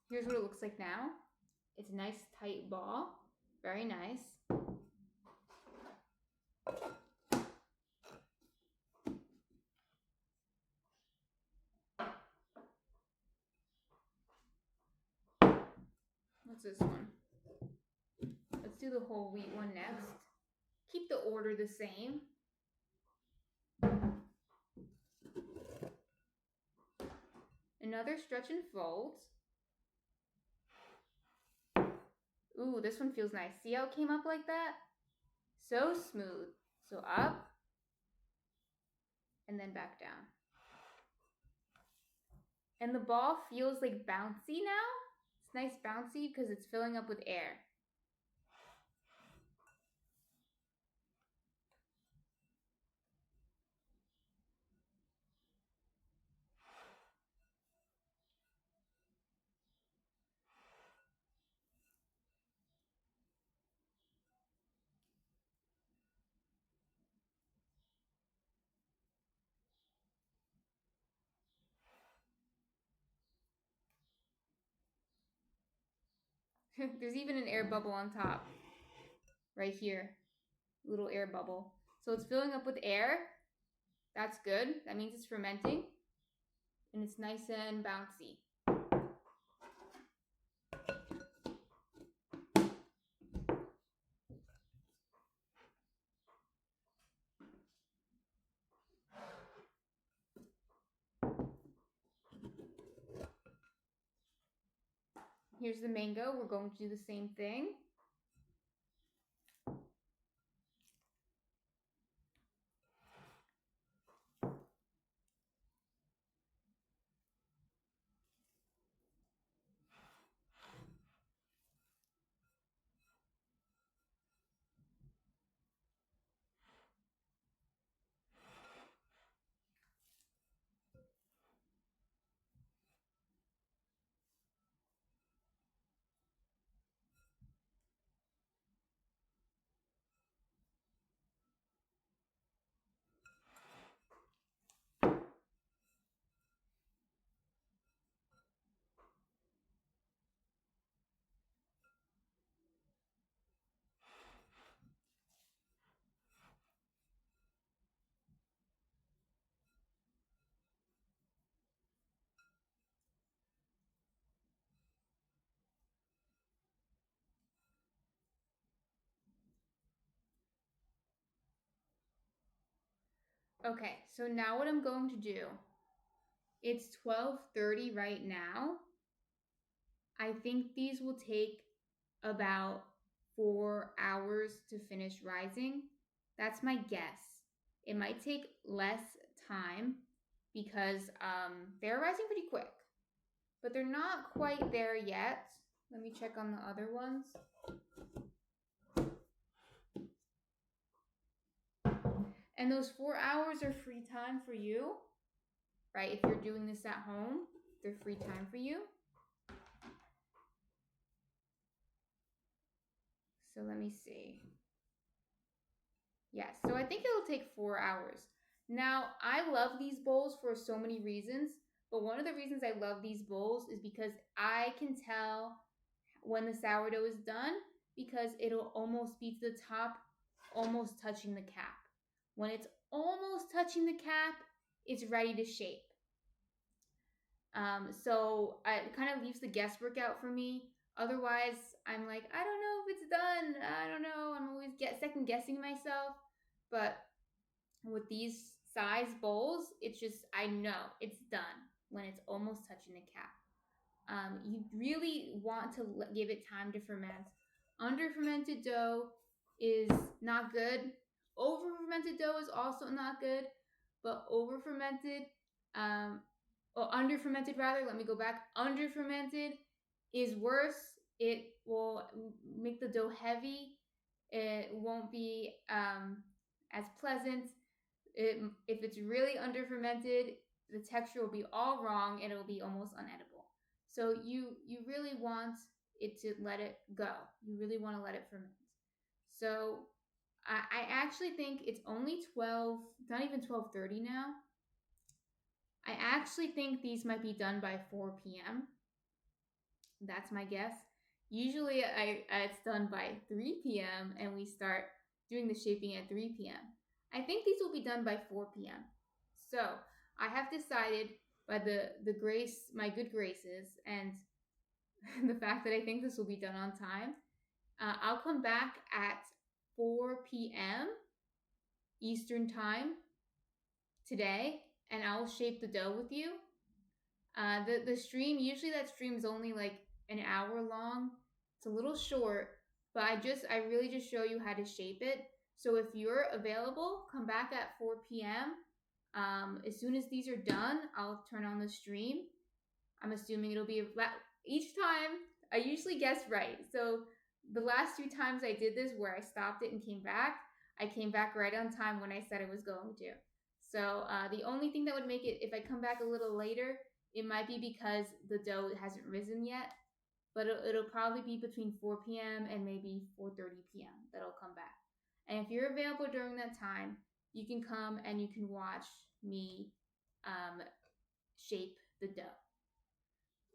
S1: Here's what it looks like now. It's a nice tight ball. Very nice. What's this one? Let's do the whole wheat one next. Keep the order the same. Another stretch and fold. Ooh, this one feels nice. See how it came up like that? So smooth. So up and then back down. And the ball feels like bouncy now. It's nice bouncy because it's filling up with air. There's even an air bubble on top. Right here. Little air bubble. So it's filling up with air. That's good. That means it's fermenting. And it's nice and bouncy. Here's the mango. We're going to do the same thing. Okay, so now what I'm going to do, it's 12:30 right now. I think these will take about 4 hours to finish rising. That's my guess. It might take less time because they're rising pretty quick, but they're not quite there yet. Let me check on the other ones. And those 4 hours are free time for you, right? If you're doing this at home, they're free time for you. So let me see. Yes, so I think it'll take 4 hours. Now, I love these bowls for so many reasons, but one of the reasons I love these bowls is because I can tell when the sourdough is done because it'll almost be to the top, almost touching the cap. When it's almost touching the cap, it's ready to shape. So it kind of leaves the guesswork out for me. Otherwise, I'm like, I don't know if it's done. I don't know. I'm always second guessing myself. But with these size bowls, it's just, I know it's done when it's almost touching the cap. You really want to give it time to ferment. Under fermented dough is not good. Over fermented dough is also not good. But over fermented, or under fermented rather, let me go back. Under fermented is worse. It will make the dough heavy. It won't be as pleasant. If it's really under fermented, the texture will be all wrong and it will be almost unedible. So you really want it to let it go. You really want to let it ferment. So I actually think it's only 12, not even 12:30 now. I actually think these might be done by 4 p.m. That's my guess. Usually it's done by 3 p.m. and we start doing the shaping at 3 p.m. I think these will be done by 4 p.m. So I have decided by the grace, my good graces, and the fact that I think this will be done on time, I'll come back at 4 p.m. Eastern time today, and I'll shape the dough with you. The stream, usually that stream is only like an hour long. It's a little short, but I really just show you how to shape it. So if you're available, come back at 4 p.m. As soon as these are done, I'll turn on the stream. I'm assuming it'll be each time. I usually guess right. So the last 2 times I did this, where I stopped it and came back, I came back right on time when I said I was going to. So the only thing that would make it, if I come back a little later, it might be because the dough hasn't risen yet, but it'll probably be between 4 p.m. and maybe 4:30 p.m. that I'll come back. And if you're available during that time, you can come and you can watch me shape the dough.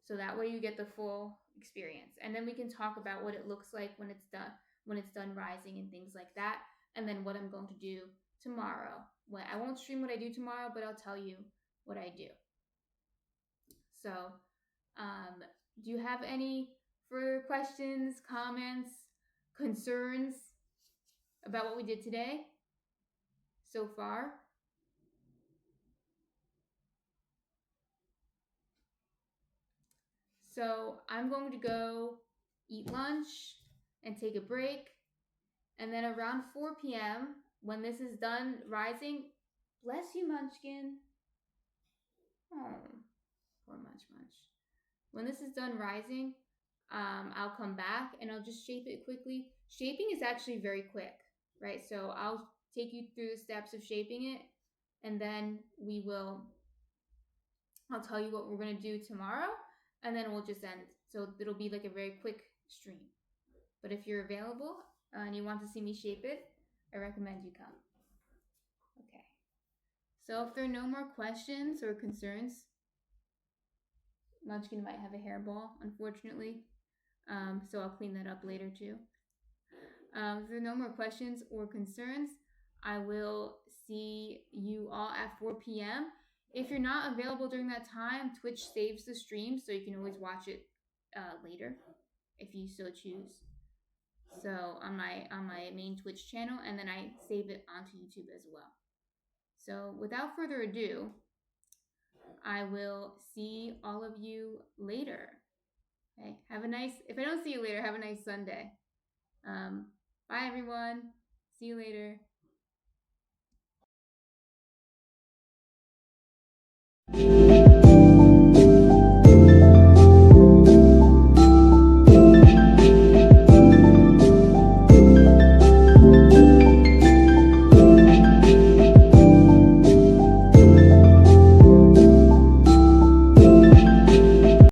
S1: So that way you get the full experience. And then we can talk about what it looks like when it's done rising and things like that. And then what I'm going to do tomorrow. When I won't stream what I do tomorrow, but I'll tell you what I do. So, do you have any further questions, comments, concerns about what we did today so far? So I'm going to go eat lunch and take a break. And then around 4 p.m., when this is done rising, bless you, Munchkin. Oh, poor Munch. When this is done rising, I'll come back and I'll just shape it quickly. Shaping is actually very quick, right? So I'll take you through the steps of shaping it, and then I'll tell you what we're going to do tomorrow, and then we'll just end. So it'll be like a very quick stream. But if you're available and you want to see me shape it, I recommend you come. Okay. So if there are no more questions or concerns, Munchkin might have a hairball, unfortunately. So I'll clean that up later too. If there are no more questions or concerns, I will see you all at 4 p.m. If you're not available during that time, Twitch saves the stream, so you can always watch it later if you so choose. So on my main Twitch channel, and then I save it onto YouTube as well. So without further ado, I will see all of you later. Okay, if I don't see you later, have a nice Sunday. Bye everyone. See you later.